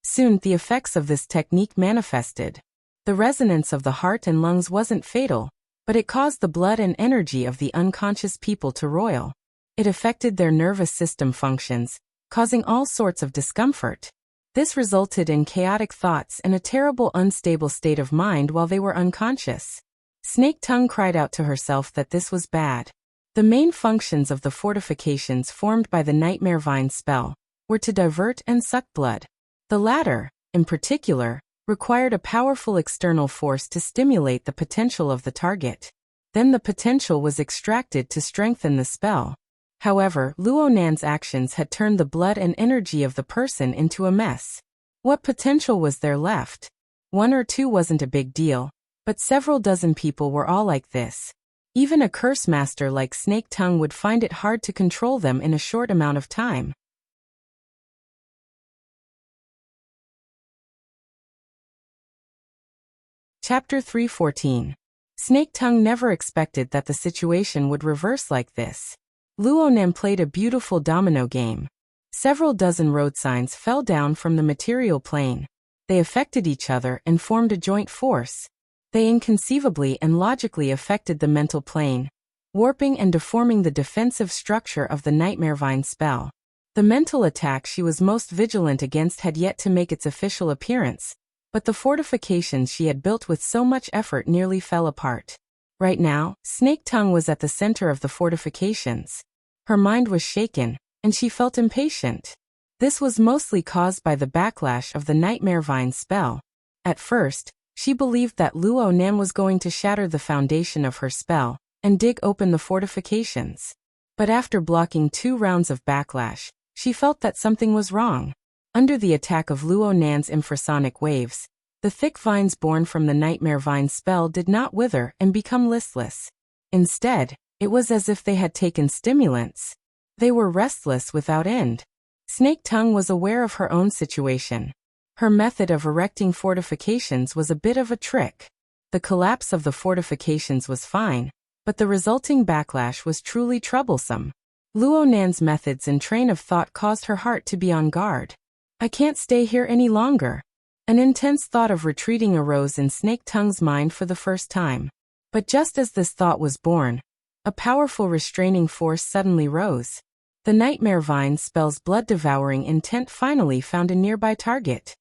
Speaker 1: Soon the effects of this technique manifested. The resonance of the heart and lungs wasn't fatal, but it caused the blood and energy of the unconscious people to roil. It affected their nervous system functions, causing all sorts of discomfort. This resulted in chaotic thoughts and a terrible unstable state of mind while they were unconscious. Snake Tongue cried out to herself that this was bad. The main functions of the fortifications formed by the Nightmare Vine spell were to divert and suck blood. The latter, in particular, required a powerful external force to stimulate the potential of the target. Then the potential was extracted to strengthen the spell. However, Luo Nan's actions had turned the blood and energy of the person into a mess. What potential was there left? One or two wasn't a big deal, but several dozen people were all like this. Even a curse master like Snake Tongue would find it hard to control them in a short amount of time. Chapter 314. Snake Tongue never expected that the situation would reverse like this. Luo Nan played a beautiful domino game. Several dozen road signs fell down from the material plane. They affected each other and formed a joint force. They inconceivably and logically affected the mental plane, warping and deforming the defensive structure of the Nightmare Vine spell. The mental attack she was most vigilant against had yet to make its official appearance, but the fortifications she had built with so much effort nearly fell apart. Right now, Snake Tongue was at the center of the fortifications. Her mind was shaken, and she felt impatient. This was mostly caused by the backlash of the Nightmare Vine spell. At first, she believed that Luo Nan was going to shatter the foundation of her spell and dig open the fortifications. But after blocking 2 rounds of backlash, she felt that something was wrong. Under the attack of Luo Nan's infrasonic waves, the thick vines born from the Nightmare Vine spell did not wither and become listless. Instead, it was as if they had taken stimulants. They were restless without end. Snake Tongue was aware of her own situation. Her method of erecting fortifications was a bit of a trick. The collapse of the fortifications was fine, but the resulting backlash was truly troublesome. Luo Nan's methods and train of thought caused her heart to be on guard. "I can't stay here any longer." An intense thought of retreating arose in Snake Tongue's mind for the first time. But just as this thought was born, a powerful restraining force suddenly rose. The Nightmare Vine spell's blood-devouring intent finally found a nearby target.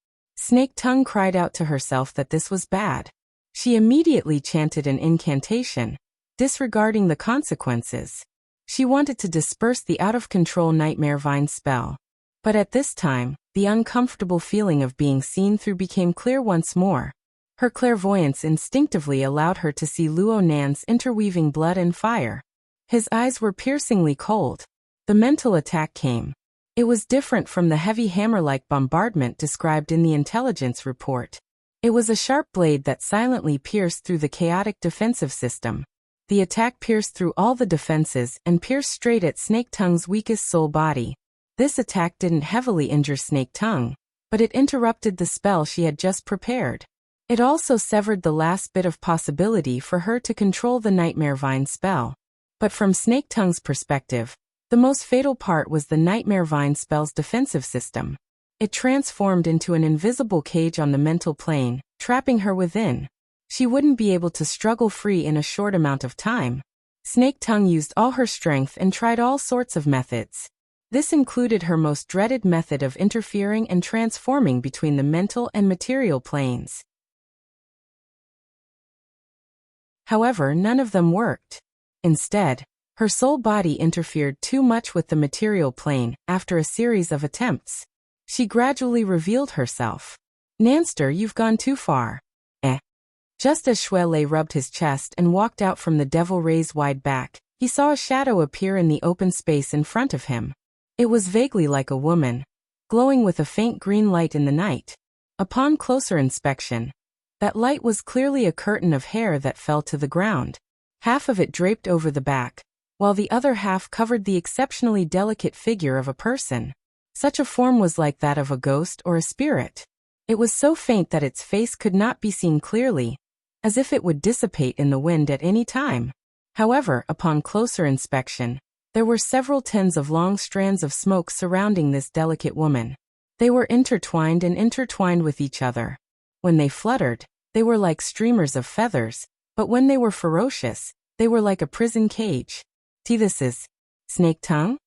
Speaker 1: Snake Tongue cried out to herself that this was bad. She immediately chanted an incantation, disregarding the consequences. She wanted to disperse the out-of-control Nightmare Vine spell. But at this time, the uncomfortable feeling of being seen through became clear once more. Her clairvoyance instinctively allowed her to see Luo Nan's interweaving blood and fire. His eyes were piercingly cold. The mental attack came. It was different from the heavy hammer-like bombardment described in the intelligence report. It was a sharp blade that silently pierced through the chaotic defensive system. The attack pierced through all the defenses and pierced straight at Snake Tongue's weakest soul body. This attack didn't heavily injure Snake Tongue, but it interrupted the spell she had just prepared. It also severed the last bit of possibility for her to control the Nightmare Vine spell. But from Snake Tongue's perspective, the most fatal part was the Nightmare Vine spell's defensive system. It transformed into an invisible cage on the mental plane, trapping her within. She wouldn't be able to struggle free in a short amount of time. Snake Tongue used all her strength and tried all sorts of methods. This included her most dreaded method of interfering and transforming between the mental and material planes. However, none of them worked. Instead, her soul body interfered too much with the material plane. After a series of attempts, she gradually revealed herself. "Nanster, you've gone too far." Just as Shuelei rubbed his chest and walked out from the Devil Ray's wide back, he saw a shadow appear in the open space in front of him. It was vaguely like a woman, glowing with a faint green light in the night. Upon closer inspection, that light was clearly a curtain of hair that fell to the ground. Half of it draped over the back, while the other half covered the exceptionally delicate figure of a person. Such a form was like that of a ghost or a spirit. It was so faint that its face could not be seen clearly, as if it would dissipate in the wind at any time. However, upon closer inspection, there were several tens of long strands of smoke surrounding this delicate woman. They were intertwined with each other. When they fluttered, they were like streamers of feathers, but when they were ferocious, they were like a prison cage. This is Snake Tongue?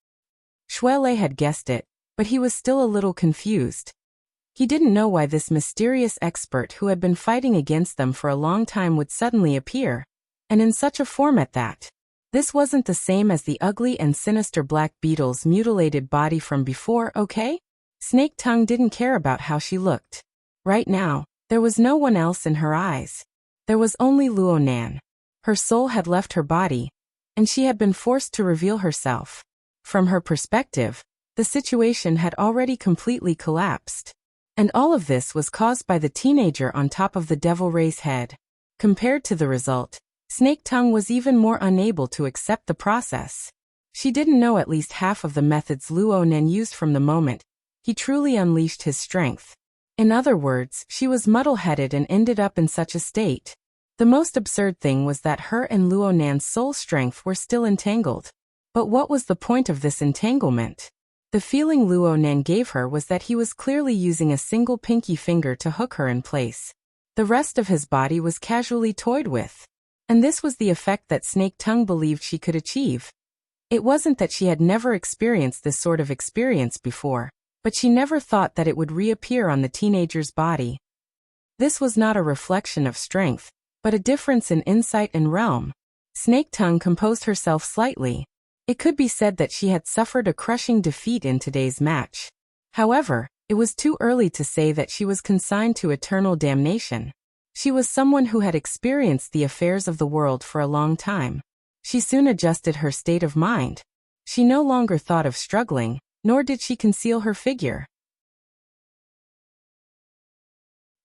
Speaker 1: Shuelei had guessed it, but he was still a little confused. He didn't know why this mysterious expert who had been fighting against them for a long time would suddenly appear, and in such a form at that. This wasn't the same as the ugly and sinister Black Beetle's mutilated body from before, okay? Snake Tongue didn't care about how she looked. Right now, there was no one else in her eyes. There was only Luo Nan. Her soul had left her body, and she had been forced to reveal herself. From her perspective, the situation had already completely collapsed. And all of this was caused by the teenager on top of the Devil Ray's head. Compared to the result, Snake Tongue was even more unable to accept the process. She didn't know at least half of the methods Luo Nan used from the moment he truly unleashed his strength. In other words, she was muddle-headed and ended up in such a state. The most absurd thing was that her and Luo Nan's soul strength were still entangled. But what was the point of this entanglement? The feeling Luo Nan gave her was that he was clearly using a single pinky finger to hook her in place. The rest of his body was casually toyed with. And this was the effect that Snake Tongue believed she could achieve. It wasn't that she had never experienced this sort of experience before, but she never thought that it would reappear on the teenager's body. This was not a reflection of strength, but a difference in insight and realm. Snake Tongue composed herself slightly. It could be said that she had suffered a crushing defeat in today's match. However, it was too early to say that she was consigned to eternal damnation. She was someone who had experienced the affairs of the world for a long time. She soon adjusted her state of mind. She no longer thought of struggling, nor did she conceal her figure.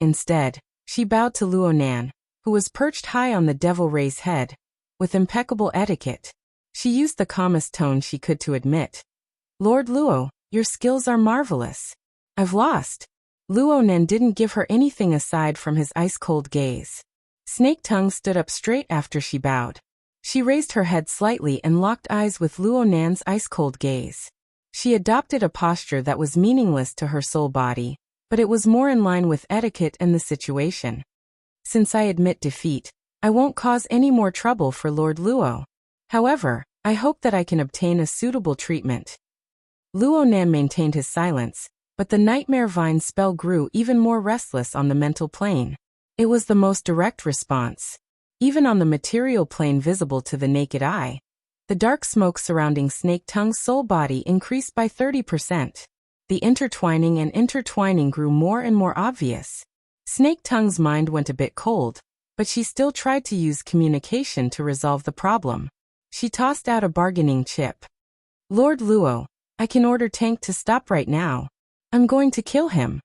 Speaker 1: Instead, she bowed to Luo Nan, who was perched high on the Devil Ray's head. With impeccable etiquette, she used the calmest tone she could to admit, "Lord Luo, your skills are marvelous. I've lost." Luo Nan didn't give her anything aside from his ice-cold gaze. Snake Tongue stood up straight after she bowed. She raised her head slightly and locked eyes with Luo Nan's ice-cold gaze. She adopted a posture that was meaningless to her soul body, but it was more in line with etiquette and the situation. "Since I admit defeat, I won't cause any more trouble for Lord Luo. However, I hope that I can obtain a suitable treatment." Luo Nan maintained his silence, But the nightmare vine spell grew even more restless on the mental plane. It was the most direct response. Even on the material plane visible to the naked eye, the dark smoke surrounding Snake Tongue's soul body increased by 30%. The intertwining grew more and more obvious. Snake Tongue's mind went a bit cold, but she still tried to use communication to resolve the problem. She tossed out a bargaining chip. Lord Luo, I can order Tank to stop right now. I'm going to kill him.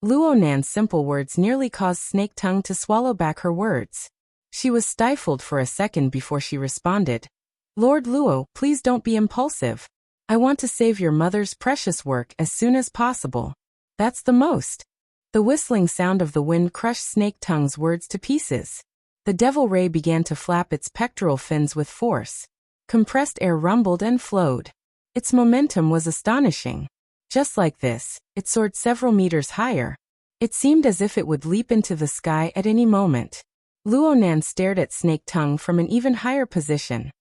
Speaker 1: Luo Nan's simple words nearly caused Snake Tongue to swallow back her words. She was stifled for a second before she responded. Lord Luo, please don't be impulsive. I want to save your mother's precious work as soon as possible. That's the most. The whistling sound of the wind crushed Snake Tongue's words to pieces. The devil ray began to flap its pectoral fins with force. Compressed air rumbled and flowed. Its momentum was astonishing. Just like this, it soared several meters higher. It seemed as if it would leap into the sky at any moment. Luo Nan stared at Snake Tongue from an even higher position.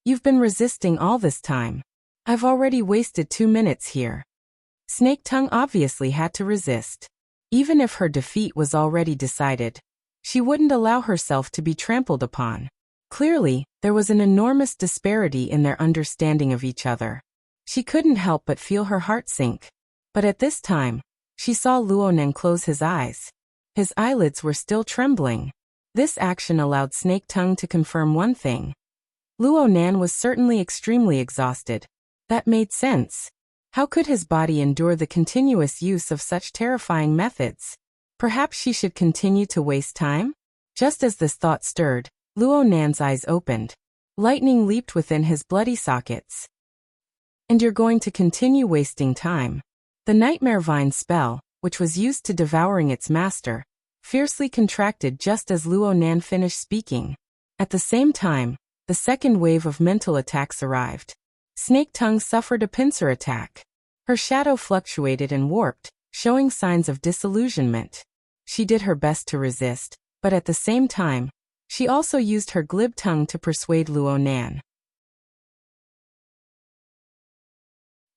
Speaker 1: You've been resisting all this time. I've already wasted 2 minutes here. Snake Tongue obviously had to resist. Even if her defeat was already decided, she wouldn't allow herself to be trampled upon. Clearly, there was an enormous disparity in their understanding of each other. She couldn't help but feel her heart sink. But at this time, she saw Luo Nan close his eyes. His eyelids were still trembling. This action allowed Snake Tongue to confirm one thing. Luo Nan was certainly extremely exhausted. That made sense. How could his body endure the continuous use of such terrifying methods? Perhaps she should continue to waste time? Just as this thought stirred, Luo Nan's eyes opened. Lightning leaped within his bloody sockets. And you're going to continue wasting time. The nightmare vine spell, which was used to devouring its master, fiercely contracted just as Luo Nan finished speaking. At the same time, the second wave of mental attacks arrived. Snake Tongue suffered a pincer attack. Her shadow fluctuated and warped, showing signs of disillusionment. She did her best to resist, but at the same time, she also used her glib tongue to persuade Luo Nan.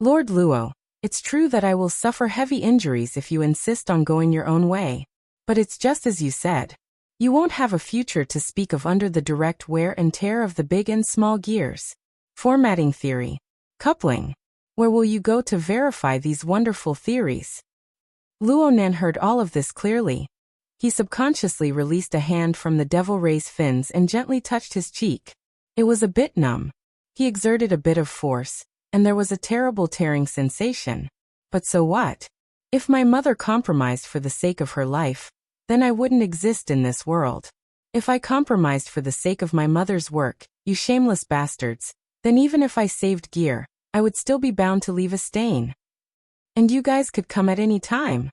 Speaker 1: Lord Luo, it's true that I will suffer heavy injuries if you insist on going your own way. But it's just as you said. You won't have a future to speak of under the direct wear and tear of the big and small gears. Formatting theory. Coupling. Where will you go to verify these wonderful theories? Luo Nan heard all of this clearly. He subconsciously released a hand from the devil ray's fins and gently touched his cheek. It was a bit numb. He exerted a bit of force, and there was a terrible tearing sensation. But so what? If my mother compromised for the sake of her life, then I wouldn't exist in this world. If I compromised for the sake of my mother's work, you shameless bastards, then even if I saved gear, I would still be bound to leave a stain. And you guys could come at any time.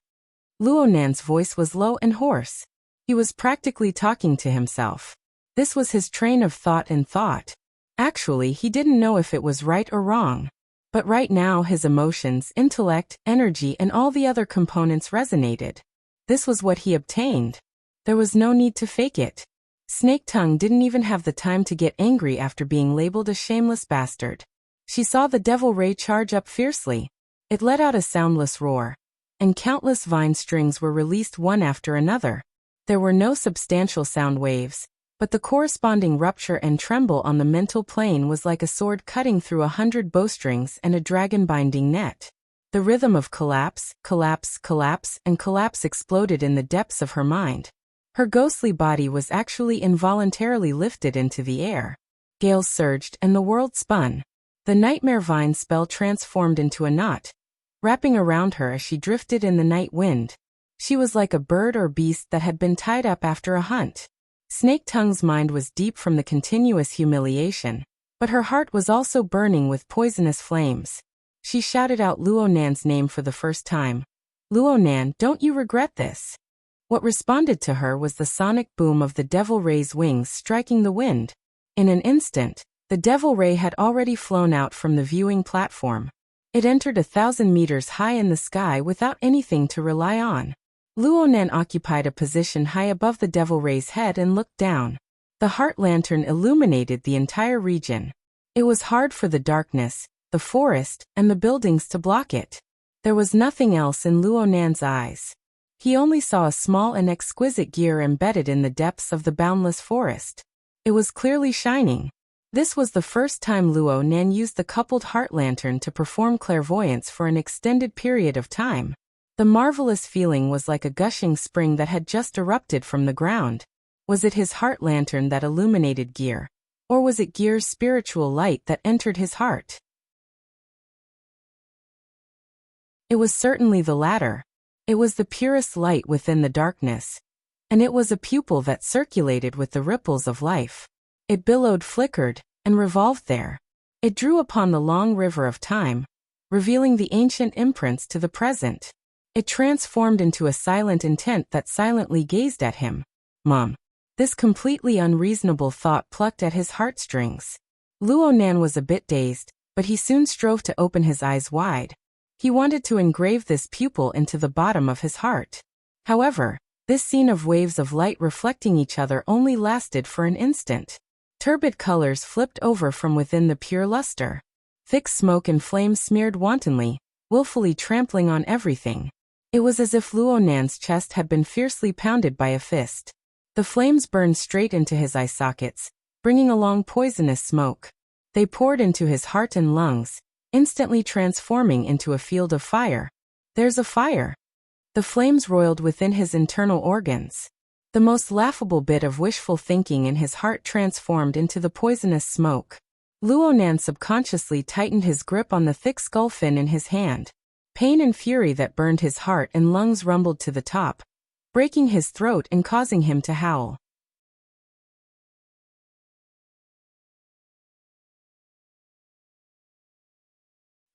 Speaker 1: Luo Nan's voice was low and hoarse. He was practically talking to himself. This was his train of thought and thought. Actually, he didn't know if it was right or wrong. But right now his emotions, intellect, energy and all the other components resonated. This was what he obtained. There was no need to fake it. Snake Tongue didn't even have the time to get angry after being labeled a shameless bastard. She saw the devil ray charge up fiercely. It let out a soundless roar, and countless vine strings were released one after another. There were no substantial sound waves, but the corresponding rupture and tremble on the mental plane was like a sword cutting through 100 bowstrings and a dragon binding net. The rhythm of collapse, collapse, collapse, and collapse exploded in the depths of her mind. Her ghostly body was actually involuntarily lifted into the air. Gales surged and the world spun. The nightmare vine spell transformed into a knot, wrapping around her as she drifted in the night wind. She was like a bird or beast that had been tied up after a hunt. Snake Tongue's mind was deep from the continuous humiliation, but her heart was also burning with poisonous flames. She shouted out Luo Nan's name for the first time. Luo Nan, don't you regret this? What responded to her was the sonic boom of the devil ray's wings striking the wind. In an instant, the devil ray had already flown out from the viewing platform. It entered 1,000 meters high in the sky without anything to rely on. Luo Nan occupied a position high above the devil ray's head and looked down. The heart lantern illuminated the entire region. It was hard for the darkness, the forest, and the buildings to block it. There was nothing else in Luo Nan's eyes. He only saw a small and exquisite gear embedded in the depths of the boundless forest. It was clearly shining. This was the first time Luo Nan used the coupled heart lantern to perform clairvoyance for an extended period of time. The marvelous feeling was like a gushing spring that had just erupted from the ground. Was it his heart lantern that illuminated Gear? Or was it Gear's spiritual light that entered his heart? It was certainly the latter. It was the purest light within the darkness. And it was a pupil that circulated with the ripples of life. It billowed, flickered, and revolved there. It drew upon the long river of time, revealing the ancient imprints to the present. It transformed into a silent intent that silently gazed at him. Mom. This completely unreasonable thought plucked at his heartstrings. Luo Nan was a bit dazed, but he soon strove to open his eyes wide. He wanted to engrave this pupil into the bottom of his heart. However, this scene of waves of light reflecting each other only lasted for an instant. Turbid colors flipped over from within the pure luster. Thick smoke and flames smeared wantonly, willfully trampling on everything. It was as if Luo Nan's chest had been fiercely pounded by a fist. The flames burned straight into his eye sockets, bringing along poisonous smoke. They poured into his heart and lungs, instantly transforming into a field of fire. There's a fire. The flames roiled within his internal organs. The most laughable bit of wishful thinking in his heart transformed into the poisonous smoke. Luo Nan subconsciously tightened his grip on the thick skull fin in his hand. Pain and fury that burned his heart and lungs rumbled to the top, breaking his throat and causing him to howl.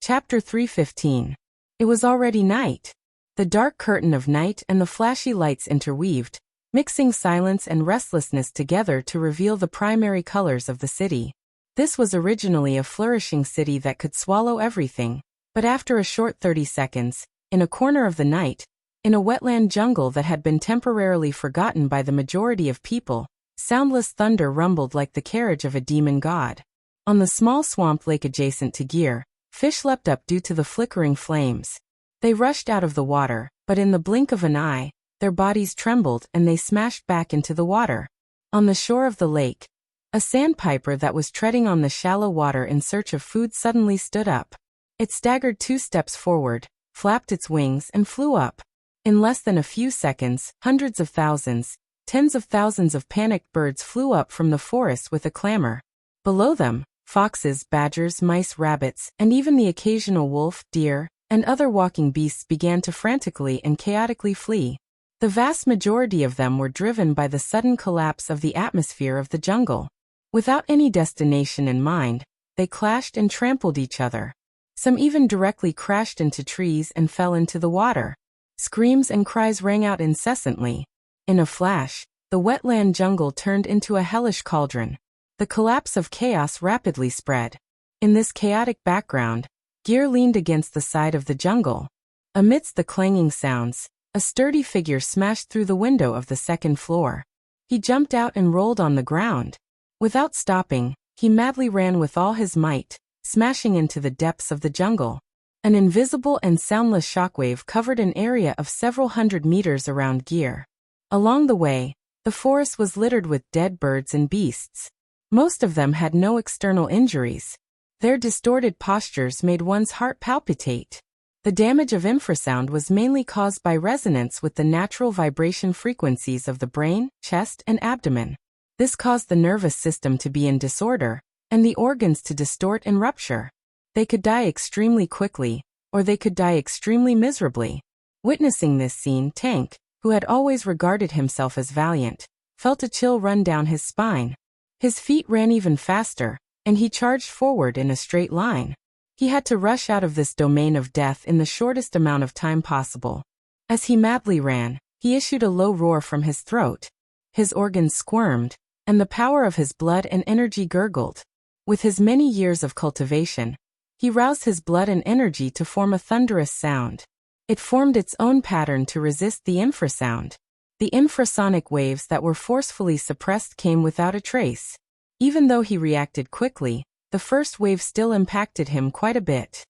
Speaker 1: Chapter 3:15. It was already night. The dark curtain of night and the flashy lights interweaved, mixing silence and restlessness together to reveal the primary colors of the city. This was originally a flourishing city that could swallow everything, but after a short 30 seconds, in a corner of the night, in a wetland jungle that had been temporarily forgotten by the majority of people, soundless thunder rumbled like the carriage of a demon god. On the small swamp lake adjacent to Gear, fish leapt up due to the flickering flames. They rushed out of the water, but in the blink of an eye, their bodies trembled and they smashed back into the water. On the shore of the lake, a sandpiper that was treading on the shallow water in search of food suddenly stood up. It staggered 2 steps forward, flapped its wings and flew up. In less than a few seconds, hundreds of thousands, tens of thousands of panicked birds flew up from the forest with a clamor. Below them, foxes, badgers, mice, rabbits, and even the occasional wolf, deer, and other walking beasts began to frantically and chaotically flee. The vast majority of them were driven by the sudden collapse of the atmosphere of the jungle. Without any destination in mind, they clashed and trampled each other. Some even directly crashed into trees and fell into the water. Screams and cries rang out incessantly. In a flash, the wetland jungle turned into a hellish cauldron. The collapse of chaos rapidly spread. In this chaotic background, Gear leaned against the side of the jungle. Amidst the clanging sounds, a sturdy figure smashed through the window of the second floor. He jumped out and rolled on the ground. Without stopping, he madly ran with all his might, smashing into the depths of the jungle. An invisible and soundless shockwave covered an area of several hundred meters around Gear. Along the way, the forest was littered with dead birds and beasts. Most of them had no external injuries. Their distorted postures made one's heart palpitate. The damage of infrasound was mainly caused by resonance with the natural vibration frequencies of the brain, chest, and abdomen. This caused the nervous system to be in disorder, and the organs to distort and rupture. They could die extremely quickly, or they could die extremely miserably. Witnessing this scene, Tank, who had always regarded himself as valiant, felt a chill run down his spine. His feet ran even faster, and he charged forward in a straight line. He had to rush out of this domain of death in the shortest amount of time possible. As he madly ran, he issued a low roar from his throat. His organs squirmed, and the power of his blood and energy gurgled. With his many years of cultivation, he roused his blood and energy to form a thunderous sound. It formed its own pattern to resist the infrasound. The infrasonic waves that were forcefully suppressed came without a trace. Even though he reacted quickly, the first wave still impacted him quite a bit.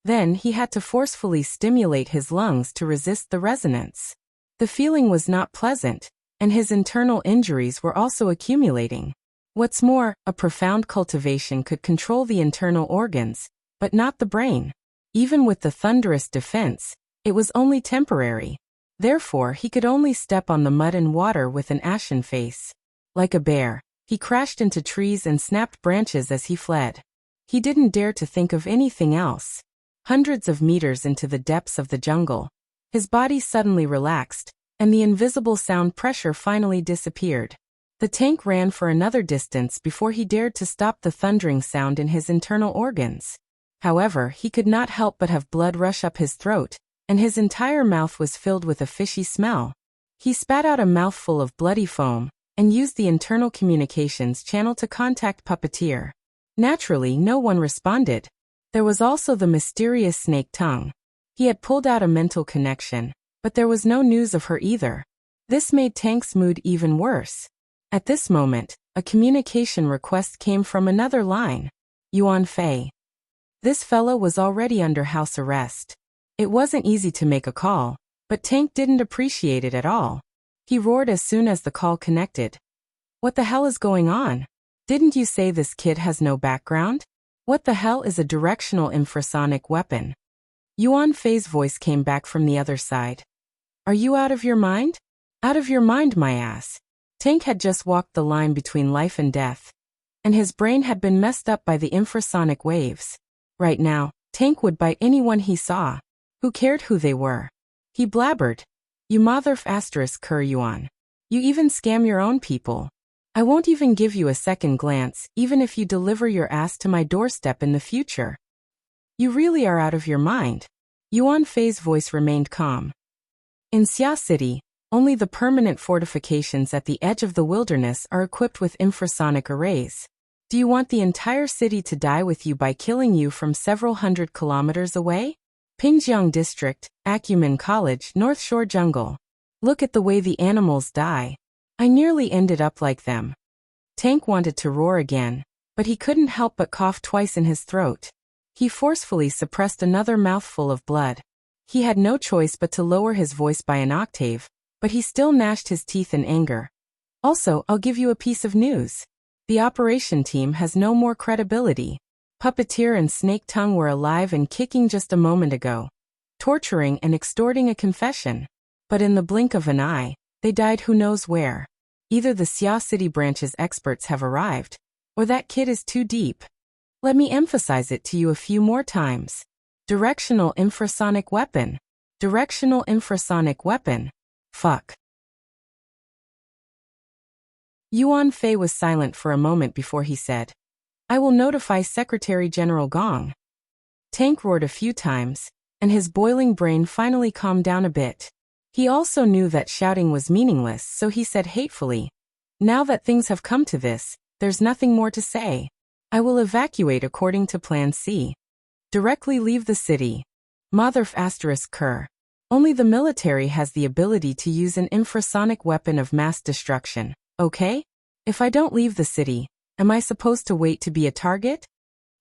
Speaker 1: Then he had to forcefully stimulate his lungs to resist the resonance. The feeling was not pleasant, and his internal injuries were also accumulating. What's more, a profound cultivation could control the internal organs, but not the brain. Even with the thunderous defense, it was only temporary. Therefore, he could only step on the mud and water with an ashen face. Like a bear, he crashed into trees and snapped branches as he fled. He didn't dare to think of anything else. Hundreds of meters into the depths of the jungle, his body suddenly relaxed, and the invisible sound pressure finally disappeared. The tank ran for another distance before he dared to stop the thundering sound in his internal organs. However, he could not help but have blood rush up his throat, and his entire mouth was filled with a fishy smell. He spat out a mouthful of bloody foam, and used the internal communications channel to contact Puppeteer. Naturally, no one responded. There was also the mysterious snake tongue. He had pulled out a mental connection, but there was no news of her either. This made Tank's mood even worse. At this moment, a communication request came from another line. Yuan Fei. This fellow was already under house arrest. It wasn't easy to make a call, but Tank didn't appreciate it at all. He roared as soon as the call connected. What the hell is going on? Didn't you say this kid has no background? What the hell is a directional infrasonic weapon? Yuan Fei's voice came back from the other side. Are you out of your mind? Out of your mind, my ass. Tank had just walked the line between life and death, and his brain had been messed up by the infrasonic waves. Right now, Tank would bite anyone he saw. Who cared who they were? He blabbered. You mother****cur Yuan. You even scam your own people. I won't even give you a second glance, even if you deliver your ass to my doorstep in the future. You really are out of your mind. Yuan Fei's voice remained calm. In Xia City, only the permanent fortifications at the edge of the wilderness are equipped with infrasonic arrays. Do you want the entire city to die with you by killing you from several hundred kilometers away? Pingjiang District, Acumen College, North Shore Jungle. Look at the way the animals die. I nearly ended up like them. Tank wanted to roar again, but he couldn't help but cough twice in his throat. He forcefully suppressed another mouthful of blood. He had no choice but to lower his voice by an octave, but he still gnashed his teeth in anger. Also, I'll give you a piece of news. The operation team has no more credibility. Puppeteer and Snake Tongue were alive and kicking just a moment ago, torturing and extorting a confession. But in the blink of an eye, they died who knows where. Either the Xia City branch's experts have arrived, or that kid is too deep. Let me emphasize it to you a few more times. Directional infrasonic weapon. Directional infrasonic weapon. Fuck. Yuan Fei was silent for a moment before he said, I will notify Secretary General Gong. Tank roared a few times, and his boiling brain finally calmed down a bit. He also knew that shouting was meaningless, so he said hatefully, Now that things have come to this, there's nothing more to say. I will evacuate according to Plan C. Directly leave the city. Mother****cur. Only the military has the ability to use an infrasonic weapon of mass destruction, okay? If I don't leave the city, am I supposed to wait to be a target?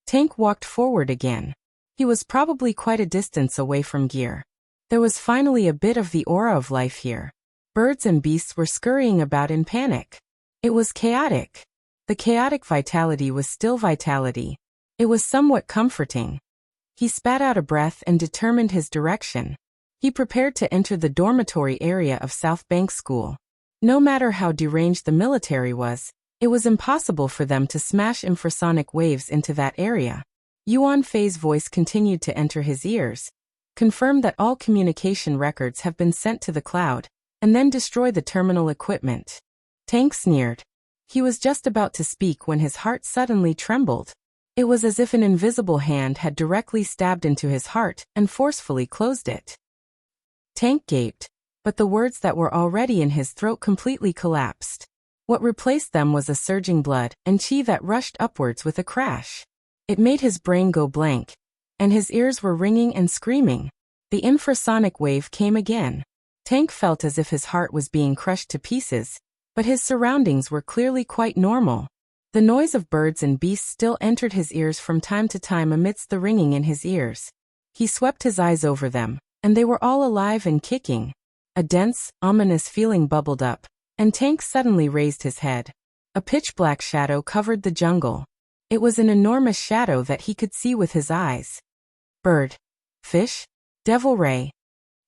Speaker 1: Tank walked forward again. He was probably quite a distance away from gear. There was finally a bit of the aura of life here. Birds and beasts were scurrying about in panic. It was chaotic. The chaotic vitality was still vitality. It was somewhat comforting. He spat out a breath and determined his direction. He prepared to enter the dormitory area of South Bank School. No matter how deranged the military was, it was impossible for them to smash infrasonic waves into that area. Yuan Fei's voice continued to enter his ears. Confirm that all communication records have been sent to the cloud, and then destroy the terminal equipment. Tank sneered. He was just about to speak when his heart suddenly trembled. It was as if an invisible hand had directly stabbed into his heart and forcefully closed it. Tank gaped, but the words that were already in his throat completely collapsed. What replaced them was a surging blood and chi that rushed upwards with a crash. It made his brain go blank, and his ears were ringing and screaming. The infrasonic wave came again. Tank felt as if his heart was being crushed to pieces, but his surroundings were clearly quite normal. The noise of birds and beasts still entered his ears from time to time amidst the ringing in his ears. He swept his eyes over them, and they were all alive and kicking. A dense, ominous feeling bubbled up, and Tank suddenly raised his head. A pitch-black shadow covered the jungle. It was an enormous shadow that he could see with his eyes. Bird. Fish? Devil ray.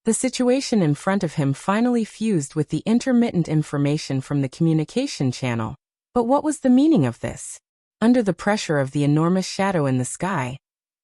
Speaker 1: The situation in front of him finally fused with the intermittent information from the communication channel. But what was the meaning of this? Under the pressure of the enormous shadow in the sky,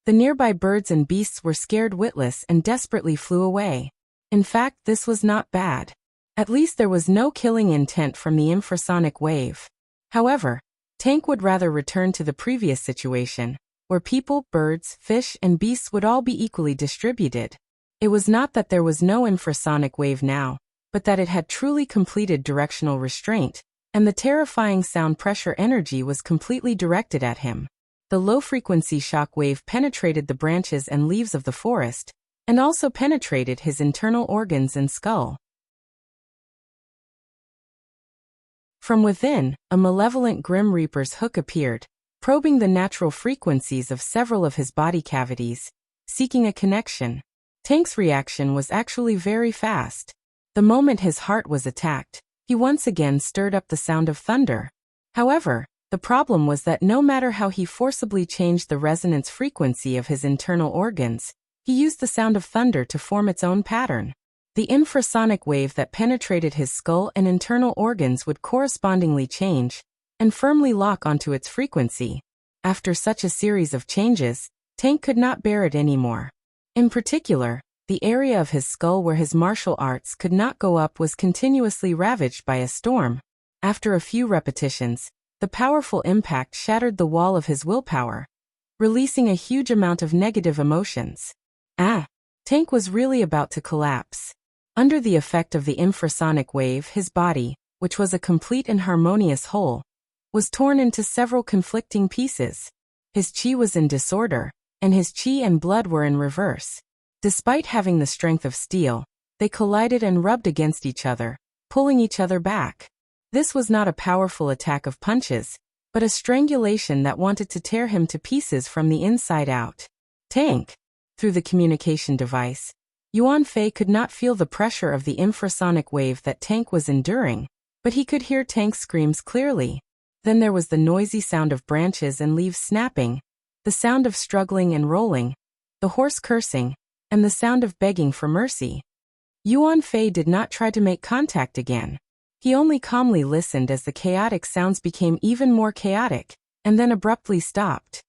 Speaker 1: the nearby birds and beasts were scared witless and desperately flew away. In fact, this was not bad. At least there was no killing intent from the infrasonic wave. However, Tank would rather return to the previous situation, where people, birds, fish, and beasts would all be equally distributed. It was not that there was no infrasonic wave now, but that it had truly completed directional restraint, and the terrifying sound pressure energy was completely directed at him. The low-frequency shock wave penetrated the branches and leaves of the forest, and also penetrated his internal organs and skull. From within, a malevolent Grim Reaper's hook appeared, probing the natural frequencies of several of his body cavities, seeking a connection. Tank's reaction was actually very fast. The moment his heart was attacked, he once again stirred up the sound of thunder. However, the problem was that no matter how he forcibly changed the resonance frequency of his internal organs, he used the sound of thunder to form its own pattern. The infrasonic wave that penetrated his skull and internal organs would correspondingly change and firmly lock onto its frequency. After such a series of changes, Tank could not bear it anymore. In particular, the area of his skull where his martial arts could not go up was continuously ravaged by a storm. After a few repetitions, the powerful impact shattered the wall of his willpower, releasing a huge amount of negative emotions. Tank was really about to collapse. Under the effect of the infrasonic wave, his body, which was a complete and harmonious whole, was torn into several conflicting pieces. His chi was in disorder, and his chi and blood were in reverse. Despite having the strength of steel, they collided and rubbed against each other, pulling each other back. This was not a powerful attack of punches, but a strangulation that wanted to tear him to pieces from the inside out. Tank. Through the communication device, Yuan Fei could not feel the pressure of the infrasonic wave that Tank was enduring, but he could hear Tank's screams clearly. Then there was the noisy sound of branches and leaves snapping, the sound of struggling and rolling, the hoarse cursing, and the sound of begging for mercy. Yuan Fei did not try to make contact again. He only calmly listened as the chaotic sounds became even more chaotic, and then abruptly stopped.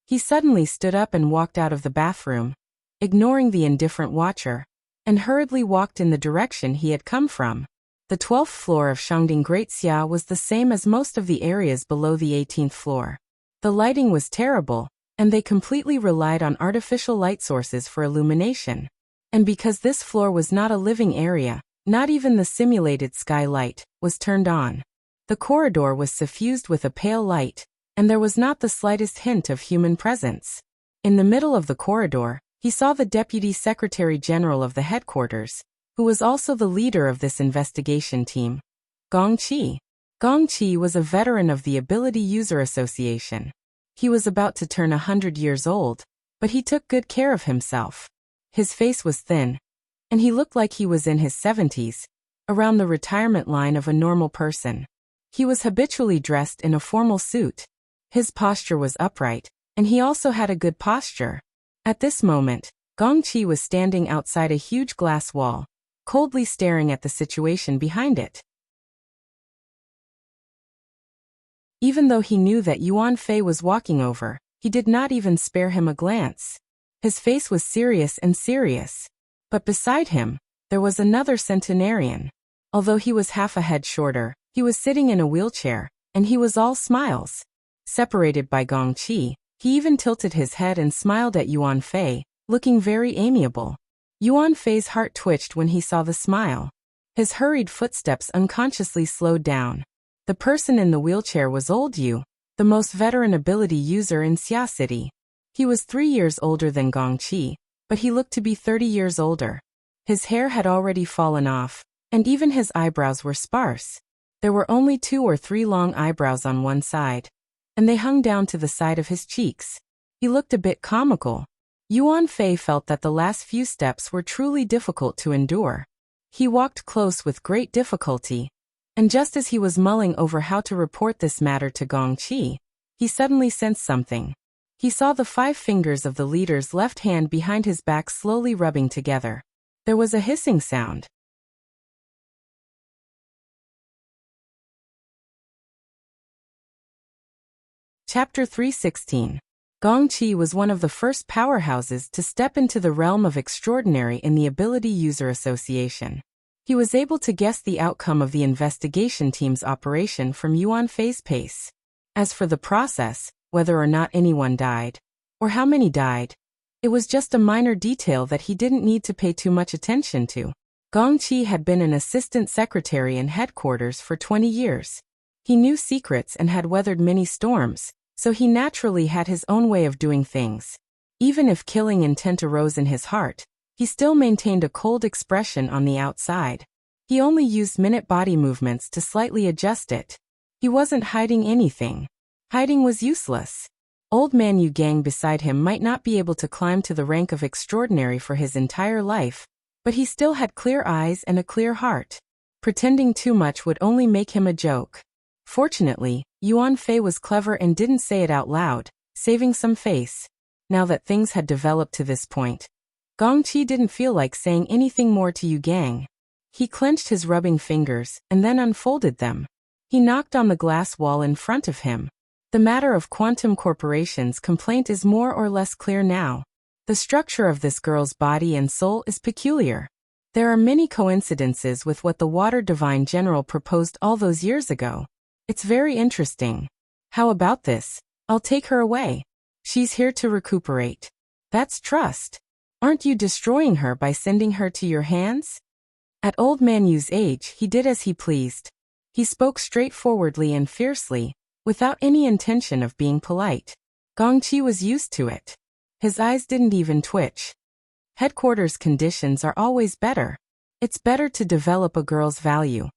Speaker 1: He suddenly stood up and walked out of the bathroom, ignoring the indifferent watcher, and hurriedly walked in the direction he had come from. The 12th floor of Shangding Great Xia was the same as most of the areas below the 18th floor. The lighting was terrible, and they completely relied on artificial light sources for illumination. And because this floor was not a living area, not even the simulated skylight was turned on. The corridor was suffused with a pale light, and there was not the slightest hint of human presence. In the middle of the corridor, he saw the Deputy Secretary General of the headquarters, who was also the leader of this investigation team, Gong Qi. Gong Qi was a veteran of the Ability User Association. He was about to turn 100 years old, but he took good care of himself. His face was thin, and he looked like he was in his 70s, around the retirement line of a normal person. He was habitually dressed in a formal suit. His posture was upright, and he also had a good posture. At this moment, Gong Qi was standing outside a huge glass wall, coldly staring at the situation behind it. Even though he knew that Yuan Fei was walking over, he did not even spare him a glance. His face was serious and serious. But beside him, there was another centenarian. Although he was half a head shorter, he was sitting in a wheelchair, and he was all smiles. Separated by Gong Qi, he even tilted his head and smiled at Yuan Fei, looking very amiable. Yuan Fei's heart twitched when he saw the smile. His hurried footsteps unconsciously slowed down. The person in the wheelchair was Old Yu, the most veteran ability user in Xia City. He was 3 years older than Gong Qi, but he looked to be 30 years older. His hair had already fallen off, and even his eyebrows were sparse. There were only 2 or 3 long eyebrows on one side, and they hung down to the side of his cheeks. He looked a bit comical. Yuan Fei felt that the last few steps were truly difficult to endure. He walked close with great difficulty, and just as he was mulling over how to report this matter to Gong Qi, he suddenly sensed something. He saw the 5 fingers of the leader's left hand behind his back slowly rubbing together. There was a hissing sound. Chapter 316. Gong Qi was one of the first powerhouses to step into the realm of extraordinary in the Ability User Association. He was able to guess the outcome of the investigation team's operation from Yuan Fei's pace. As for the process, whether or not anyone died, or how many died, it was just a minor detail that he didn't need to pay too much attention to. Gong Qi had been an assistant secretary in headquarters for 20 years. He knew secrets and had weathered many storms, so he naturally had his own way of doing things. Even if killing intent arose in his heart, he still maintained a cold expression on the outside. He only used minute body movements to slightly adjust it. He wasn't hiding anything. Hiding was useless. Old man Yu Gang beside him might not be able to climb to the rank of extraordinary for his entire life, but he still had clear eyes and a clear heart. Pretending too much would only make him a joke. Fortunately, Yuan Fei was clever and didn't say it out loud, saving some face. Now that things had developed to this point, Gong Qi didn't feel like saying anything more to Yu Gang. He clenched his rubbing fingers and then unfolded them. He knocked on the glass wall in front of him. The matter of Quantum Corporation's complaint is more or less clear now. The structure of this girl's body and soul is peculiar. There are many coincidences with what the Water Divine General proposed all those years ago. It's very interesting. How about this? I'll take her away. She's here to recuperate. That's trust. Aren't you destroying her by sending her to your hands? At Old Man Yu's age, he did as he pleased. He spoke straightforwardly and fiercely, without any intention of being polite. Gong Qi was used to it. His eyes didn't even twitch. Headquarters conditions are always better. It's better to develop a girl's value.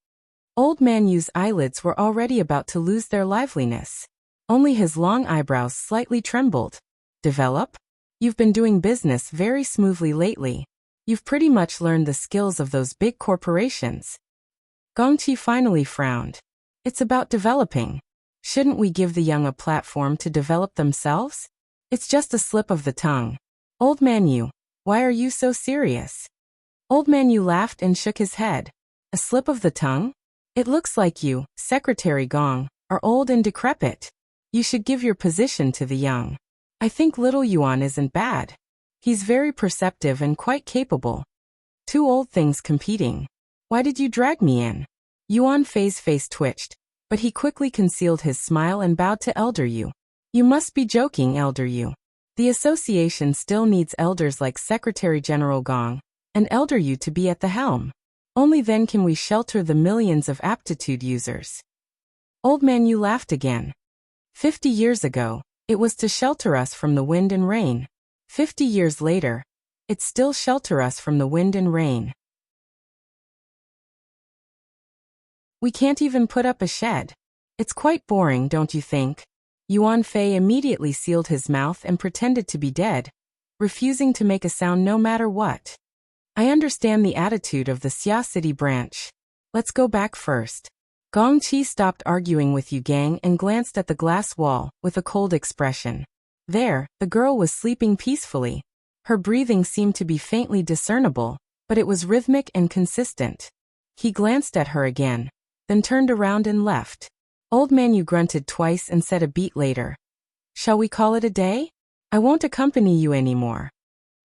Speaker 1: Old Man Yu's eyelids were already about to lose their liveliness. Only his long eyebrows slightly trembled. Develop? You've been doing business very smoothly lately. You've pretty much learned the skills of those big corporations. Gong Qi finally frowned. It's about developing. Shouldn't we give the young a platform to develop themselves? It's just a slip of the tongue. Old Man Yu, why are you so serious? Old Man Yu laughed and shook his head. A slip of the tongue? It looks like you, Secretary Gong, are old and decrepit. You should give your position to the young. I think little Yuan isn't bad. He's very perceptive and quite capable. 2 old things competing. Why did you drag me in? Yuan Fei's face twitched, but he quickly concealed his smile and bowed to Elder Yu. You must be joking, Elder Yu. The association still needs elders like Secretary General Gong and Elder Yu to be at the helm. Only then can we shelter the millions of aptitude users. Old Man Yu laughed again. 50 years ago, it was to shelter us from the wind and rain. 50 years later, it still shelter us from the wind and rain. We can't even put up a shed. It's quite boring, don't you think? Yuan Fei immediately sealed his mouth and pretended to be dead, refusing to make a sound no matter what. I understand the attitude of the Xia City branch. Let's go back first. Gong Qi stopped arguing with Yu Gang and glanced at the glass wall with a cold expression. There, the girl was sleeping peacefully. Her breathing seemed to be faintly discernible, but it was rhythmic and consistent. He glanced at her again, then turned around and left. Old Man Yu grunted twice and said a beat later, "Shall we call it a day? I won't accompany you anymore."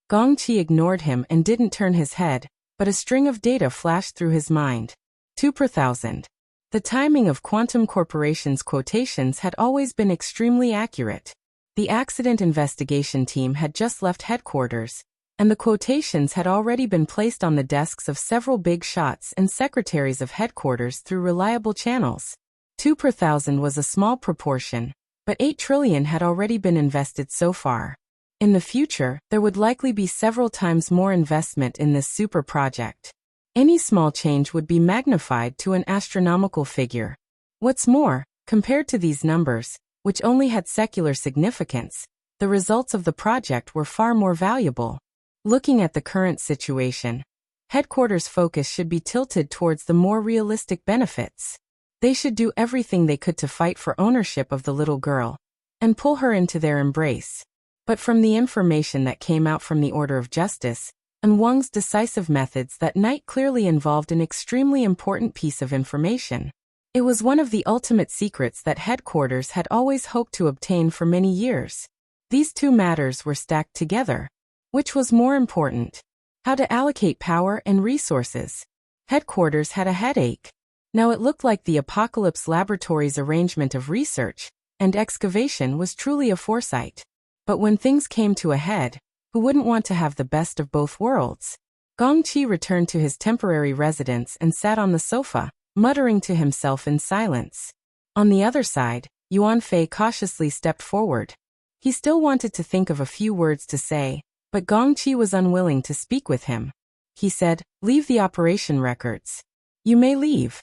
Speaker 1: Gong Qi ignored him and didn't turn his head, but a string of data flashed through his mind. 2 per thousand. The timing of Quantum Corporation's quotations had always been extremely accurate. The accident investigation team had just left headquarters, and the quotations had already been placed on the desks of several big shots and secretaries of headquarters through reliable channels. 2 per thousand was a small proportion, but 8 trillion had already been invested so far. In the future, there would likely be several times more investment in this super project. Any small change would be magnified to an astronomical figure. What's more, compared to these numbers, which only had secular significance, The results of the project were far more valuable. Looking at the current situation, headquarters' focus should be tilted towards the more realistic benefits. They should do everything they could to fight for ownership of the little girl and pull her into their embrace. But from the information that came out from the Order of Justice and Wang's decisive methods, that night clearly involved an extremely important piece of information. It was one of the ultimate secrets that headquarters had always hoped to obtain for many years. These two matters were stacked together. Which was more important? How to allocate power and resources. Headquarters had a headache. Now it looked like the Apocalypse Laboratory's arrangement of research and excavation was truly a foresight. But when things came to a head, who wouldn't want to have the best of both worlds? Gongqi returned to his temporary residence and sat on the sofa, muttering to himself in silence. On the other side, Yuan Fei cautiously stepped forward. He still wanted to think of a few words to say, but Gongqi was unwilling to speak with him. He said, "Leave the operation records. You may leave."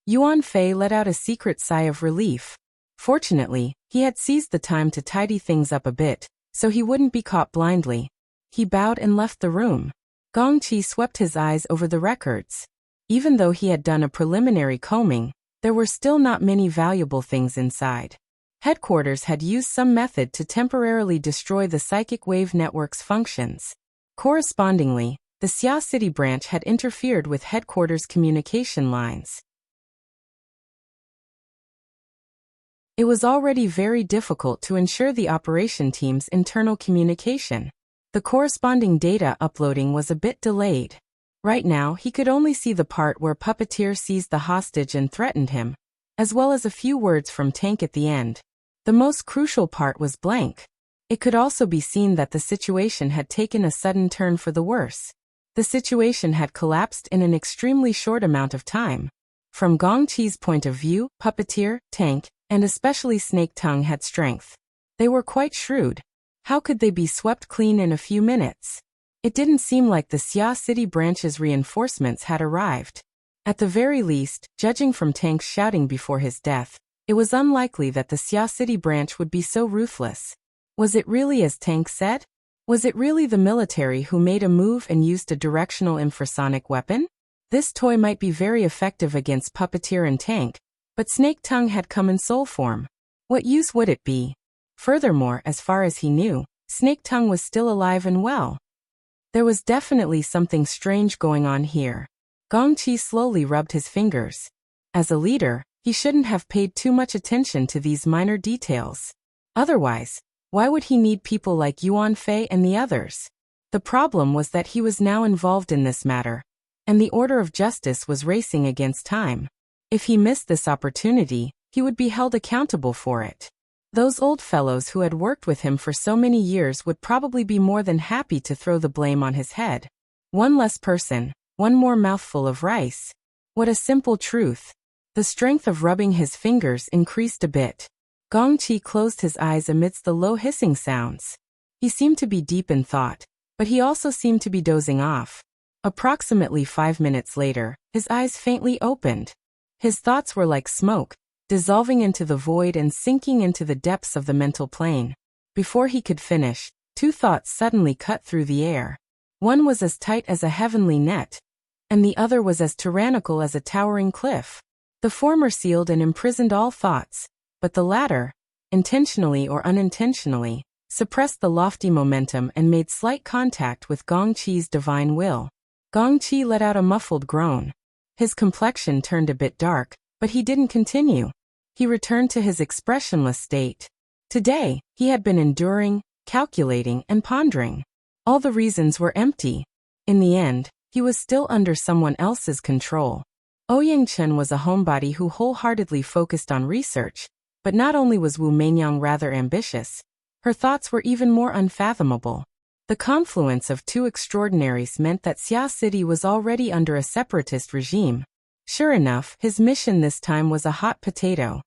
Speaker 1: Yuan Fei let out a secret sigh of relief. Fortunately, he had seized the time to tidy things up a bit, so he wouldn't be caught blindly. He bowed and left the room. Gongqi swept his eyes over the records. Even though he had done a preliminary combing, there were still not many valuable things inside. Headquarters had used some method to temporarily destroy the psychic wave network's functions. Correspondingly, the Xia City branch had interfered with headquarters' communication lines. It was already very difficult to ensure the operation team's internal communication. The corresponding data uploading was a bit delayed. Right now, he could only see the part where Puppeteer seized the hostage and threatened him, as well as a few words from Tank at the end. The most crucial part was blank. It could also be seen that the situation had taken a sudden turn for the worse. The situation had collapsed in an extremely short amount of time. From Gongqi's point of view, Puppeteer, Tank, and especially Snake Tongue had strength. They were quite shrewd. How could they be swept clean in a few minutes? It didn't seem like the Xia City branch's reinforcements had arrived. At the very least, judging from Tank's shouting before his death, it was unlikely that the Xia City branch would be so ruthless. Was it really as Tank said? Was it really the military who made a move and used a directional infrasonic weapon? This toy might be very effective against Puppeteer and Tank, but Snake Tongue had come in soul form. What use would it be? Furthermore, as far as he knew, Snake Tongue was still alive and well. There was definitely something strange going on here. Gongqi slowly rubbed his fingers. As a leader, he shouldn't have paid too much attention to these minor details. Otherwise, why would he need people like Yuan Fei and the others? The problem was that he was now involved in this matter, and the Order of Justice was racing against time. If he missed this opportunity, he would be held accountable for it. Those old fellows who had worked with him for so many years would probably be more than happy to throw the blame on his head. One less person, one more mouthful of rice. What a simple truth. The strength of rubbing his fingers increased a bit. Gongqi closed his eyes amidst the low hissing sounds. He seemed to be deep in thought, but he also seemed to be dozing off. Approximately 5 minutes later, his eyes faintly opened. His thoughts were like smoke, dissolving into the void and sinking into the depths of the mental plane. Before he could finish, two thoughts suddenly cut through the air. One was as tight as a heavenly net, and the other was as tyrannical as a towering cliff. The former sealed and imprisoned all thoughts, but the latter, intentionally or unintentionally, suppressed the lofty momentum and made slight contact with Gongqi's divine will. Gongqi let out a muffled groan. His complexion turned a bit dark, but he didn't continue. He returned to his expressionless state. Today, he had been enduring, calculating, and pondering. All the reasons were empty. In the end, he was still under someone else's control. Ouyang Chen was a homebody who wholeheartedly focused on research, but not only was Wu Meinyang rather ambitious, her thoughts were even more unfathomable. The confluence of two extraordinaries meant that Xia City was already under a separatist regime. Sure enough, his mission this time was a hot potato.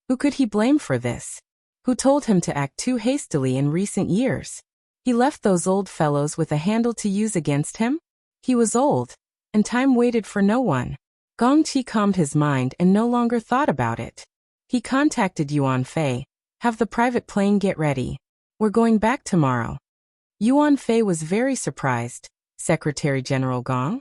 Speaker 1: Who could he blame for this? Who told him to act too hastily in recent years? He left those old fellows with a handle to use against him? He was old, and time waited for no one. Gongqi calmed his mind and no longer thought about it. He contacted Yuan Fei. Have the private plane get ready. We're going back tomorrow. Yuan Fei was very surprised. Secretary General Gong?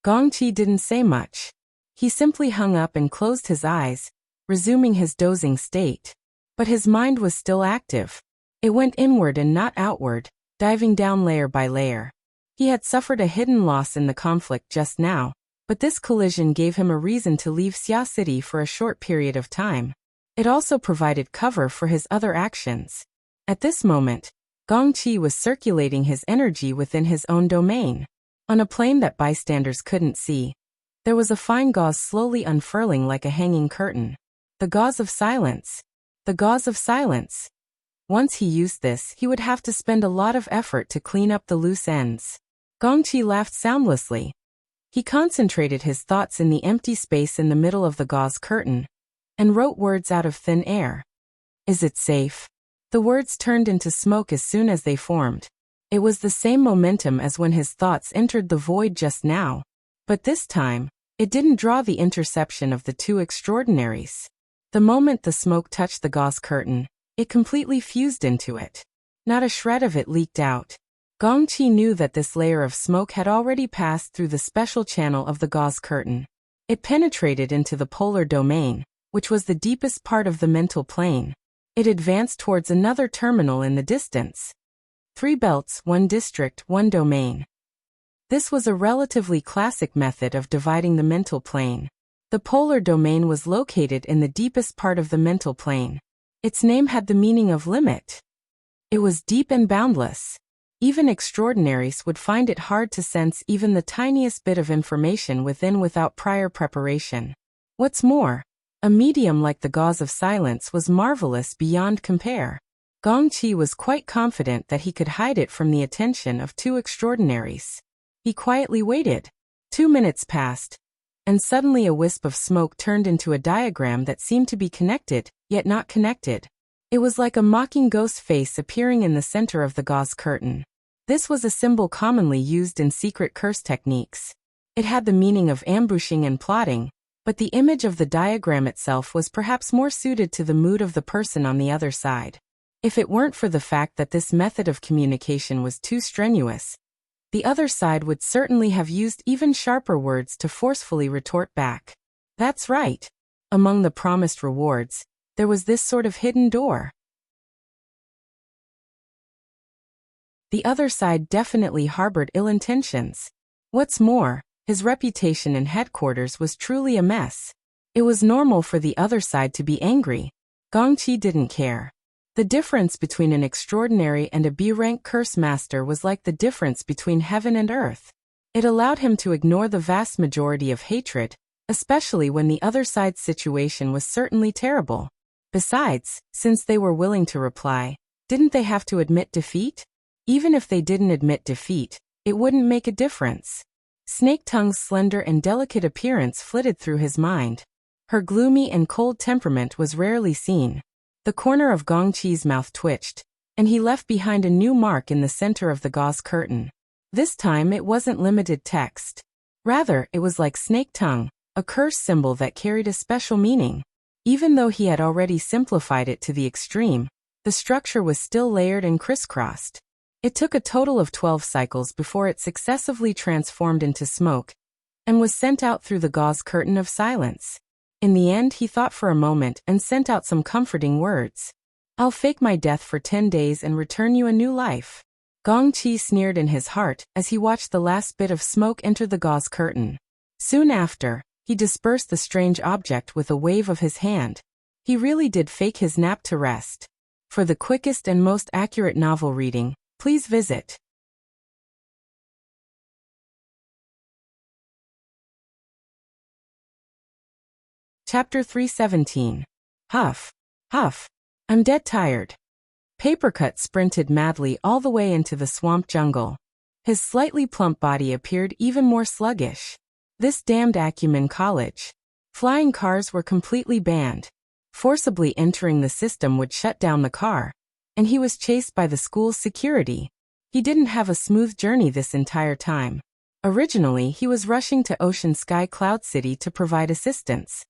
Speaker 1: Gong Qi didn't say much. He simply hung up and closed his eyes, resuming his dozing state. But his mind was still active. It went inward and not outward, diving down layer by layer. He had suffered a hidden loss in the conflict just now, but this collision gave him a reason to leave Xia City for a short period of time. It also provided cover for his other actions. At this moment, Gong Qi was circulating his energy within his own domain. On a plane that bystanders couldn't see, there was a fine gauze slowly unfurling like a hanging curtain. The gauze of silence. The gauze of silence. Once he used this, he would have to spend a lot of effort to clean up the loose ends. Gong Qi laughed soundlessly. He concentrated his thoughts in the empty space in the middle of the gauze curtain, and wrote words out of thin air. Is it safe? The words turned into smoke as soon as they formed. It was the same momentum as when his thoughts entered the void just now. But this time, it didn't draw the interception of the two extraordinaries. The moment the smoke touched the gauze curtain, it completely fused into it. Not a shred of it leaked out. Gong Qi knew that this layer of smoke had already passed through the special channel of the gauze curtain. It penetrated into the polar domain, which was the deepest part of the mental plane. It advanced towards another terminal in the distance. 3 belts, 1 district, 1 domain. This was a relatively classic method of dividing the mental plane. The polar domain was located in the deepest part of the mental plane. Its name had the meaning of limit. It was deep and boundless. Even extraordinaries would find it hard to sense even the tiniest bit of information within without prior preparation. What's more, a medium like the gauze of silence was marvelous beyond compare. Gong Qi was quite confident that he could hide it from the attention of 2 extraordinaries. He quietly waited. 2 minutes passed, and suddenly a wisp of smoke turned into a diagram that seemed to be connected, yet not connected. It was like a mocking ghost face appearing in the center of the gauze curtain. This was a symbol commonly used in secret curse techniques. It had the meaning of ambushing and plotting, but the image of the diagram itself was perhaps more suited to the mood of the person on the other side. If it weren't for the fact that this method of communication was too strenuous, the other side would certainly have used even sharper words to forcefully retort back. That's right. Among the promised rewards, there was this sort of hidden door. The other side definitely harbored ill intentions. What's more, his reputation in headquarters was truly a mess. It was normal for the other side to be angry. Gong Qi didn't care. The difference between an extraordinary and a B-rank curse master was like the difference between heaven and earth. It allowed him to ignore the vast majority of hatred, especially when the other side's situation was certainly terrible. Besides, since they were willing to reply, didn't they have to admit defeat? Even if they didn't admit defeat, it wouldn't make a difference. Snake Tongue's slender and delicate appearance flitted through his mind. Her gloomy and cold temperament was rarely seen. The corner of Gong Qi's mouth twitched, and he left behind a new mark in the center of the gauze curtain. This time it wasn't limited text. Rather, it was like Snake Tongue, a curse symbol that carried a special meaning. Even though he had already simplified it to the extreme, the structure was still layered and crisscrossed. It took a total of 12 cycles before it successively transformed into smoke, and was sent out through the gauze curtain of silence. In the end, he thought for a moment and sent out some comforting words. I'll fake my death for 10 days and return you a new life. Gong Qi sneered in his heart as he watched the last bit of smoke enter the gauze curtain. Soon after, he dispersed the strange object with a wave of his hand. He really did fake his nap to rest. For the quickest and most accurate novel reading, please visit Chapter 317. Huff. Huff. I'm dead tired. Papercut sprinted madly all the way into the swamp jungle. His slightly plump body appeared even more sluggish. This damned Acumen College. Flying cars were completely banned. Forcibly entering the system would shut down the car, and he was chased by the school's security. He didn't have a smooth journey this entire time. Originally, he was rushing to Ocean Sky Cloud City to provide assistance.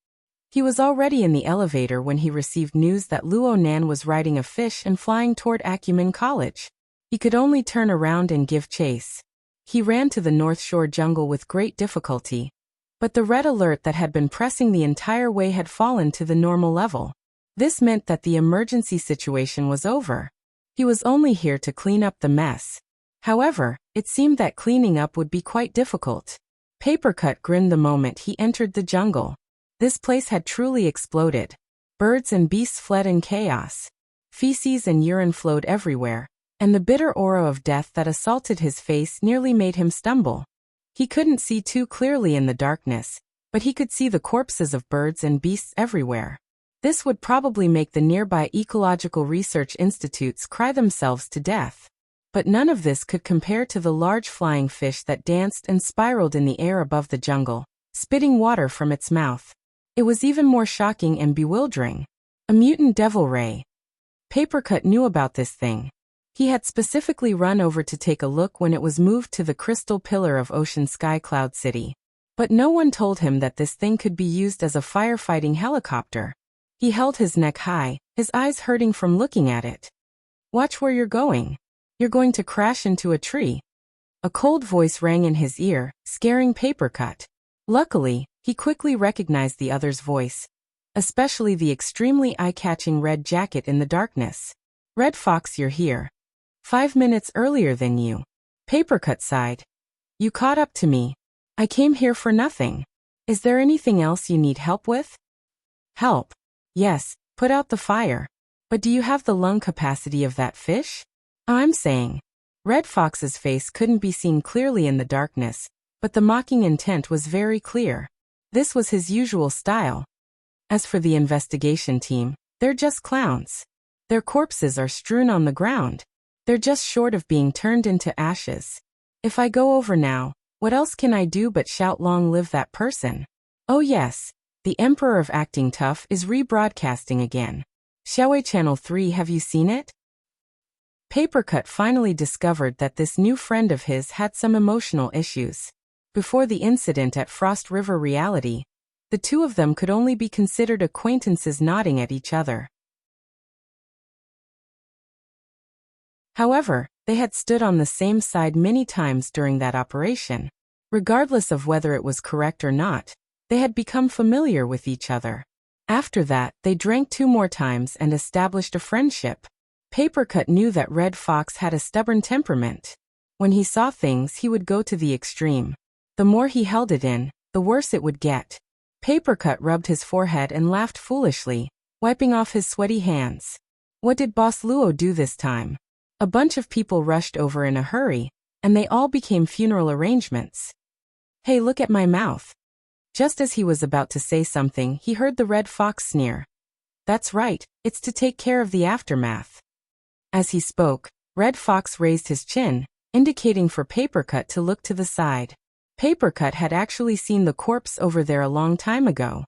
Speaker 1: He was already in the elevator when he received news that Luo Nan was riding a fish and flying toward Acumen College. He could only turn around and give chase. He ran to the North Shore jungle with great difficulty, but the red alert that had been pressing the entire way had fallen to the normal level. This meant that the emergency situation was over. He was only here to clean up the mess. However, it seemed that cleaning up would be quite difficult. Papercut grinned the moment he entered the jungle. This place had truly exploded. Birds and beasts fled in chaos. Feces and urine flowed everywhere, and the bitter aura of death that assaulted his face nearly made him stumble. He couldn't see too clearly in the darkness, but he could see the corpses of birds and beasts everywhere. This would probably make the nearby ecological research institutes cry themselves to death. But none of this could compare to the large flying fish that danced and spiraled in the air above the jungle, spitting water from its mouth. It was even more shocking and bewildering. A mutant devil ray. Papercut knew about this thing. He had specifically run over to take a look when it was moved to the crystal pillar of Ocean Sky Cloud City. But no one told him that this thing could be used as a firefighting helicopter. He held his neck high, his eyes hurting from looking at it. "Watch where you're going. You're going to crash into a tree." A cold voice rang in his ear, scaring Papercut. Luckily, he quickly recognized the other's voice, especially the extremely eye-catching red jacket in the darkness. "Red Fox, you're here. 5 minutes earlier than you." Papercut sighed. "You caught up to me. I came here for nothing. Is there anything else you need help with?" "Help? Yes, put out the fire. But do you have the lung capacity of that fish?" "I'm saying." Red Fox's face couldn't be seen clearly in the darkness, but the mocking intent was very clear. This was his usual style. As for the investigation team, they're just clowns. Their corpses are strewn on the ground. They're just short of being turned into ashes. If I go over now, what else can I do but shout long live that person? Oh yes, the Emperor of Acting Tough is rebroadcasting again. Xiaowei Channel 3, have you seen it? Papercut finally discovered that this new friend of his had some emotional issues. Before the incident at Frost River Reality, the two of them could only be considered acquaintances nodding at each other. However, they had stood on the same side many times during that operation. Regardless of whether it was correct or not, they had become familiar with each other. After that, they drank 2 more times and established a friendship. Papercut knew that Red Fox had a stubborn temperament. When he saw things, he would go to the extreme. The more he held it in, the worse it would get. Papercut rubbed his forehead and laughed foolishly, wiping off his sweaty hands. What did Boss Luo do this time? A bunch of people rushed over in a hurry, and they all became funeral arrangements. "Hey, look at my mouth." Just as he was about to say something, he heard the Red Fox sneer. "That's right, it's to take care of the aftermath." As he spoke, Red Fox raised his chin, indicating for Papercut to look to the side. Papercut had actually seen the corpse over there a long time ago.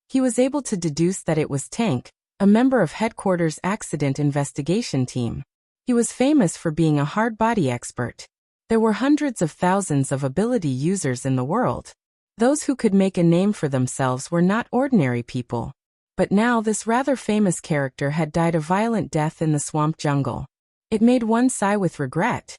Speaker 1: He was able to deduce that it was Tank, a member of Headquarters' Accident Investigation Team. He was famous for being a hard body expert. There were hundreds of thousands of ability users in the world. Those who could make a name for themselves were not ordinary people. But now this rather famous character had died a violent death in the swamp jungle. It made one sigh with regret.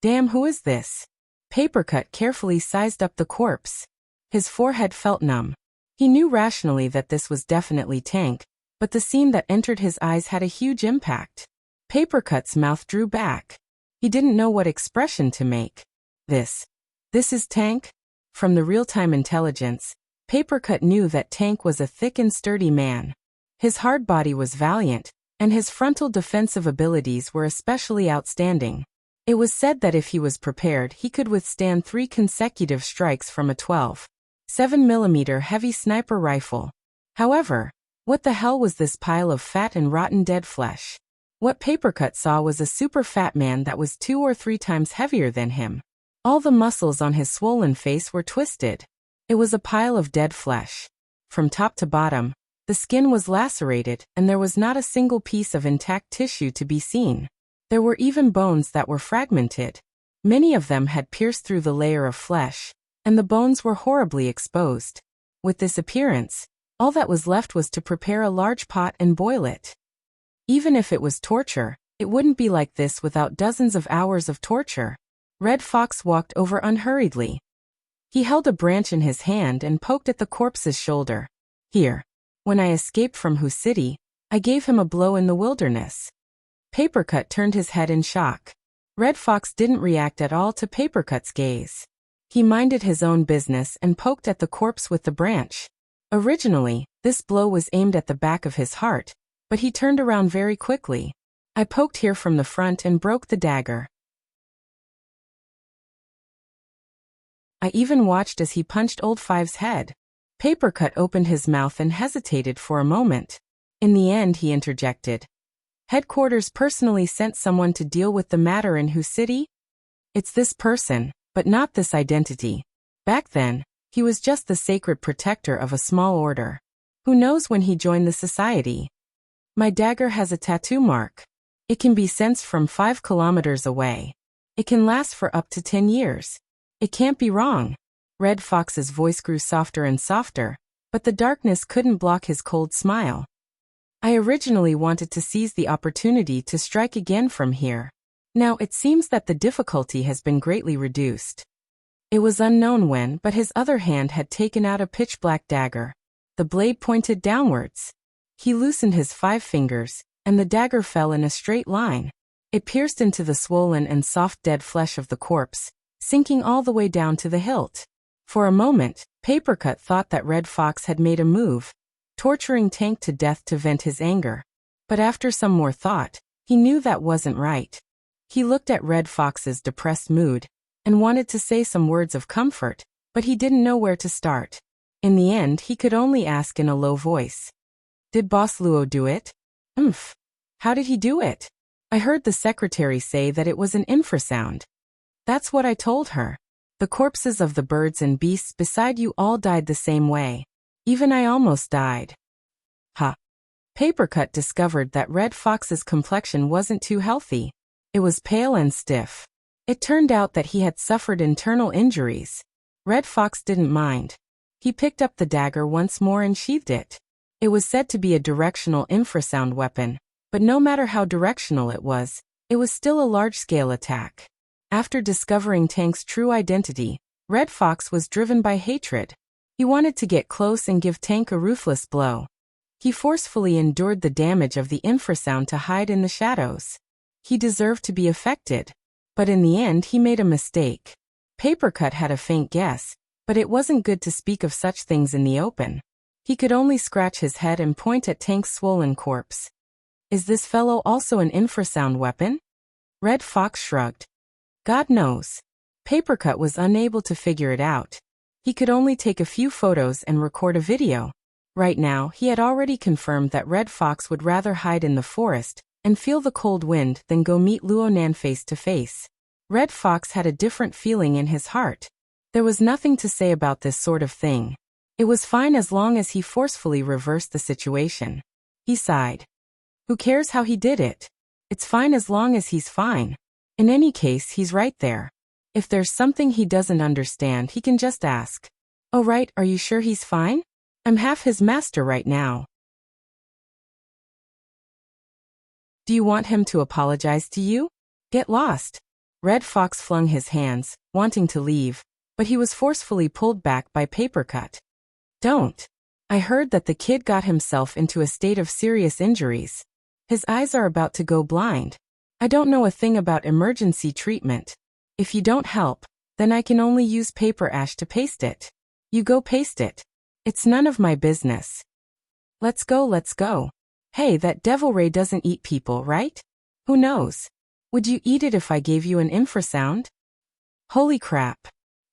Speaker 1: Damn, who is this? Papercut carefully sized up the corpse. His forehead felt numb. He knew rationally that this was definitely Tank, but the scene that entered his eyes had a huge impact. Papercut's mouth drew back. He didn't know what expression to make. This is Tank? From the real-time intelligence, Papercut knew that Tank was a thick and sturdy man. His hard body was valiant, and his frontal defensive abilities were especially outstanding. It was said that if he was prepared, he could withstand 3 consecutive strikes from a 12.7mm heavy sniper rifle. However, what the hell was this pile of fat and rotten dead flesh? What Papercut saw was a super fat man that was 2 or 3 times heavier than him. All the muscles on his swollen face were twisted. It was a pile of dead flesh. From top to bottom, the skin was lacerated, and there was not a single piece of intact tissue to be seen. There were even bones that were fragmented. Many of them had pierced through the layer of flesh, and the bones were horribly exposed. With this appearance, All that was left was to prepare a large pot and boil it. Even if it was torture, it wouldn't be like this without dozens of hours of torture. Red Fox walked over unhurriedly. He held a branch in his hand and poked at the corpse's shoulder. Here. When I escaped from Hu City, I gave him a blow in the wilderness. Papercut turned his head in shock. Red Fox didn't react at all to Papercut's gaze. He minded his own business and poked at the corpse with the branch. Originally, this blow was aimed at the back of his heart, but he turned around very quickly. I poked here from the front and broke the dagger. I even watched as he punched Old Five's head. Papercut opened his mouth and hesitated for a moment. In the end, he interjected. Headquarters personally sent someone to deal with the matter in Hu City? It's this person, but not this identity. Back then, he was just the sacred protector of a small order. Who knows when he joined the society? My dagger has a tattoo mark. It can be sensed from 5 kilometers away. It can last for up to 10 years. It can't be wrong. Red Fox's voice grew softer and softer, but the darkness couldn't block his cold smile. I originally wanted to seize the opportunity to strike again from here. Now it seems that the difficulty has been greatly reduced. It was unknown when, but his other hand had taken out a pitch-black dagger. The blade pointed downwards. He loosened his 5 fingers, and the dagger fell in a straight line. It pierced into the swollen and soft dead flesh of the corpse, sinking all the way down to the hilt. For a moment, Papercut thought that Red Fox had made a move, torturing Tank to death to vent his anger. But after some more thought, he knew that wasn't right. He looked at Red Fox's depressed mood, and wanted to say some words of comfort, but he didn't know where to start. In the end, he could only ask in a low voice. Did Boss Luo do it? How did he do it? I heard the secretary say that it was an infrasound. That's what I told her. The corpses of the birds and beasts beside you all died the same way. Even I almost died. Papercut discovered that Red Fox's complexion wasn't too healthy. It was pale and stiff. It turned out that he had suffered internal injuries. Red Fox didn't mind. He picked up the dagger once more and sheathed it. It was said to be a directional infrasound weapon, but no matter how directional it was still a large-scale attack. After discovering Tank's true identity, Red Fox was driven by hatred. He wanted to get close and give Tank a ruthless blow. He forcefully endured the damage of the infrasound to hide in the shadows. He deserved to be affected. But in the end he made a mistake. Papercut had a faint guess, but it wasn't good to speak of such things in the open. He could only scratch his head and point at Tank's swollen corpse. Is this fellow also an infrasound weapon? Red Fox shrugged. God knows. Papercut was unable to figure it out. He could only take a few photos and record a video. Right now, he had already confirmed that Red Fox would rather hide in the forest and feel the cold wind than go meet Luonan face to face. Red Fox had a different feeling in his heart. There was nothing to say about this sort of thing. It was fine as long as he forcefully reversed the situation. He sighed. Who cares how he did it? It's fine as long as he's fine. In any case, he's right there. If there's something he doesn't understand, he can just ask. Oh right, are you sure he's fine? I'm half his master right now. Do you want him to apologize to you? Get lost. Red Fox flung his hands, wanting to leave, but he was forcefully pulled back by Papercut. Don't. I heard that the kid got himself into a state of serious injuries. His eyes are about to go blind. I don't know a thing about emergency treatment. If you don't help, then I can only use paper ash to paste it. You go paste it. It's none of my business. Let's go, let's go. Hey, that devil ray doesn't eat people, right? Who knows? Would you eat it if I gave you an infrasound? Holy crap.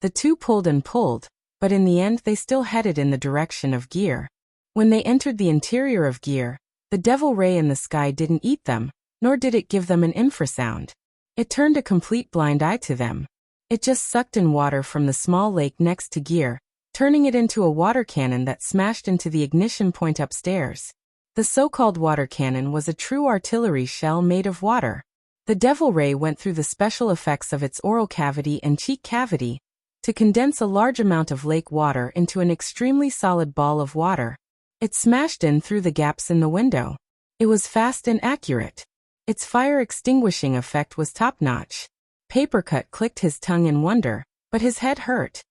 Speaker 1: The two pulled and pulled, but in the end they still headed in the direction of Gear. When they entered the interior of Gear, the devil ray in the sky didn't eat them, nor did it give them an infrasound. It turned a complete blind eye to them. It just sucked in water from the small lake next to Gear, turning it into a water cannon that smashed into the ignition point upstairs. The so-called water cannon was a true artillery shell made of water. The devil ray went through the special effects of its oral cavity and cheek cavity to condense a large amount of lake water into an extremely solid ball of water. It smashed in through the gaps in the window. It was fast and accurate. Its fire-extinguishing effect was top-notch. Papercut clicked his tongue in wonder, but his head hurt.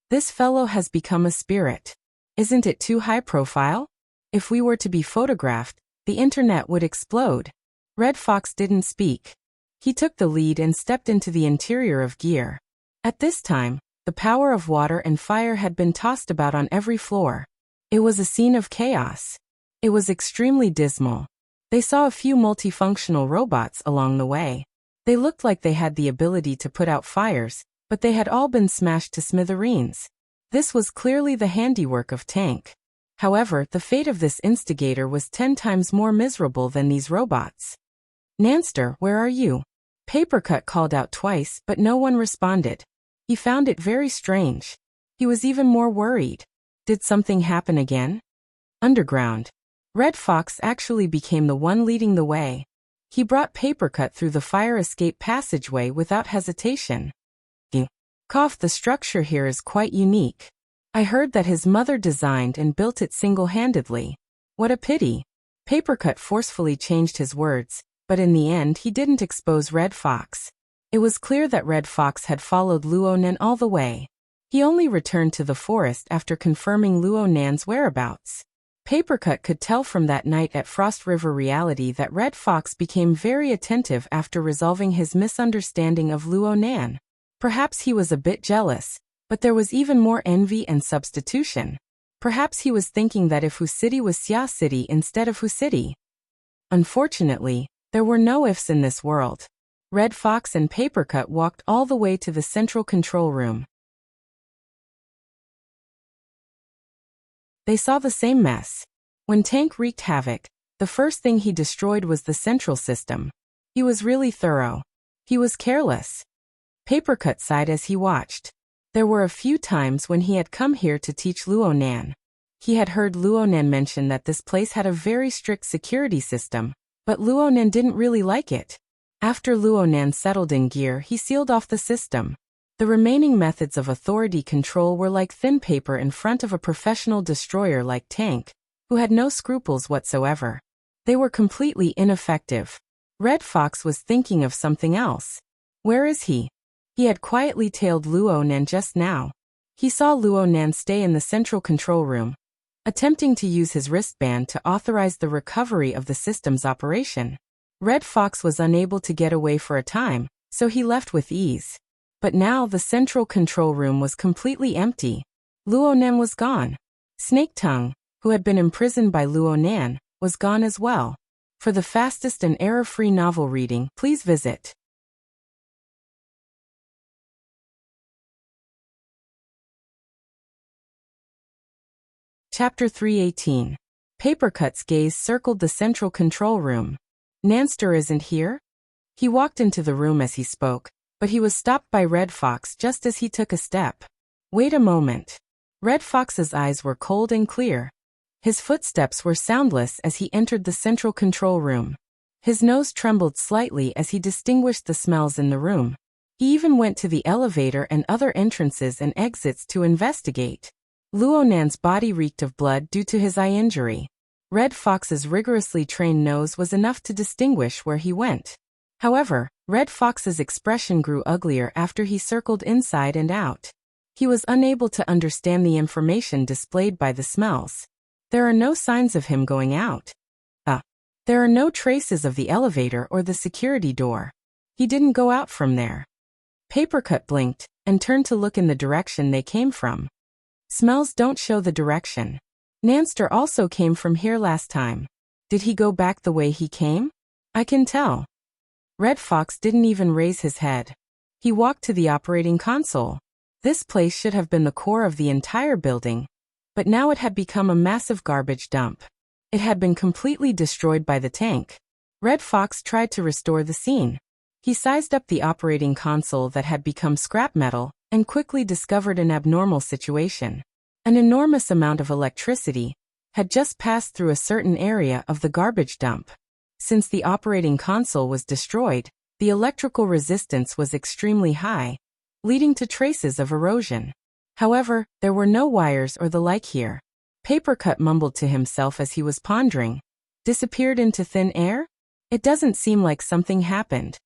Speaker 1: This fellow has become a spirit. Isn't it too high profile? If we were to be photographed, the internet would explode. Red Fox didn't speak. He took the lead and stepped into the interior of gear. At this time, the power of water and fire had been tossed about on every floor. It was a scene of chaos. It was extremely dismal. They saw a few multifunctional robots along the way. They looked like they had the ability to put out fires, but they had all been smashed to smithereens. This was clearly the handiwork of Tank. However, the fate of this instigator was 10 times more miserable than these robots. Nanster, where are you? Papercut called out twice, but no one responded. He found it very strange. He was even more worried. Did something happen again? Underground. Red Fox actually became the one leading the way. He brought Papercut through the fire escape passageway without hesitation. The structure here is quite unique. I heard that his mother designed and built it single-handedly. What a pity. Papercut forcefully changed his words, but in the end he didn't expose Red Fox. It was clear that Red Fox had followed Luo Nan all the way. He only returned to the forest after confirming Luo Nan's whereabouts. Papercut could tell from that night at Frost River Reality that Red Fox became very attentive after resolving his misunderstanding of Luo Nan. Perhaps he was a bit jealous, but there was even more envy and substitution. Perhaps he was thinking that if Hu City was Xia City instead of Hu City. Unfortunately, there were no ifs in this world. Red Fox and Papercut walked all the way to the central control room. They saw the same mess. When Tank wreaked havoc, the first thing he destroyed was the central system. He was really thorough. He was careless. Papercut sighed as he watched. There were a few times when he had come here to teach Luo Nan. He had heard Luo Nan mention that this place had a very strict security system, but Luo Nan didn't really like it. After Luo Nan settled in gear, he sealed off the system. The remaining methods of authority control were like thin paper in front of a professional destroyer like Tank, who had no scruples whatsoever. They were completely ineffective. Red Fox was thinking of something else. Where is he? He had quietly tailed Luo Nan just now. He saw Luo Nan stay in the central control room, attempting to use his wristband to authorize the recovery of the system's operation. Red Fox was unable to get away for a time, so he left with ease. But now the central control room was completely empty. Luo Nan was gone. Snake Tongue, who had been imprisoned by Luo Nan, was gone as well. For the fastest and error-free novel reading, please visit Chapter 318. Papercut's gaze circled the central control room. Nanster isn't here? He walked into the room as he spoke, but he was stopped by Red Fox just as he took a step. Wait a moment. Red Fox's eyes were cold and clear. His footsteps were soundless as he entered the central control room. His nose trembled slightly as he distinguished the smells in the room. He even went to the elevator and other entrances and exits to investigate. Luo Nan's body reeked of blood due to his eye injury. Red Fox's rigorously trained nose was enough to distinguish where he went. However, Red Fox's expression grew uglier after he circled inside and out. He was unable to understand the information displayed by the smells. There are no signs of him going out. There are no traces of the elevator or the security door. He didn't go out from there. Papercut blinked and turned to look in the direction they came from. Smells don't show the direction. Nanster also came from here last time. Did he go back the way he came? I can tell. Red Fox didn't even raise his head. He walked to the operating console. This place should have been the core of the entire building, but now it had become a massive garbage dump. It had been completely destroyed by the tank. Red Fox tried to restore the scene. He sized up the operating console that had become scrap metal and quickly discovered an abnormal situation. An enormous amount of electricity had just passed through a certain area of the garbage dump. Since the operating console was destroyed, the electrical resistance was extremely high, leading to traces of erosion. However, there were no wires or the like here. Papercut mumbled to himself as he was pondering. Disappeared into thin air? It doesn't seem like something happened.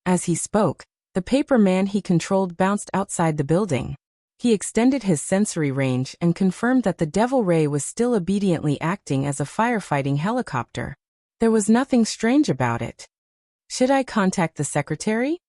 Speaker 1: As he spoke, the paper man he controlled bounced outside the building. He extended his sensory range and confirmed that the Devil Ray was still obediently acting as a firefighting helicopter. There was nothing strange about it. Should I contact the secretary?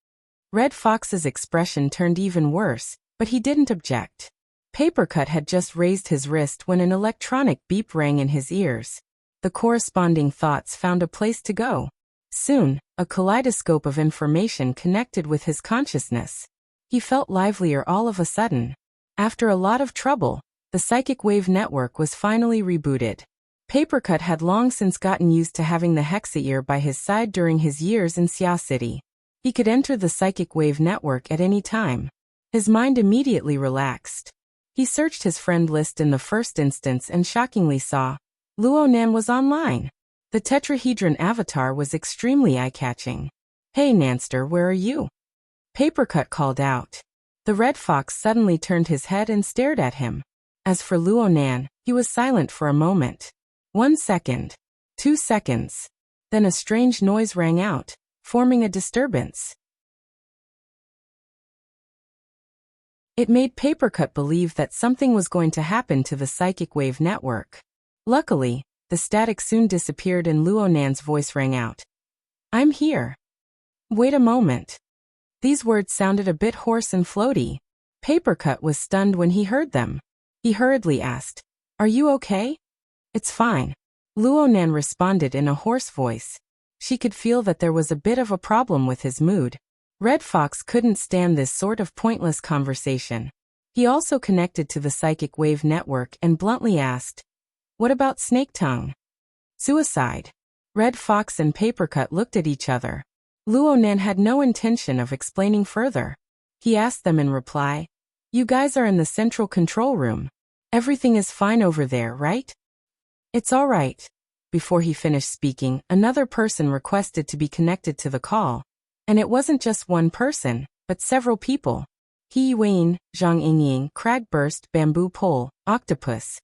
Speaker 1: Red Fox's expression turned even worse, but he didn't object. Papercut had just raised his wrist when an electronic beep rang in his ears. The corresponding thoughts found a place to go. Soon, a kaleidoscope of information connected with his consciousness. He felt livelier all of a sudden. After a lot of trouble, the psychic wave network was finally rebooted. Papercut had long since gotten used to having the Hexa-ear by his side during his years in Xia City. He could enter the psychic wave network at any time. His mind immediately relaxed. He searched his friend list in the first instance and shockingly saw Luonan was online. The tetrahedron avatar was extremely eye-catching. "Hey Nanster, where are you?" Papercut called out. The Red Fox suddenly turned his head and stared at him. As for Luonan, he was silent for a moment. 1 second. 2 seconds. Then a strange noise rang out, forming a disturbance. It made Papercut believe that something was going to happen to the psychic wave network. Luckily, the static soon disappeared and Luonan's voice rang out. "I'm here." Wait a moment. These words sounded a bit hoarse and floaty. Papercut was stunned when he heard them. He hurriedly asked, "Are you okay?" "It's fine," Luonan responded in a hoarse voice. She could feel that there was a bit of a problem with his mood. Red Fox couldn't stand this sort of pointless conversation. He also connected to the psychic wave network and bluntly asked, "What about Snake Tongue?" "Suicide." Red Fox and Papercut looked at each other. Luonan had no intention of explaining further. He asked them in reply, "You guys are in the central control room. Everything is fine over there, right?" "It's all right." Before he finished speaking, another person requested to be connected to the call. And it wasn't just one person, but several people. He Wayne, Zhang Yingying, Cragburst, Bamboo Pole, Octopus.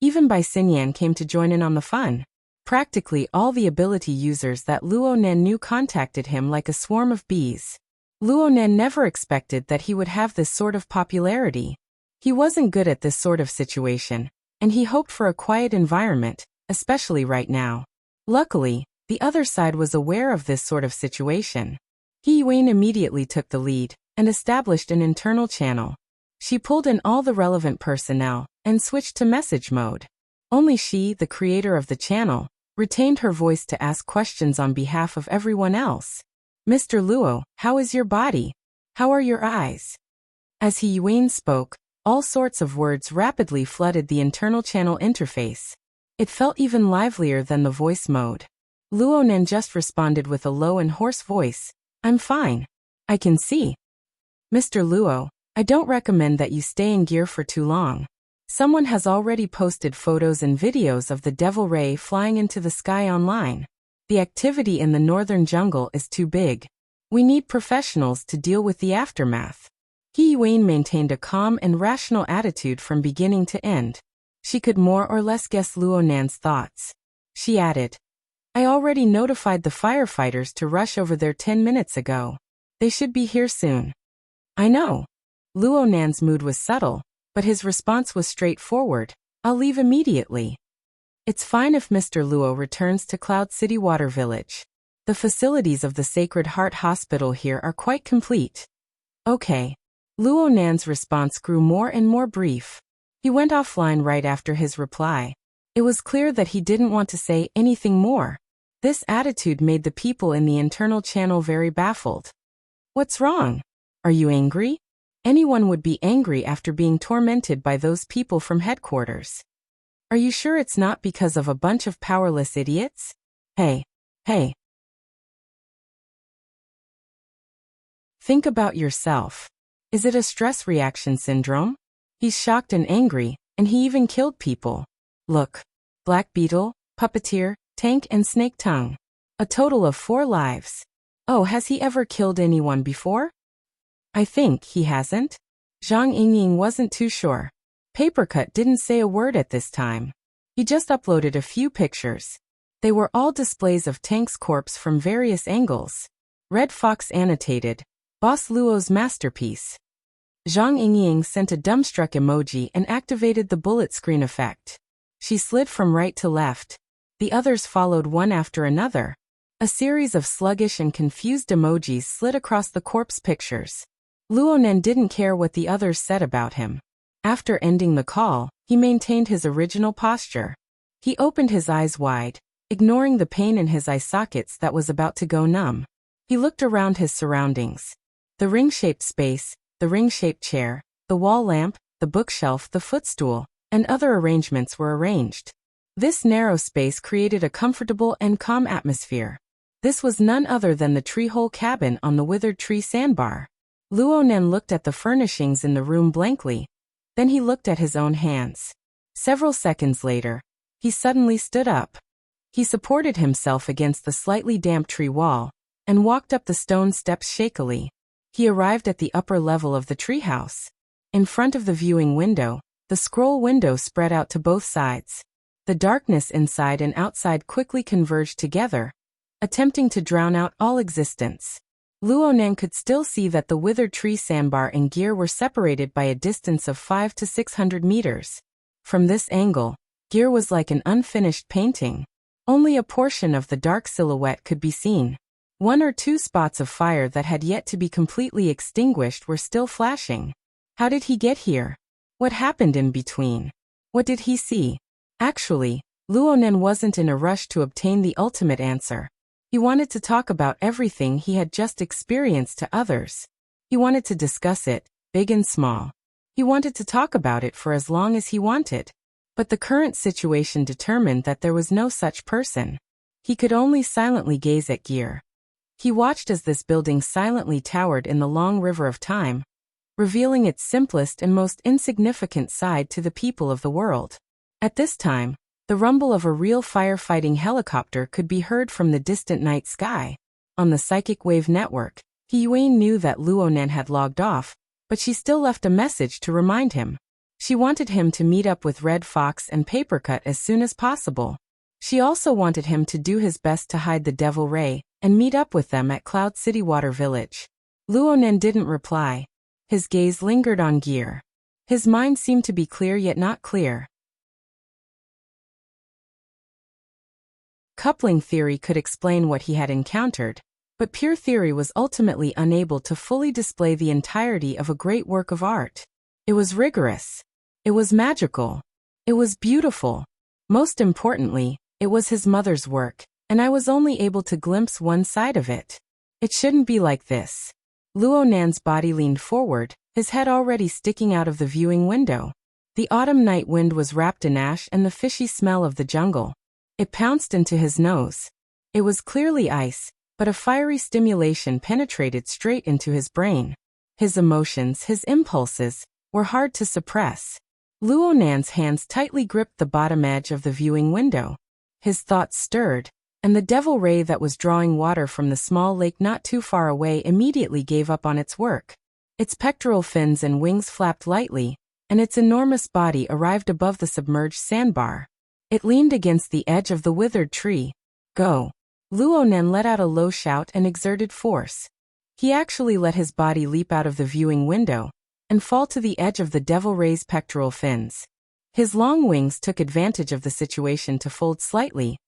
Speaker 1: Even Bai Xinyan came to join in on the fun. Practically all the ability users that Luonan knew contacted him like a swarm of bees. Luonan never expected that he would have this sort of popularity. He wasn't good at this sort of situation, and he hoped for a quiet environment, especially right now. Luckily, the other side was aware of this sort of situation. He Wayne immediately took the lead and established an internal channel. She pulled in all the relevant personnel and switched to message mode. Only she, the creator of the channel, retained her voice to ask questions on behalf of everyone else. "Mr. Luo, how is your body? How are your eyes?" As He Wayne spoke, all sorts of words rapidly flooded the internal channel interface. It felt even livelier than the voice mode. Luonan just responded with a low and hoarse voice, "I'm fine. I can see." "Mr. Luo, I don't recommend that you stay in gear for too long. Someone has already posted photos and videos of the Devil Ray flying into the sky online. The activity in the northern jungle is too big. We need professionals to deal with the aftermath." He Wayne maintained a calm and rational attitude from beginning to end. She could more or less guess Luonan's thoughts. She added, "I already notified the firefighters to rush over there 10 minutes ago. They should be here soon." "I know." Luonan's mood was subtle, but his response was straightforward. "I'll leave immediately." It's fine if Mr. Luo returns to Cloud City Water Village. The facilities of the Sacred Heart Hospital here are quite complete. "Okay." Luonan's response grew more and more brief. He went offline right after his reply. It was clear that he didn't want to say anything more. This attitude made the people in the internal channel very baffled. "What's wrong? Are you angry?" Anyone would be angry after being tormented by those people from headquarters. "Are you sure it's not because of a bunch of powerless idiots?" Hey. Think about yourself. Is it a stress reaction syndrome? He's shocked and angry, and he even killed people. Look. Black Beetle, Puppeteer, Tank and Snake Tongue. A total of 4 lives. Oh, has he ever killed anyone before? I think he hasn't. Zhang Yingying wasn't too sure. Papercut didn't say a word at this time. He just uploaded a few pictures. They were all displays of Tank's corpse from various angles. Red Fox annotated, Boss Luo's masterpiece. Zhang Yingying sent a dumbstruck emoji and activated the bullet screen effect. She slid from right to left. The others followed one after another. A series of sluggish and confused emojis slid across the corpse pictures. Luonan didn't care what the others said about him. After ending the call, he maintained his original posture. He opened his eyes wide, ignoring the pain in his eye sockets that was about to go numb. He looked around his surroundings. The ring-shaped space, the ring-shaped chair, the wall lamp, the bookshelf, the footstool, and other arrangements were arranged. This narrow space created a comfortable and calm atmosphere. This was none other than the tree-hole cabin on the withered tree sandbar. Luonan looked at the furnishings in the room blankly. Then he looked at his own hands. Several seconds later, he suddenly stood up. He supported himself against the slightly damp tree wall and walked up the stone steps shakily. He arrived at the upper level of the treehouse. In front of the viewing window, the scroll window spread out to both sides. The darkness inside and outside quickly converged together, attempting to drown out all existence. Luonan could still see that the withered tree sandbar and gear were separated by a distance of 500 to 600 meters. From this angle, gear was like an unfinished painting. Only a portion of the dark silhouette could be seen. One or two spots of fire that had yet to be completely extinguished were still flashing. How did he get here? What happened in between? What did he see? Actually, Luonan wasn't in a rush to obtain the ultimate answer. He wanted to talk about everything he had just experienced to others. He wanted to discuss it, big and small. He wanted to talk about it for as long as he wanted. But the current situation determined that there was no such person. He could only silently gaze at gear. He watched as this building silently towered in the long river of time, revealing its simplest and most insignificant side to the people of the world. At this time, the rumble of a real firefighting helicopter could be heard from the distant night sky. On the psychic wave network, Yuan knew that Luonan had logged off, but she still left a message to remind him. She wanted him to meet up with Red Fox and Papercut as soon as possible. She also wanted him to do his best to hide the Devil Ray and meet up with them at Cloud City Water Village. Luonan didn't reply. His gaze lingered on gear. His mind seemed to be clear yet not clear. Coupling theory could explain what he had encountered, but pure theory was ultimately unable to fully display the entirety of a great work of art. It was rigorous. It was magical. It was beautiful. Most importantly, it was his mother's work, and I was only able to glimpse one side of it. It shouldn't be like this. Luonan's body leaned forward, his head already sticking out of the viewing window. The autumn night wind was wrapped in ash and the fishy smell of the jungle. It pounced into his nose. It was clearly ice, but a fiery stimulation penetrated straight into his brain. His emotions, his impulses, were hard to suppress. Luonan's hands tightly gripped the bottom edge of the viewing window. His thoughts stirred, and the devil ray that was drawing water from the small lake not too far away immediately gave up on its work. Its pectoral fins and wings flapped lightly, and its enormous body arrived above the submerged sandbar. It leaned against the edge of the withered tree. Go! Luonan let out a low shout and exerted force. He actually let his body leap out of the viewing window and fall to the edge of the devil ray's pectoral fins. His long wings took advantage of the situation to fold slightly,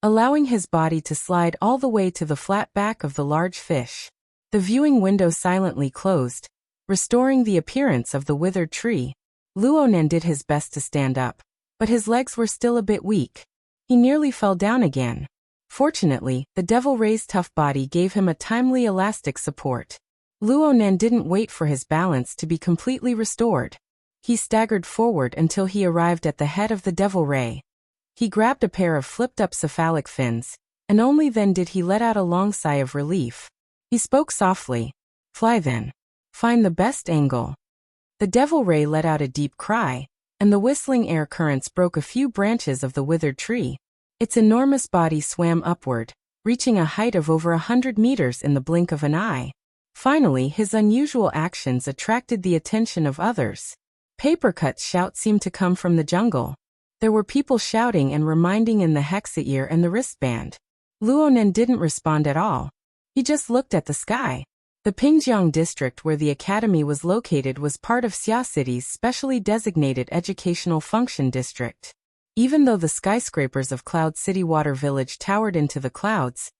Speaker 1: allowing his body to slide all the way to the flat back of the large fish. The viewing window silently closed, restoring the appearance of the withered tree. Luonan did his best to stand up, but his legs were still a bit weak. He nearly fell down again. Fortunately, the devil ray's tough body gave him a timely elastic support. Luonan didn't wait for his balance to be completely restored. He staggered forward until he arrived at the head of the devil ray. He grabbed a pair of flipped-up cephalic fins, and only then did he let out a long sigh of relief. He spoke softly. Fly then. Find the best angle. The devil ray let out a deep cry, and the whistling air currents broke a few branches of the withered tree. Its enormous body swam upward, reaching a height of over 100 meters in the blink of an eye. Finally, his unusual actions attracted the attention of others. Papercut's shout seemed to come from the jungle. There were people shouting and reminding in the hexa-ear and the wristband. Luonan didn't respond at all. He just looked at the sky. The Pingjiang district where the academy was located was part of Xia City's specially designated educational function district. Even though the skyscrapers of Cloud City Water Village towered into the clouds,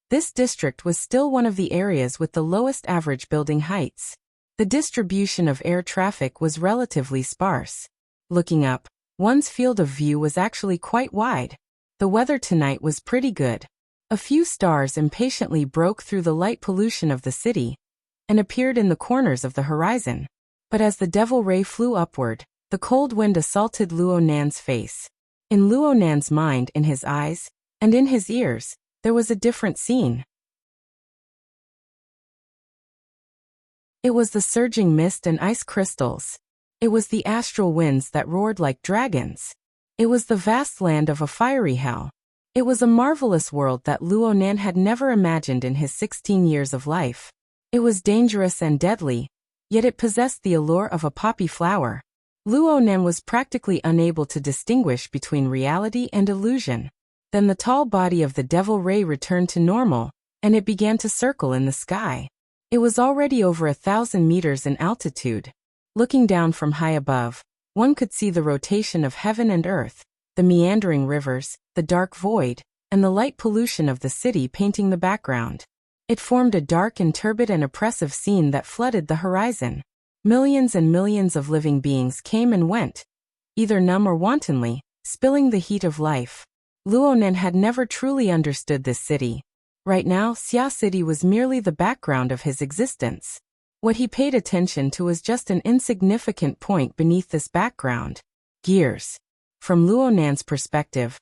Speaker 1: this district was still one of the areas with the lowest average building heights. The distribution of air traffic was relatively sparse. Looking up, one's field of view was actually quite wide. The weather tonight was pretty good. A few stars impatiently broke through the light pollution of the city and appeared in the corners of the horizon. But as the devil ray flew upward, the cold wind assaulted Luonan's face. In Luonan's mind, in his eyes, and in his ears, there was a different scene. It was the surging mist and ice crystals. It was the astral winds that roared like dragons. It was the vast land of a fiery hell. It was a marvelous world that Luonan had never imagined in his 16 years of life. It was dangerous and deadly, yet it possessed the allure of a poppy flower. Luonan was practically unable to distinguish between reality and illusion. Then the tall body of the devil ray returned to normal, and it began to circle in the sky. It was already over 1,000 meters in altitude. Looking down from high above, one could see the rotation of heaven and earth, the meandering rivers, the dark void, and the light pollution of the city painting the background. It formed a dark and turbid and oppressive scene that flooded the horizon. Millions and millions of living beings came and went, either numb or wantonly, spilling the heat of life. Luonan had never truly understood this city. Right now, Xia City was merely the background of his existence. What he paid attention to was just an insignificant point beneath this background. Gears. From Luonan's perspective,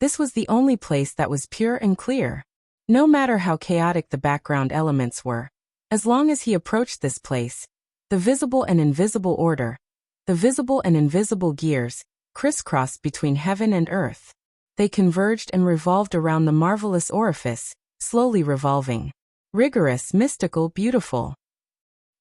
Speaker 1: this was the only place that was pure and clear. No matter how chaotic the background elements were, as long as he approached this place, the visible and invisible order, the visible and invisible gears, crisscrossed between heaven and earth. They converged and revolved around the marvelous orifice, slowly revolving. Rigorous, mystical, beautiful.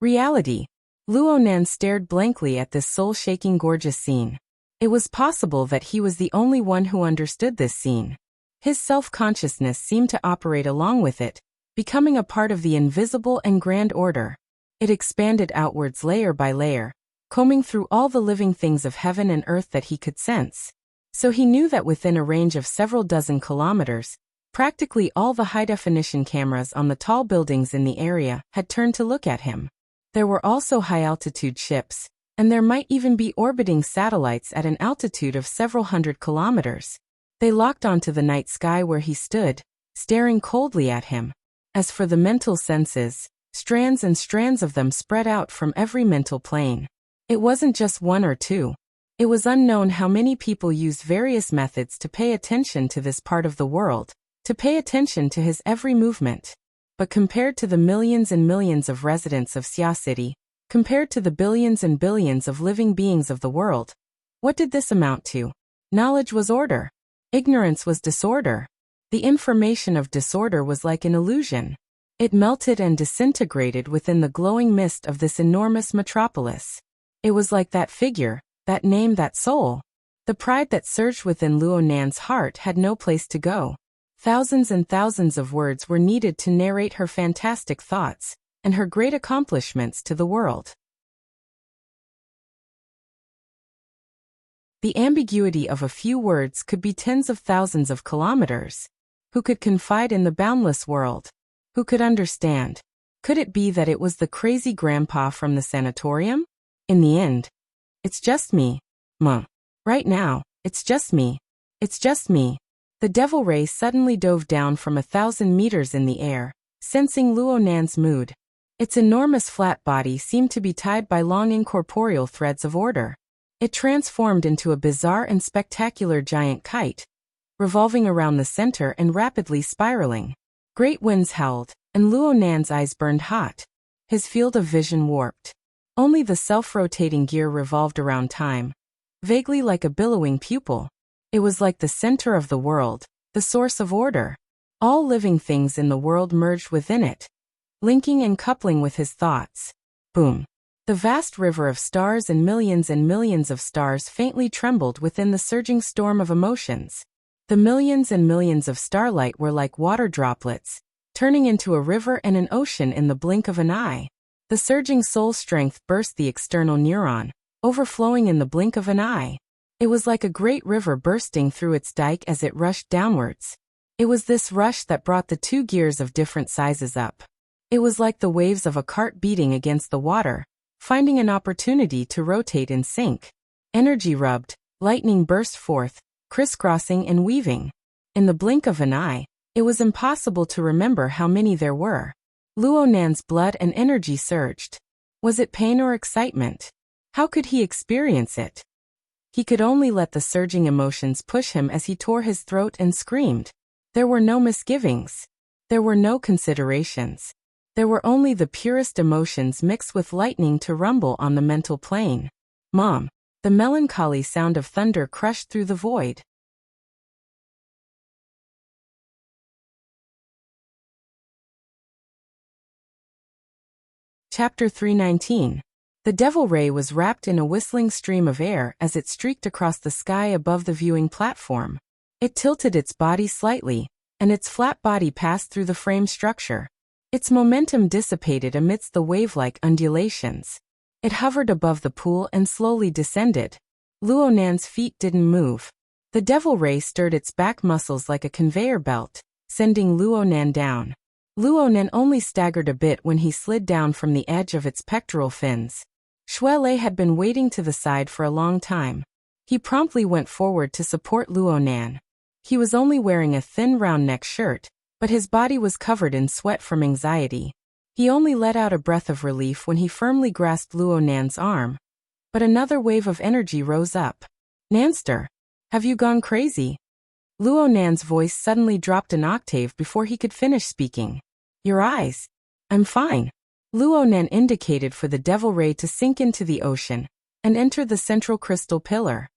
Speaker 1: Reality. Luonan stared blankly at this soul-shaking gorgeous scene. It was possible that he was the only one who understood this scene. His self-consciousness seemed to operate along with it, becoming a part of the invisible and grand order. It expanded outwards layer by layer, combing through all the living things of heaven and earth that he could sense. So he knew that within a range of several dozen kilometers, practically all the high-definition cameras on the tall buildings in the area had turned to look at him. There were also high-altitude ships, and there might even be orbiting satellites at an altitude of several hundred kilometers. They locked onto the night sky where he stood, staring coldly at him. As for the mental senses, strands and strands of them spread out from every mental plane. It wasn't just one or two. It was unknown how many people used various methods to pay attention to this part of the world, to pay attention to his every movement. But compared to the millions and millions of residents of Xia City, compared to the billions and billions of living beings of the world, what did this amount to? Knowledge was order. Ignorance was disorder. The information of disorder was like an illusion. It melted and disintegrated within the glowing mist of this enormous metropolis. It was like that figure, that name, that soul. The pride that surged within Luonan's heart had no place to go. Thousands and thousands of words were needed to narrate her fantastic thoughts and her great accomplishments to the world. The ambiguity of a few words could be tens of thousands of kilometers. Who could confide in the boundless world? Who could understand? Could it be that it was the crazy grandpa from the sanatorium? In the end, it's just me. Right now, it's just me. It's just me. The devil ray suddenly dove down from 1,000 meters in the air, sensing Luonan's mood. Its enormous flat body seemed to be tied by long incorporeal threads of order. It transformed into a bizarre and spectacular giant kite, revolving around the center and rapidly spiraling. Great winds howled, and Luonan's eyes burned hot. His field of vision warped. Only the self-rotating gear revolved around time, vaguely like a billowing pupil. It was like the center of the world, the source of order. All living things in the world merged within it, linking and coupling with his thoughts. Boom. The vast river of stars and millions of stars faintly trembled within the surging storm of emotions. The millions and millions of starlight were like water droplets, turning into a river and an ocean in the blink of an eye. The surging soul strength burst the external neuron, overflowing in the blink of an eye. It was like a great river bursting through its dike as it rushed downwards. It was this rush that brought the two gears of different sizes up. It was like the waves of a cart beating against the water, finding an opportunity to rotate in sync. Energy rubbed, lightning burst forth, crisscrossing and weaving. In the blink of an eye, it was impossible to remember how many there were. Luo Nan's blood and energy surged. Was it pain or excitement? How could he experience it? He could only let the surging emotions push him as he tore his throat and screamed. There were no misgivings. There were no considerations. There were only the purest emotions mixed with lightning to rumble on the mental plane. Mom. The melancholy sound of thunder crushed through the void. Chapter 319. The Devil Ray was wrapped in a whistling stream of air as it streaked across the sky above the viewing platform. It tilted its body slightly, and its flat body passed through the frame structure. Its momentum dissipated amidst the wave-like undulations. It hovered above the pool and slowly descended. Luo Nan's feet didn't move. The Devil Ray stirred its back muscles like a conveyor belt, sending Luo Nan down. Luo Nan only staggered a bit when he slid down from the edge of its pectoral fins. Shui Lei had been waiting to the side for a long time. He promptly went forward to support Luo Nan. He was only wearing a thin round neck shirt, but his body was covered in sweat from anxiety. He only let out a breath of relief when he firmly grasped Luo Nan's arm. But another wave of energy rose up. Nanster, have you gone crazy? Luo Nan's voice suddenly dropped an octave before he could finish speaking. Your eyes. I'm fine. Luo Nan indicated for the Devil Ray to sink into the ocean and enter the central crystal pillar.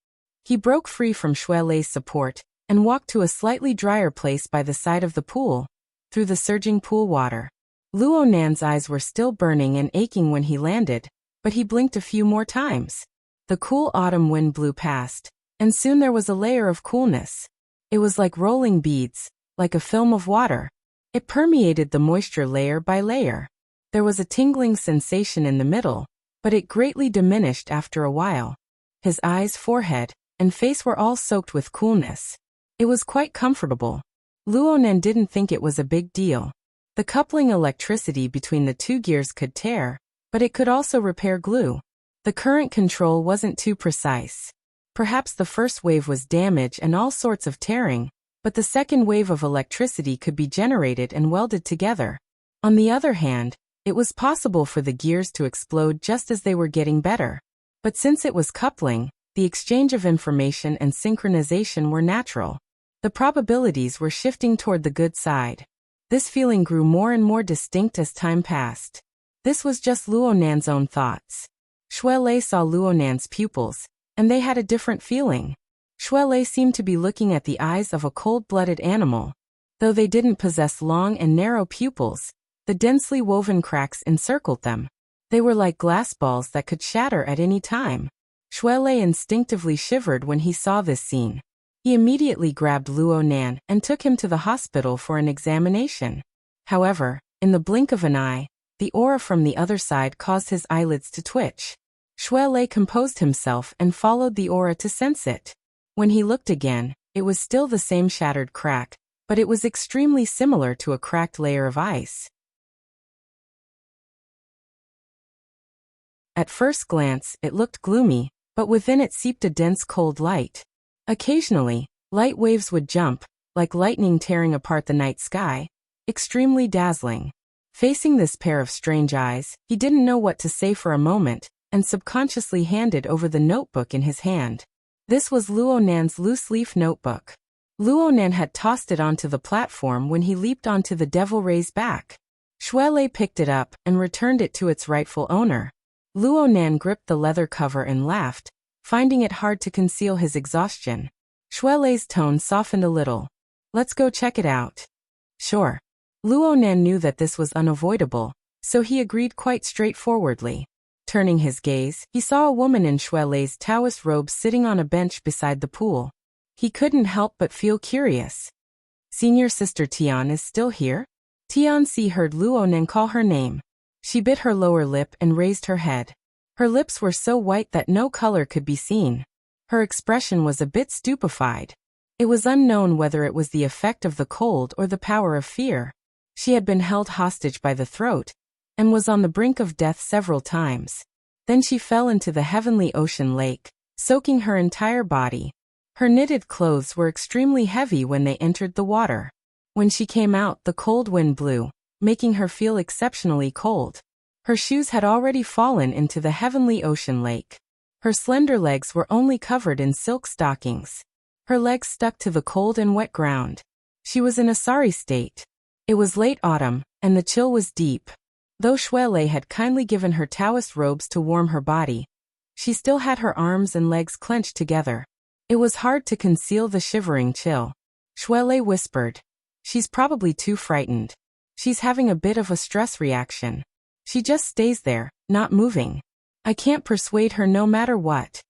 Speaker 1: He broke free from Shui Lei's support and walked to a slightly drier place by the side of the pool, through the surging pool water. Luo Nan's eyes were still burning and aching when he landed, but he blinked a few more times. The cool autumn wind blew past, and soon there was a layer of coolness. It was like rolling beads, like a film of water. It permeated the moisture layer by layer. There was a tingling sensation in the middle, but it greatly diminished after a while. His eyes, forehead, and face were all soaked with coolness. It was quite comfortable. Luo Nan didn't think it was a big deal. The coupling electricity between the two gears could tear, but it could also repair glue. The current control wasn't too precise. Perhaps the first wave was damage and all sorts of tearing, but the second wave of electricity could be generated and welded together. On the other hand, it was possible for the gears to explode just as they were getting better. But since it was coupling, the exchange of information and synchronization were natural. The probabilities were shifting toward the good side. This feeling grew more and more distinct as time passed. This was just Luo Nan's own thoughts. Shui Lei saw Luo Nan's pupils, and they had a different feeling. Shui Lei seemed to be looking at the eyes of a cold-blooded animal. Though they didn't possess long and narrow pupils, the densely woven cracks encircled them. They were like glass balls that could shatter at any time. Shui Lei instinctively shivered when he saw this scene. He immediately grabbed Luo Nan and took him to the hospital for an examination. However, in the blink of an eye, the aura from the other side caused his eyelids to twitch. Shui Lei composed himself and followed the aura to sense it. When he looked again, it was still the same shattered crack, but it was extremely similar to a cracked layer of ice. At first glance, it looked gloomy, but within it seeped a dense cold light. Occasionally, light waves would jump, like lightning tearing apart the night sky, extremely dazzling. Facing this pair of strange eyes, he didn't know what to say for a moment, and subconsciously handed over the notebook in his hand. This was Luo Nan's loose-leaf notebook. Luo Nan had tossed it onto the platform when he leaped onto the Devil Ray's back. Shui Lei picked it up and returned it to its rightful owner. Luo Nan gripped the leather cover and laughed, finding it hard to conceal his exhaustion. Shui Lei's tone softened a little. Let's go check it out. Sure. Luo Nan knew that this was unavoidable, so he agreed quite straightforwardly. Turning his gaze, he saw a woman in Shuelei's Taoist robes sitting on a bench beside the pool. He couldn't help but feel curious. Senior Sister Tian is still here? Tianxi heard Luonan call her name. She bit her lower lip and raised her head. Her lips were so white that no color could be seen. Her expression was a bit stupefied. It was unknown whether it was the effect of the cold or the power of fear. She had been held hostage by the throat, and was on the brink of death several times. Then she fell into the heavenly ocean lake, soaking her entire body. Her knitted clothes were extremely heavy when they entered the water. When she came out, the cold wind blew, making her feel exceptionally cold. Her shoes had already fallen into the heavenly ocean lake. Her slender legs were only covered in silk stockings. Her legs stuck to the cold and wet ground. She was in a sorry state. It was late autumn, and the chill was deep. Though Shuelei had kindly given her Taoist robes to warm her body, she still had her arms and legs clenched together. It was hard to conceal the shivering chill. Shuelei whispered, "She's probably too frightened. She's having a bit of a stress reaction. She just stays there, not moving. I can't persuade her no matter what."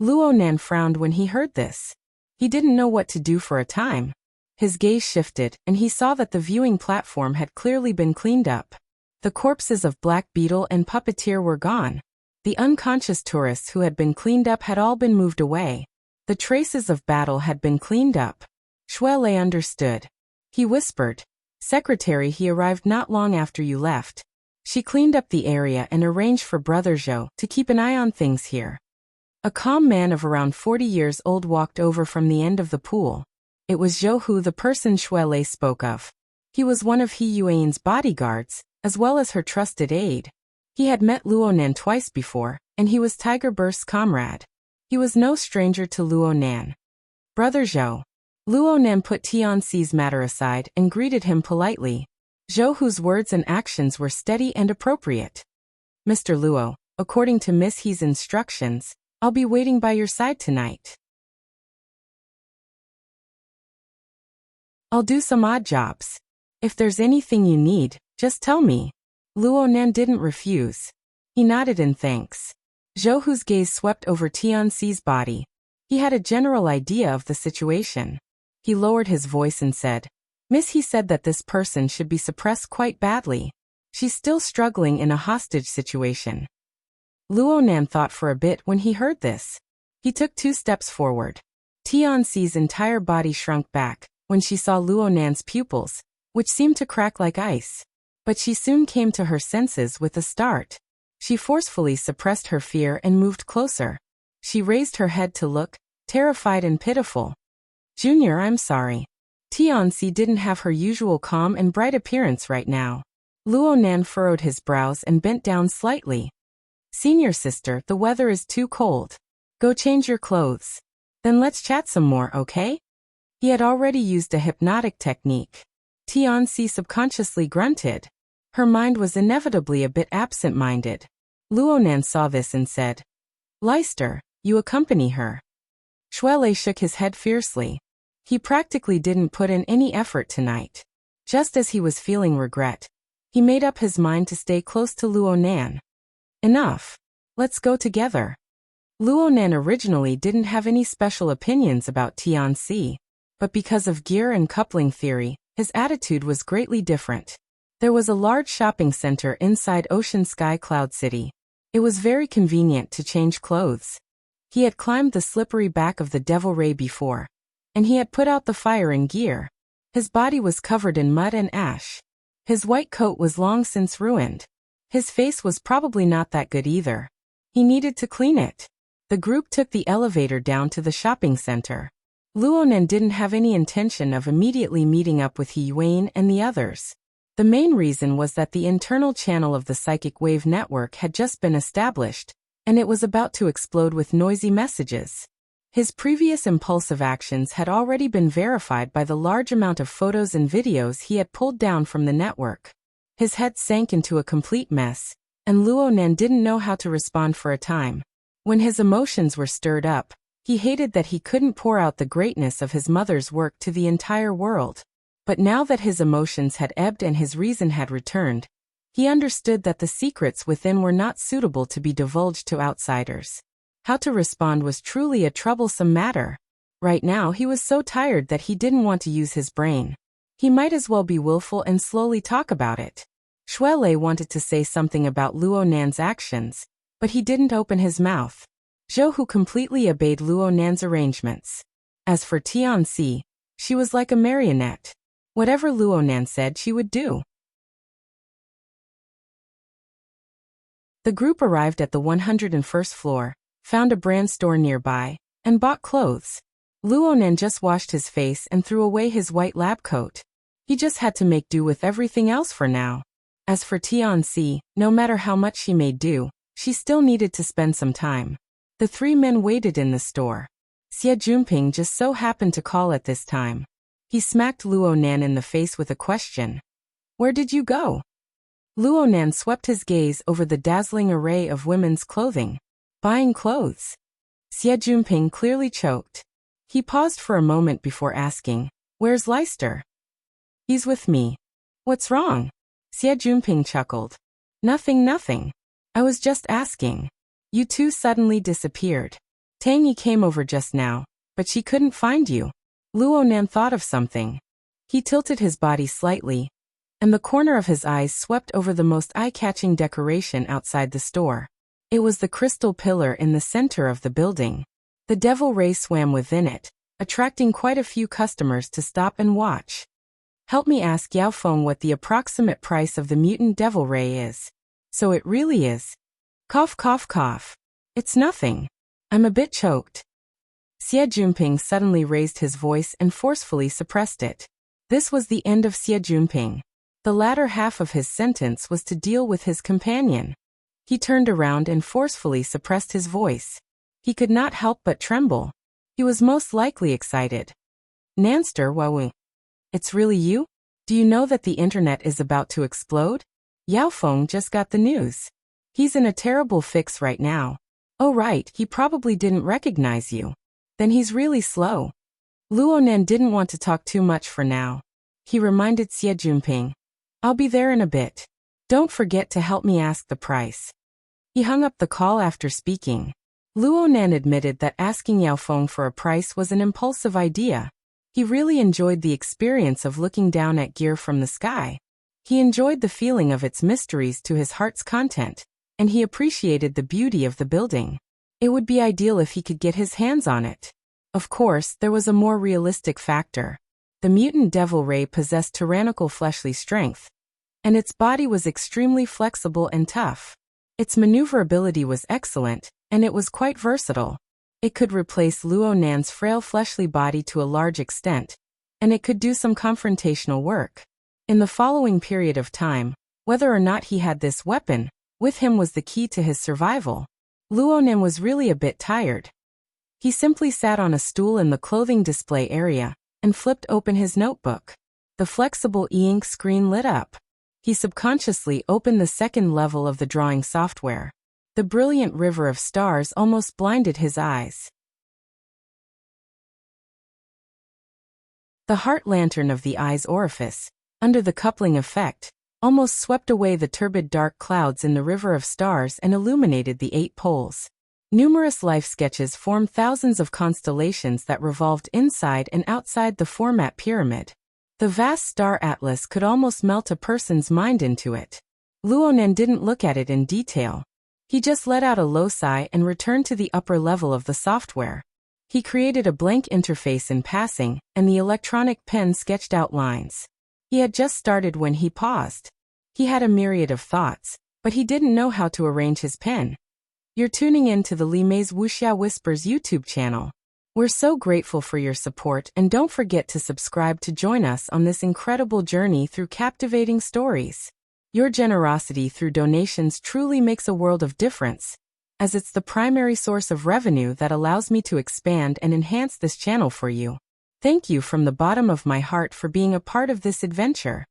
Speaker 1: Luonan frowned when he heard this. He didn't know what to do for a time. His gaze shifted, and he saw that the viewing platform had clearly been cleaned up. The corpses of Black Beetle and Puppeteer were gone. The unconscious tourists who had been cleaned up had all been moved away. The traces of battle had been cleaned up. Shuelei understood. He whispered, "Secretary, he arrived not long after you left." She cleaned up the area and arranged for Brother Zhou to keep an eye on things here. A calm man of around 40 years old walked over from the end of the pool. It was Zhou Hu, the person Shuelei spoke of. He was one of He Yuan's bodyguards, as well as her trusted aide. He had met Luonan twice before, and he was Tiger Burst's comrade. He was no stranger to Luonan. "Brother Zhou." Luonan put Tianxi's matter aside and greeted him politely. Zhou Hu's words and actions were steady and appropriate. "Mr. Luo, according to Miss He's instructions, I'll be waiting by your side tonight. I'll do some odd jobs. If there's anything you need, just tell me." Luonan didn't refuse. He nodded in thanks. Zhou Hu's gaze swept over Tianxi's body. He had a general idea of the situation. He lowered his voice and said, "Miss He said that this person should be suppressed quite badly. She's still struggling in a hostage situation." Luonan thought for a bit when he heard this. He took 2 steps forward. Tianxi's entire body shrunk back when she saw Luonan's pupils, which seemed to crack like ice. But she soon came to her senses with a start. She forcefully suppressed her fear and moved closer. She raised her head to look, terrified and pitiful. "Junior, I'm sorry." Tianxi didn't have her usual calm and bright appearance right now. Luonan furrowed his brows and bent down slightly. "Senior sister, the weather is too cold. Go change your clothes. Then let's chat some more, okay?" He had already used a hypnotic technique. Tianxi subconsciously grunted. Her mind was inevitably a bit absent-minded. Luonan saw this and said, "Leister, you accompany her." Shuelei shook his head fiercely. He practically didn't put in any effort tonight. Just as he was feeling regret, he made up his mind to stay close to Luonan. "Enough. Let's go together." Luonan originally didn't have any special opinions about Tianxi, but because of gear and coupling theory, his attitude was greatly different. There was a large shopping center inside Ocean Sky Cloud City. It was very convenient to change clothes. He had climbed the slippery back of the Devil Ray before, and he had put out the fire in gear. His body was covered in mud and ash. His white coat was long since ruined. His face was probably not that good either. He needed to clean it. The group took the elevator down to the shopping center. Luonan didn't have any intention of immediately meeting up with He Yuan and the others. The main reason was that the internal channel of the psychic wave network had just been established, and it was about to explode with noisy messages. His previous impulsive actions had already been verified by the large amount of photos and videos he had pulled down from the network. His head sank into a complete mess, and Luonan didn't know how to respond for a time. When his emotions were stirred up, he hated that he couldn't pour out the greatness of his mother's work to the entire world. But now that his emotions had ebbed and his reason had returned, He understood that the secrets within were not suitable to be divulged to outsiders. How to respond was truly a troublesome matter. Right now he was so tired that he didn't want to use his brain. He might as well be willful and slowly talk about it. Shuelei wanted to say something about Luo Nan's actions, but he didn't open his mouth. Zhou Hu completely obeyed Luo Nan's arrangements. As for Tianxi, she was like a marionette. Whatever Luo Nan said she would do. The group arrived at the 101st floor, found a brand store nearby, and bought clothes. Luo Nan just washed his face and threw away his white lab coat. He just had to make do with everything else for now. As for Tianxi, no matter how much she made do, she still needed to spend some time. The three men waited in the store. Xie Junping just so happened to call at this time. He smacked Luo Nan in the face with a question. "Where did you go?" Luo Nan swept his gaze over the dazzling array of women's clothing. "Buying clothes." Xie Junping clearly choked. He paused for a moment before asking, "Where's Leister?" "He's with me." "What's wrong?" Xie Junping chuckled. Nothing. I was just asking. You two suddenly disappeared. Tang Yi came over just now, but she couldn't find you." Luo Nan thought of something. He tilted his body slightly, and the corner of his eyes swept over the most eye-catching decoration outside the store. It was the crystal pillar in the center of the building. The devil ray swam within it, attracting quite a few customers to stop and watch. "Help me ask Yao Feng what the approximate price of the mutant devil ray is." "So it really is." Cough, cough, cough. "It's nothing. I'm a bit choked." Xie Junping suddenly raised his voice and forcefully suppressed it. This was the end of Xie Junping. The latter half of his sentence was to deal with his companion. He turned around and forcefully suppressed his voice. He could not help but tremble. He was most likely excited. "Nanster Wawu. It's really you? Do you know that the internet is about to explode? Yao Feng just got the news. He's in a terrible fix right now." "Oh right, he probably didn't recognize you. Then he's really slow." Luo Nan didn't want to talk too much for now. He reminded Xie Junping, "I'll be there in a bit. Don't forget to help me ask the price." He hung up the call after speaking. Luo Nan admitted that asking Yao Feng for a price was an impulsive idea. He really enjoyed the experience of looking down at gear from the sky. He enjoyed the feeling of its mysteries to his heart's content, and he appreciated the beauty of the building. It would be ideal if he could get his hands on it. Of course, there was a more realistic factor. The mutant devil ray possessed tyrannical fleshly strength, and its body was extremely flexible and tough. Its maneuverability was excellent, and it was quite versatile. It could replace Luo Nan's frail fleshly body to a large extent, and it could do some confrontational work. In the following period of time, whether or not he had this weapon with him was the key to his survival. Luo Nan was really a bit tired. He simply sat on a stool in the clothing display area and flipped open his notebook. The flexible e-ink screen lit up. He subconsciously opened the second level of the drawing software. The brilliant river of stars almost blinded his eyes. The heart lantern of the eye's orifice, under the coupling effect, almost swept away the turbid dark clouds in the river of stars and illuminated the 8 poles. Numerous life sketches formed thousands of constellations that revolved inside and outside the format pyramid. The vast star atlas could almost melt a person's mind into it. Luo Nan didn't look at it in detail. He just let out a low sigh and returned to the upper level of the software. He created a blank interface in passing, and the electronic pen sketched out lines. He had just started when he paused. He had a myriad of thoughts, but he didn't know how to arrange his pen. You're tuning in to the Li Mei's Wuxia Whispers YouTube channel. We're so grateful for your support, and don't forget to subscribe to join us on this incredible journey through captivating stories. Your generosity through donations truly makes a world of difference, as it's the primary source of revenue that allows me to expand and enhance this channel for you. Thank you from the bottom of my heart for being a part of this adventure.